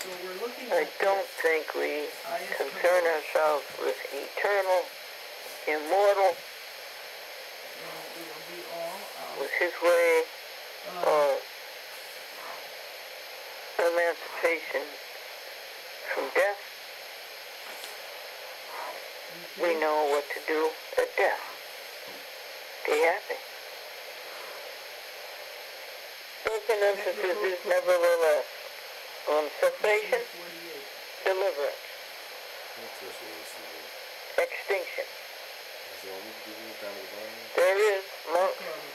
[SPEAKER 4] so we're looking
[SPEAKER 2] I
[SPEAKER 4] at
[SPEAKER 2] don't
[SPEAKER 4] this.
[SPEAKER 2] think we
[SPEAKER 4] Highest to
[SPEAKER 2] concern
[SPEAKER 4] lowest.
[SPEAKER 2] ourselves with eternal, immortal,
[SPEAKER 4] And it'll be all out.
[SPEAKER 2] with his way
[SPEAKER 4] Uh,
[SPEAKER 2] of emancipation from death. We know what to do at death. Be happy. Second emphasis is nevertheless on cessation,
[SPEAKER 4] 48.
[SPEAKER 2] deliverance,
[SPEAKER 3] What's this one?
[SPEAKER 2] extinction.
[SPEAKER 3] Is it all we can do down at the bottom?
[SPEAKER 2] There is, monks,
[SPEAKER 4] Probably.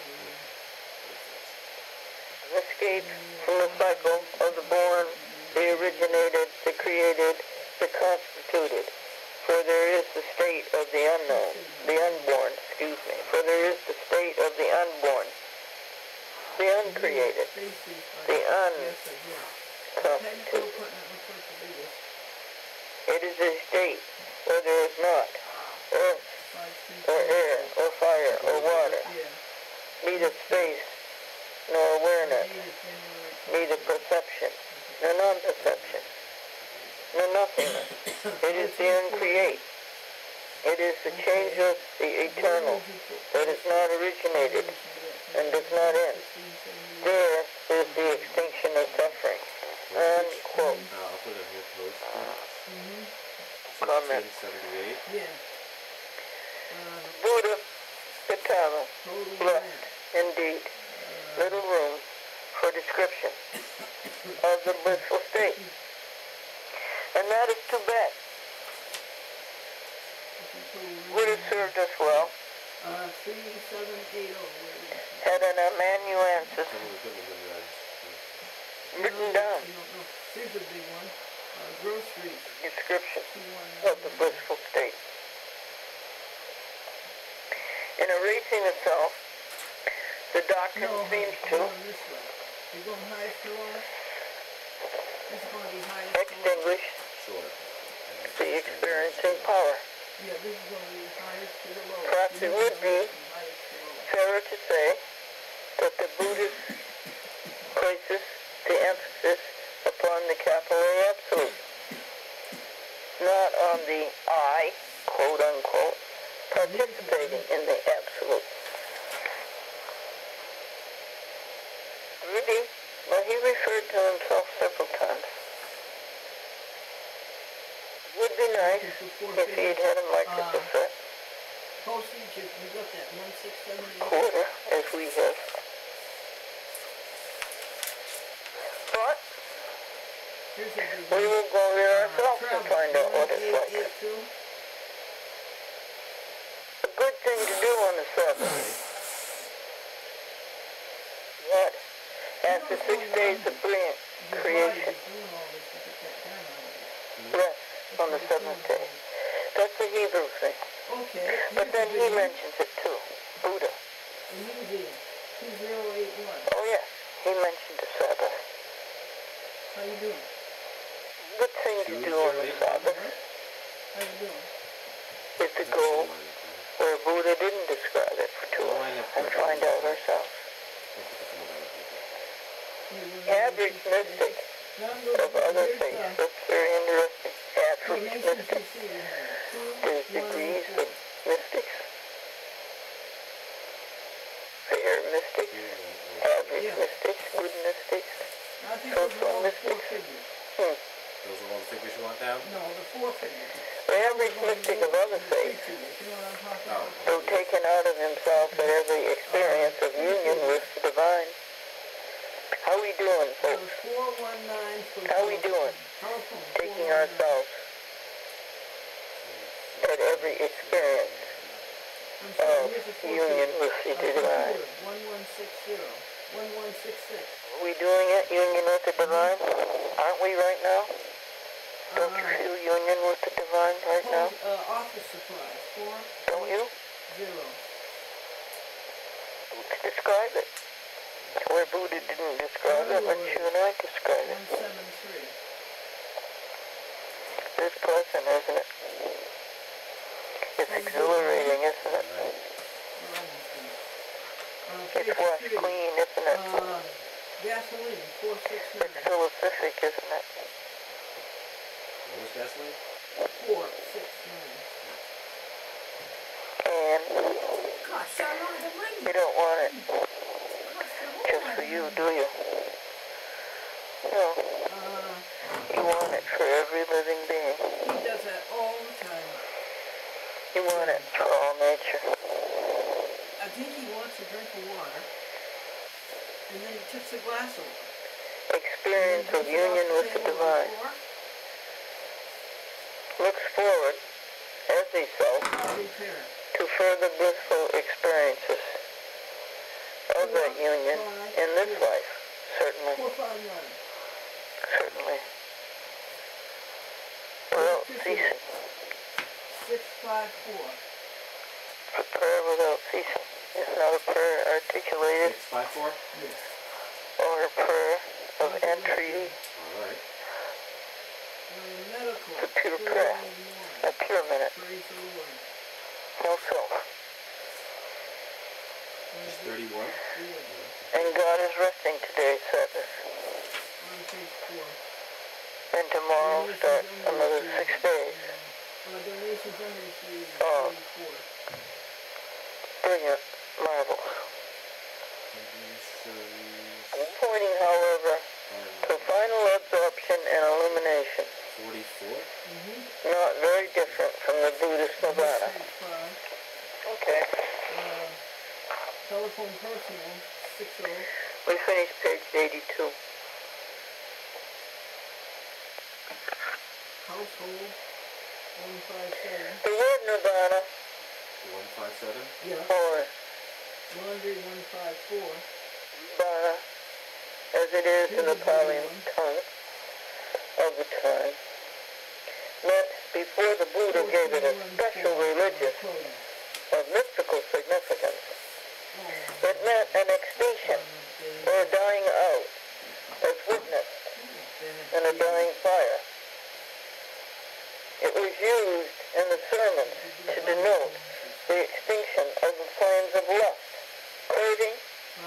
[SPEAKER 2] escape from the cycle of the born, the originated, the created, the constituted. For there is the state of the unknown, the unborn, for there is the state of the unborn, the uncreated, the unconstituted. It is a state where there is not earth or air or fire or water, neither space nor awareness, neither perception nor non-perception, nor nothingness. It is the uncreate. It is the changeless, the eternal, that is not originated and does not end. There is the extinction of suffering. Unquote.
[SPEAKER 3] I'll put it here close.
[SPEAKER 2] Comment.
[SPEAKER 3] 1678.
[SPEAKER 4] Yeah.
[SPEAKER 2] Buddha, Gautama, blessed indeed. little room for description of the blissful state. And that is too bad. Would have served us well.
[SPEAKER 4] 3780.
[SPEAKER 2] Had an amanuensis
[SPEAKER 3] Some of the equipment been read.
[SPEAKER 2] written down
[SPEAKER 4] No. Here's a big one. Grocery.
[SPEAKER 2] description
[SPEAKER 4] 2199.
[SPEAKER 2] of the blissful state. In erasing itself, the doctrine seems to
[SPEAKER 4] Going this way. You're going highest to lowest? This is going to be highest to lowest.
[SPEAKER 2] extinguish
[SPEAKER 3] Sure.
[SPEAKER 2] the experiencing power.
[SPEAKER 4] Yeah, this is going to be highest to the lowest.
[SPEAKER 2] Perhaps it would be
[SPEAKER 4] Highest to lowest.
[SPEAKER 2] fairer to say that the Buddhist places the emphasis upon the capital A absolute, not on the I, quote unquote, participating in the absolute. Really? Well, he referred to himself several times. Would be nice if he'd had a microphone set,
[SPEAKER 4] Postage, if you got that 1678.
[SPEAKER 2] quarter, as we have. But
[SPEAKER 4] Here's a big
[SPEAKER 2] we
[SPEAKER 4] one.
[SPEAKER 2] will go there ourselves and
[SPEAKER 4] Travel,
[SPEAKER 2] find out what it's like.
[SPEAKER 4] 1882.
[SPEAKER 2] A good thing to do on the Sabbath. What? After 6 days of brilliant creation, rest on the seventh day. That's a Hebrew thing.
[SPEAKER 4] Okay.
[SPEAKER 2] But then he mentions it too. Buddha.
[SPEAKER 4] The museum, 2081.
[SPEAKER 2] Oh yes, he mentioned the Sabbath.
[SPEAKER 4] How you doing?
[SPEAKER 2] Good thing to do on the Sabbath
[SPEAKER 4] How you doing?
[SPEAKER 2] is to go where Buddha didn't describe it to us and find out ourselves. Average mystic of other faiths. That's very interesting. Average mystic. There's degrees of mystics. Fair mystics. Average mystics. Good mystics.
[SPEAKER 4] I think those are all the four
[SPEAKER 2] mystics.
[SPEAKER 4] figures.
[SPEAKER 3] Those are all the figures you want down?
[SPEAKER 4] No, the four figures.
[SPEAKER 2] The average mystic of other
[SPEAKER 4] Three
[SPEAKER 2] faiths,
[SPEAKER 4] figures, you know what I'm talking
[SPEAKER 3] Oh.
[SPEAKER 4] about?
[SPEAKER 2] though taken out of himself at every experience of union with the divine. How we doing,
[SPEAKER 4] So
[SPEAKER 2] folks?
[SPEAKER 4] 419 for
[SPEAKER 2] How we doing?
[SPEAKER 4] telephone,
[SPEAKER 2] Taking
[SPEAKER 4] 419.
[SPEAKER 2] ourselves at every experience
[SPEAKER 4] I'm sorry,
[SPEAKER 2] of
[SPEAKER 4] here's the four
[SPEAKER 2] union
[SPEAKER 4] figures.
[SPEAKER 2] with the divine.
[SPEAKER 4] 1160, 1166.
[SPEAKER 2] Are we doing it, union with the divine? Aren't we right now? Don't you feel union with the divine right now?
[SPEAKER 4] Office supplies, 4,
[SPEAKER 2] Don't you?
[SPEAKER 4] 0.
[SPEAKER 2] Describe it. Where Buddha didn't describe it, let you and I describe it.
[SPEAKER 4] 173.
[SPEAKER 2] It's pleasant, isn't it? It's exhilarating, isn't it? It's washed clean, isn't it?
[SPEAKER 4] Gasoline, 469.
[SPEAKER 2] It's philosophic, isn't it?
[SPEAKER 3] What was gasoline?
[SPEAKER 4] 469.
[SPEAKER 2] And
[SPEAKER 6] Gosh, I don't have money.
[SPEAKER 2] you don't want it just for you, do you? No, you want it for every living being.
[SPEAKER 4] He does that all the time.
[SPEAKER 2] You want it for all nature.
[SPEAKER 4] I think he wants a drink of water, and then he takes a glass of water.
[SPEAKER 2] Experience of union with the divine. Looks forward, as he self,
[SPEAKER 4] Repair.
[SPEAKER 2] to further blissful experiences of that union in this life. Certainly,
[SPEAKER 4] 459.
[SPEAKER 2] certainly. Without ceasing.
[SPEAKER 4] 654.
[SPEAKER 2] A prayer without ceasing is not a prayer articulated
[SPEAKER 3] 654?
[SPEAKER 4] Yes.
[SPEAKER 2] or a prayer of entreaty.
[SPEAKER 3] Alright.
[SPEAKER 4] Medical.
[SPEAKER 2] It's a pure prayer, a pure minute,
[SPEAKER 4] Praise the Lord.
[SPEAKER 2] no self.
[SPEAKER 3] It's 31?
[SPEAKER 2] And God is resting today, Sabbath.
[SPEAKER 4] On page 4.
[SPEAKER 2] And tomorrow starts another 6 days.
[SPEAKER 4] Donations under
[SPEAKER 2] Oh.
[SPEAKER 4] 34.
[SPEAKER 2] Brilliant, marvelous. Pointing, however, to final absorption and illumination.
[SPEAKER 3] 44?
[SPEAKER 2] Not very different from the Buddhist nirvana.
[SPEAKER 4] Page 5.
[SPEAKER 2] Okay.
[SPEAKER 4] Telephone personal, 60.
[SPEAKER 2] We finished page 82.
[SPEAKER 4] Household, 157.
[SPEAKER 2] The word nirvana,
[SPEAKER 3] 157.
[SPEAKER 4] Yeah.
[SPEAKER 2] or
[SPEAKER 4] Laundry, 154.
[SPEAKER 2] nirvana, as it is in the Pali tongue of the time, meant before the Buddha gave it a special religious or mystical significance. It meant an extinction or a dying out, as witnessed in a dying fire. It was used in the sermons to denote the extinction of the flames of lust, craving,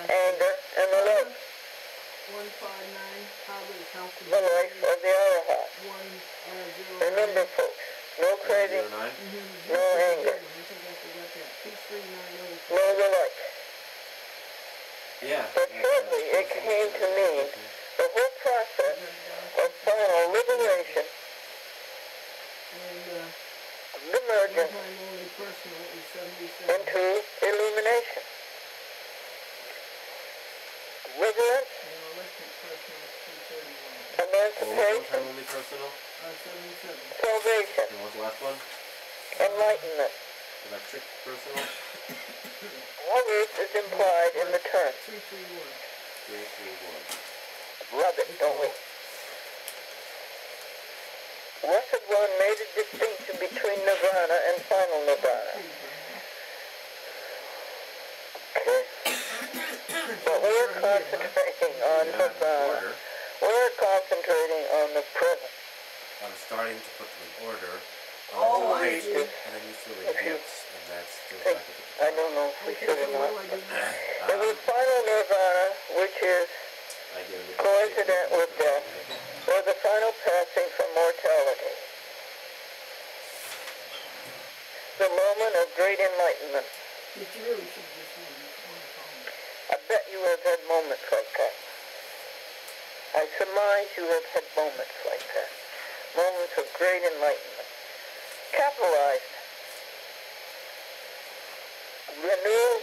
[SPEAKER 2] anger, and the like.
[SPEAKER 4] 159,
[SPEAKER 2] The life of the Arahat. Remember, folks, no craving,
[SPEAKER 3] 09.
[SPEAKER 2] no anger, no the like.
[SPEAKER 3] Yeah.
[SPEAKER 2] But shortly it came to mean the whole process of final liberation, emergence into illumination. Liberate,
[SPEAKER 3] What was
[SPEAKER 2] emancipation,
[SPEAKER 3] time only personal?
[SPEAKER 2] salvation,
[SPEAKER 3] And what was the last one?
[SPEAKER 2] enlightenment.
[SPEAKER 3] Electric personal?
[SPEAKER 2] All this is implied in the term.
[SPEAKER 3] 331.
[SPEAKER 2] Love it, don't we? Blessed One made a distinction between nirvana and final nirvana. Okay? But we're concentrating on nirvana. We're concentrating on the present.
[SPEAKER 3] I'm starting to put them in order.
[SPEAKER 2] Oh,
[SPEAKER 3] On
[SPEAKER 2] I
[SPEAKER 3] page,
[SPEAKER 2] see.
[SPEAKER 3] and then you fill in gaps, and that's goes
[SPEAKER 2] Think,
[SPEAKER 3] back to the
[SPEAKER 2] I don't know if we should or not. It was
[SPEAKER 3] Um,
[SPEAKER 2] final nirvana, which is
[SPEAKER 3] I get it.
[SPEAKER 2] coincident with death, or the final passing from mortality. The moment of great enlightenment. I bet you have had moments like that. I surmise you have had moments like that. Moments of great enlightenment. Capitalized. Renewal,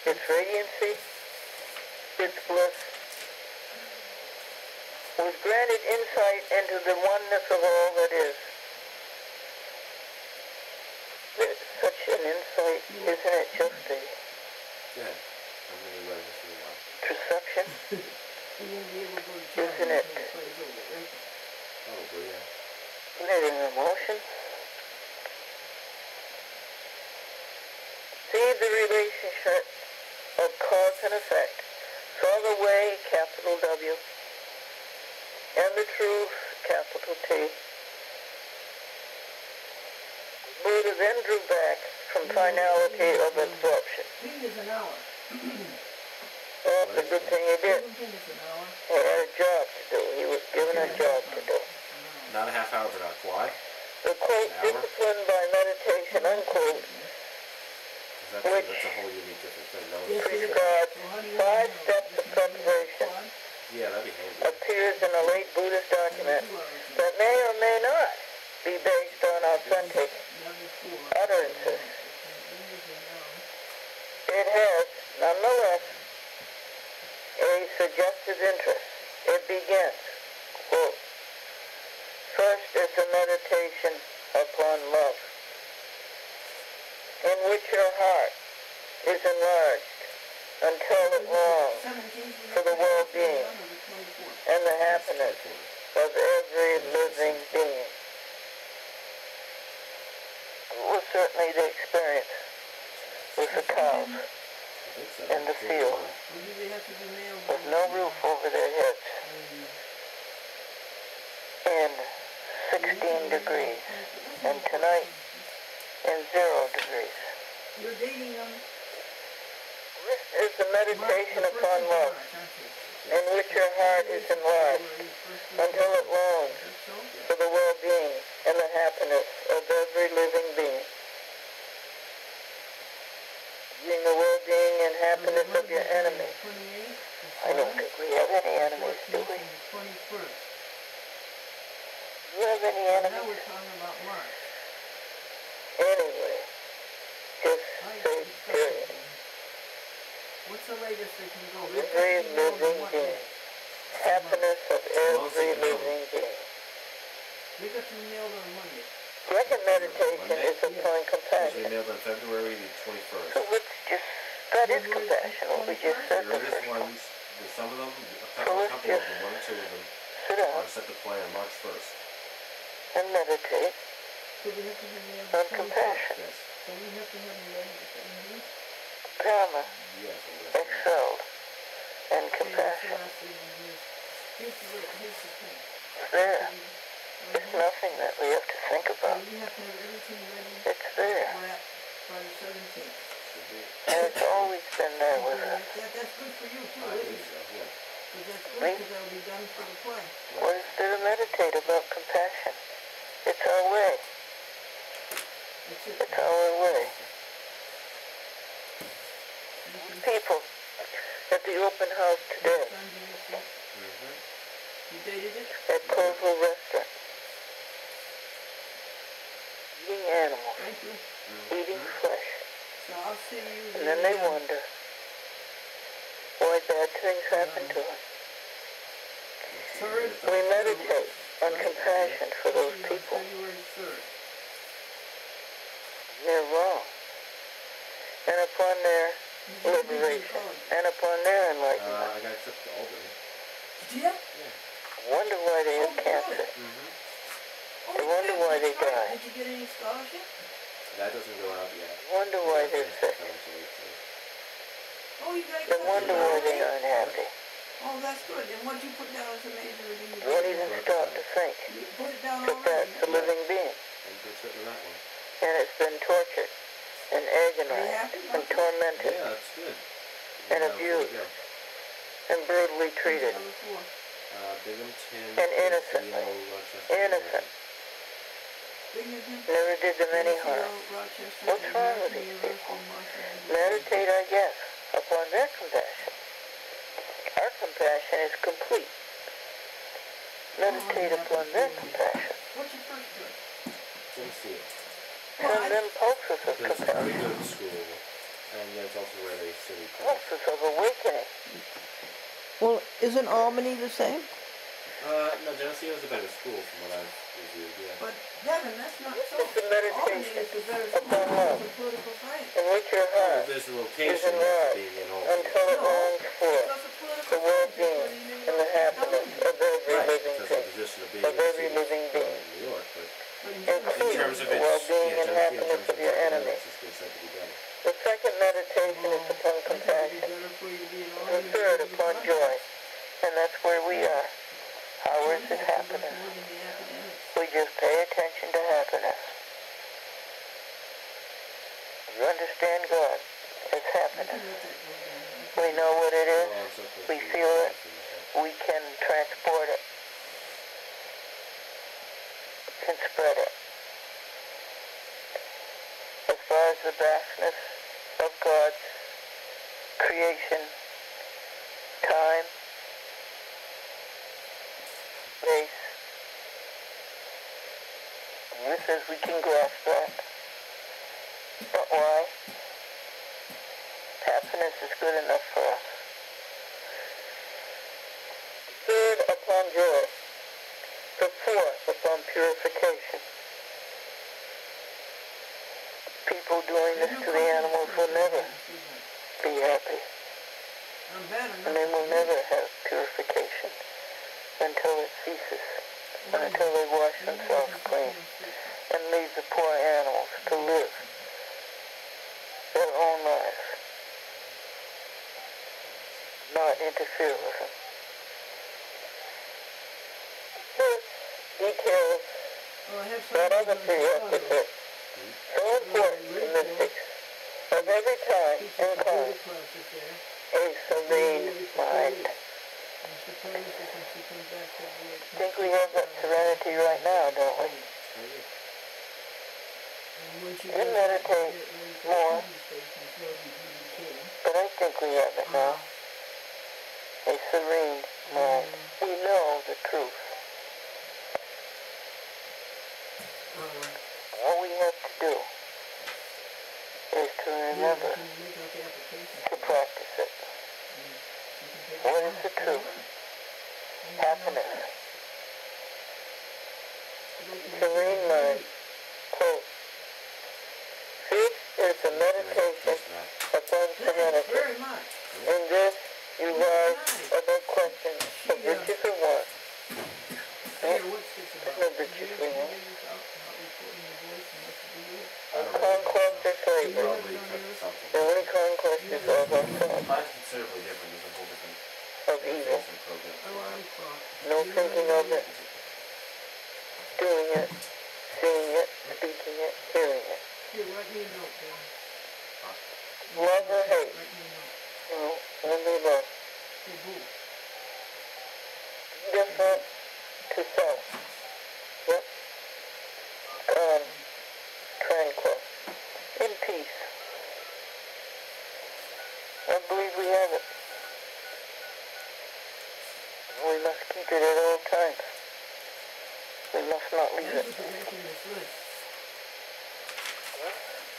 [SPEAKER 2] its radiancy, its bliss, was granted insight into the oneness of all that is. There's such an insight, isn't it just a
[SPEAKER 3] Go ahead. I'm going to write this for a while.
[SPEAKER 2] perception? Isn't it?
[SPEAKER 3] Probably, yeah.
[SPEAKER 2] Isn't it an emotion? See the relationship of cause and effect. Saw the way, capital W, and the truth, capital T. Buddha then drew back from finality of absorption. Well, it's a good thing he did. He had a job to do. He was given a job to do.
[SPEAKER 3] Not a half hour, but not why?
[SPEAKER 2] The quote, disciplined by meditation, unquote,
[SPEAKER 3] That's a whole unique different thing. No one's
[SPEAKER 2] prescribed 5 steps of preparation,
[SPEAKER 3] Yeah, that'd be handy.
[SPEAKER 2] appears in a late Buddhist document that may or may not be based on authentic utterances. It has, nonetheless, a suggestive interest. It begins, quote, first is a meditation upon love, in which your heart is enlarged until it longs for the well-being and the happiness of every living being. It was certainly the experience with the cows in the field with no roof over their heads in 16 degrees, and tonight in 0 degrees. This is the meditation upon love, in which your heart is enlarged until it longs for the well-being and the happiness of every living being. Being the well-being and happiness of your enemy. I don't think we have any enemies, do we? Do you have any enemies? Anyway, just say period.
[SPEAKER 4] the latest they can go?
[SPEAKER 2] Every living being. Happiness of every living being.
[SPEAKER 4] They got to be mailed on Monday.
[SPEAKER 2] Second meditation is upon
[SPEAKER 3] Usually
[SPEAKER 2] compassion.
[SPEAKER 3] mailed on February the 21st.
[SPEAKER 2] So let's just, that is compassion, what we just said.
[SPEAKER 3] There is ones, there's some of them, a couple of them, one or two of them,
[SPEAKER 2] Sit down
[SPEAKER 3] are set to play on March 1st.
[SPEAKER 2] and meditate
[SPEAKER 4] So we have to have mailed
[SPEAKER 2] on
[SPEAKER 4] on
[SPEAKER 2] compassion.
[SPEAKER 3] Yes.
[SPEAKER 4] So we have to have them ready to send them.
[SPEAKER 2] Dharma
[SPEAKER 3] Yes, I guess.
[SPEAKER 2] excelled and
[SPEAKER 4] Okay, that's the
[SPEAKER 2] compassion.
[SPEAKER 4] last thing on this. Here's the thing.
[SPEAKER 2] It's there. It's nothing that we have to think
[SPEAKER 4] So
[SPEAKER 2] about.
[SPEAKER 4] you have to have everything ready.
[SPEAKER 2] It's there.
[SPEAKER 4] Wrapped by the 17th.
[SPEAKER 3] Should be.
[SPEAKER 2] And it's always been there with us.
[SPEAKER 4] That's good for you too,
[SPEAKER 3] I
[SPEAKER 4] isn't
[SPEAKER 3] believe
[SPEAKER 4] it?
[SPEAKER 3] so, yeah.
[SPEAKER 4] Because that's good, because that'll be done for the play.
[SPEAKER 2] What is there to meditate about compassion? It's our way.
[SPEAKER 4] That's it.
[SPEAKER 2] It's our way. People at the open house today
[SPEAKER 4] You dated it?
[SPEAKER 2] at Colville Restaurant, eating animals,
[SPEAKER 4] Thank you.
[SPEAKER 2] eating flesh,
[SPEAKER 4] So I'll see you.
[SPEAKER 2] and then they wonder why bad things happen to us.
[SPEAKER 4] Third.
[SPEAKER 2] We meditate on compassion for those people.
[SPEAKER 4] February 3rd.
[SPEAKER 2] They're wrong. And upon their liberation, and upon their enlightenment,
[SPEAKER 3] I got accepted to Albany.
[SPEAKER 4] Yeah?
[SPEAKER 2] wonder why they have cancer. They wonder why they die.
[SPEAKER 4] Did you get any scholarship?
[SPEAKER 3] That doesn't go out yet.
[SPEAKER 2] Wonder why they're sick.
[SPEAKER 4] Oh, you got
[SPEAKER 2] They wonder why they are unhappy.
[SPEAKER 4] Oh, that's good. And what you put down as a major review?
[SPEAKER 2] Don't even stop to think
[SPEAKER 4] You put it down
[SPEAKER 2] that that's a
[SPEAKER 4] already.
[SPEAKER 2] living being.
[SPEAKER 3] I'm pretty certain of that one.
[SPEAKER 2] And it's been tortured and agonized and tormented
[SPEAKER 3] Yeah, that's good.
[SPEAKER 2] and
[SPEAKER 3] Yeah,
[SPEAKER 2] abused
[SPEAKER 3] there you
[SPEAKER 2] and brutally treated.
[SPEAKER 3] go. Binghamton,
[SPEAKER 2] And innocently.
[SPEAKER 3] Pittsfield, Rochester,
[SPEAKER 2] Innocent.
[SPEAKER 4] Binghamton,
[SPEAKER 2] Never did them any harm.
[SPEAKER 4] Rochester,
[SPEAKER 2] What's
[SPEAKER 4] and
[SPEAKER 2] wrong with
[SPEAKER 4] American
[SPEAKER 2] these
[SPEAKER 4] University,
[SPEAKER 2] people?
[SPEAKER 4] Washington.
[SPEAKER 2] Meditate, I guess, upon their compassion. Our compassion is complete. Meditate upon their compassion.
[SPEAKER 4] What's your first choice?
[SPEAKER 3] Pittsfield.
[SPEAKER 2] Send them pulses of
[SPEAKER 3] Because it's a very
[SPEAKER 2] compassion.
[SPEAKER 3] good school, and yet it's also where they city place.
[SPEAKER 2] Pulses of awakening.
[SPEAKER 4] Well, isn't Albany the same?
[SPEAKER 3] No, Geneseo is a better school from what I've reviewed, yeah.
[SPEAKER 4] But Devin, that's not so.
[SPEAKER 2] It's a
[SPEAKER 4] Albany
[SPEAKER 2] meditation
[SPEAKER 4] is the better school
[SPEAKER 2] upon love,
[SPEAKER 4] for political science.
[SPEAKER 2] in which your heart
[SPEAKER 3] There's a
[SPEAKER 2] is
[SPEAKER 3] location
[SPEAKER 2] enlarged
[SPEAKER 3] being in Albany.
[SPEAKER 2] until it longs for
[SPEAKER 4] Because of political
[SPEAKER 2] the well-being and the happiness of every
[SPEAKER 3] Right,
[SPEAKER 2] living
[SPEAKER 3] because of the
[SPEAKER 2] thing,
[SPEAKER 3] position of being
[SPEAKER 2] of
[SPEAKER 3] in the
[SPEAKER 2] every
[SPEAKER 3] city
[SPEAKER 2] living
[SPEAKER 3] of
[SPEAKER 2] being,
[SPEAKER 3] New York, but in
[SPEAKER 2] including
[SPEAKER 3] terms of
[SPEAKER 2] the
[SPEAKER 3] its,
[SPEAKER 2] well-being and
[SPEAKER 3] Geneseo, in
[SPEAKER 2] happiness
[SPEAKER 3] terms
[SPEAKER 2] of your enemy.
[SPEAKER 3] It's just been said to be better.
[SPEAKER 2] The second meditation is upon compassion. The third upon joy. And that's where we are. Ours is happiness. We just pay attention to happiness. You understand God as happiness. We know what it is.
[SPEAKER 3] Well, I'm so close
[SPEAKER 2] We
[SPEAKER 3] to
[SPEAKER 2] feel
[SPEAKER 3] the
[SPEAKER 2] it. We can transport it. Can spread it. As far as the vastness of God's creation, time, space, this is we can grasp that. But why? Happiness is good enough for us. Third, upon joy. The fourth, upon purification. People doing this to the animals will never be happy. And they will never have purification until it ceases, and until they wash themselves clean and leave the poor animals to live their own lives, not interfere with them. Details that other prerequisite, so important in the six of every time and cause a serene mind. I think we have that serenity right now, don't we? You meditate more, but I think we have it now. A serene mind. We know the truth. All we have to do is to remember to practice it. What is the truth? Happiness. Serene mind. Quote. Faith is the meditation upon serenity.
[SPEAKER 4] Very much.
[SPEAKER 2] In this, you rise above questions of riches or want.
[SPEAKER 4] Hey, what's this
[SPEAKER 2] No
[SPEAKER 4] about?
[SPEAKER 2] riches we want.
[SPEAKER 3] I don't
[SPEAKER 2] Conquest or slavery.
[SPEAKER 3] Probably took something.
[SPEAKER 2] The only conquest is of ourselves,
[SPEAKER 3] Mine's considerably different. There's a whole different
[SPEAKER 2] of evil.
[SPEAKER 3] education program.
[SPEAKER 4] Alarm clock.
[SPEAKER 2] No thinking of it, doing it, seeing it, speaking it, hearing it.
[SPEAKER 4] Here, write me a note, Dan.
[SPEAKER 2] Love or hate?
[SPEAKER 4] Write me a note.
[SPEAKER 2] No, only love.
[SPEAKER 4] Hey, boo.
[SPEAKER 2] Different to self. Yep. Calm, tranquil, in peace. I believe we have it. We must keep it at all times. We must not leave
[SPEAKER 4] Thank
[SPEAKER 2] it.
[SPEAKER 4] you for making this list.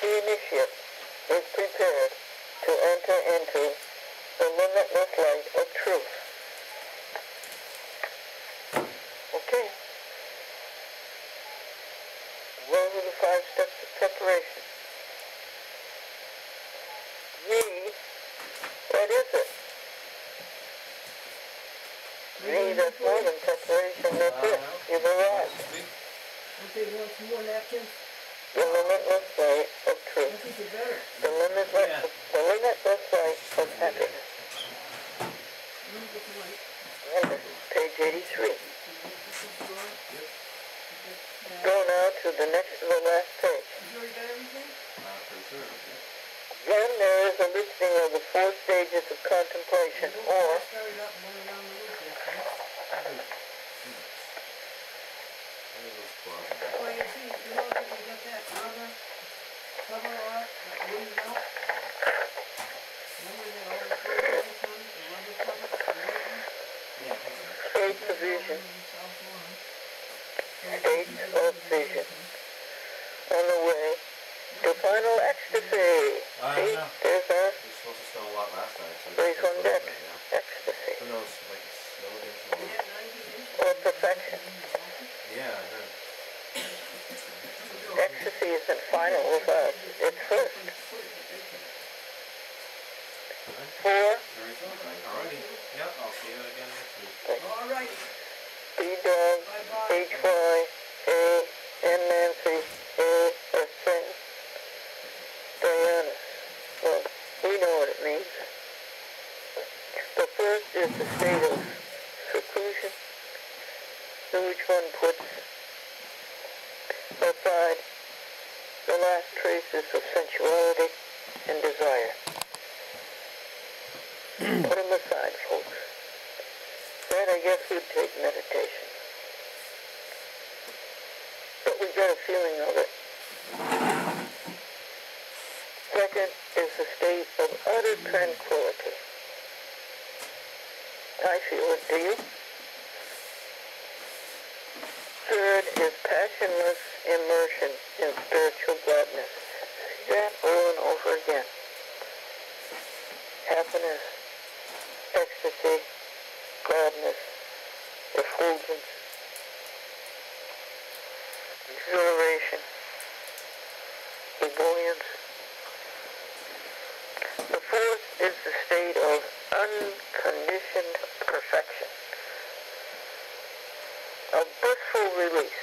[SPEAKER 2] The initiate is prepared to enter into the limitless light of truth. Okay. Those are the 5 steps of separation. What is it? That's more than separation, that's it. You've arrived.
[SPEAKER 4] Okay, you want some more napkins?
[SPEAKER 2] The limitless light of
[SPEAKER 4] I
[SPEAKER 2] truth.
[SPEAKER 4] think you better.
[SPEAKER 2] The limitless light of happiness.
[SPEAKER 4] Let me get the light.
[SPEAKER 2] Remember, page 83.
[SPEAKER 4] Yeah.
[SPEAKER 2] Go now to the next to the last page.
[SPEAKER 4] You already got everything?
[SPEAKER 3] Pretty sure.
[SPEAKER 2] Then there is a listing of the 4 stages of contemplation, or
[SPEAKER 4] Started up and went around the loop yesterday. Oh, you see, you know that we got that cover off, that wooden mount? Remember that all the photos on the rubber cover, the white one?
[SPEAKER 2] states of vision. States of vision. On the way to final ecstasy. See, there's our
[SPEAKER 3] We were supposed to snow a lot last night. So
[SPEAKER 2] place on deck.
[SPEAKER 3] right now.
[SPEAKER 2] Ecstasy.
[SPEAKER 3] Who knows? Like it snowed in tomorrow.
[SPEAKER 2] Or perfection.
[SPEAKER 3] Yeah, I heard.
[SPEAKER 2] Ecstasy isn't final with us. It's first. 4.
[SPEAKER 3] Alrighty. Yep, I'll see you again next week.
[SPEAKER 4] All right.
[SPEAKER 2] B-Dog, H-Y, A, N Nancy, A, S, N, Diana. Well, we know what it means. The first is the state of seclusion, in which one puts aside the last traces of sensuality and desire. Put them aside, folks. That, I guess, would take meditation. But we got a feeling of it. Second is the state of utter tranquility. I feel it, do you? Third is passionless immersion in spiritual gladness. See that over and over again. Happiness, ecstasy, gladness, effulgence, exhilaration, ebullience. The fourth is the state of unconditioned perfection, a blissful release.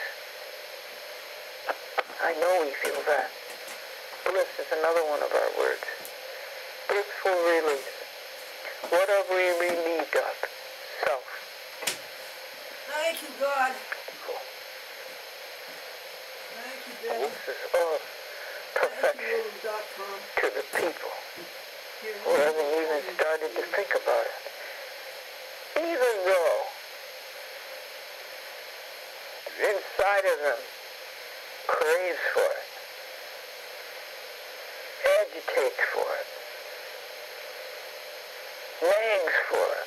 [SPEAKER 2] I know we feel that. Bliss is another one of our words. Blissful release. What are we relieved of? Self.
[SPEAKER 4] Thank you, God. Thank you, Dad.
[SPEAKER 2] This is all perfection
[SPEAKER 4] Thank
[SPEAKER 2] to the people
[SPEAKER 4] you,
[SPEAKER 2] who haven't even started to think about it. Even though inside of them craves for it, agitates for it, nags for it.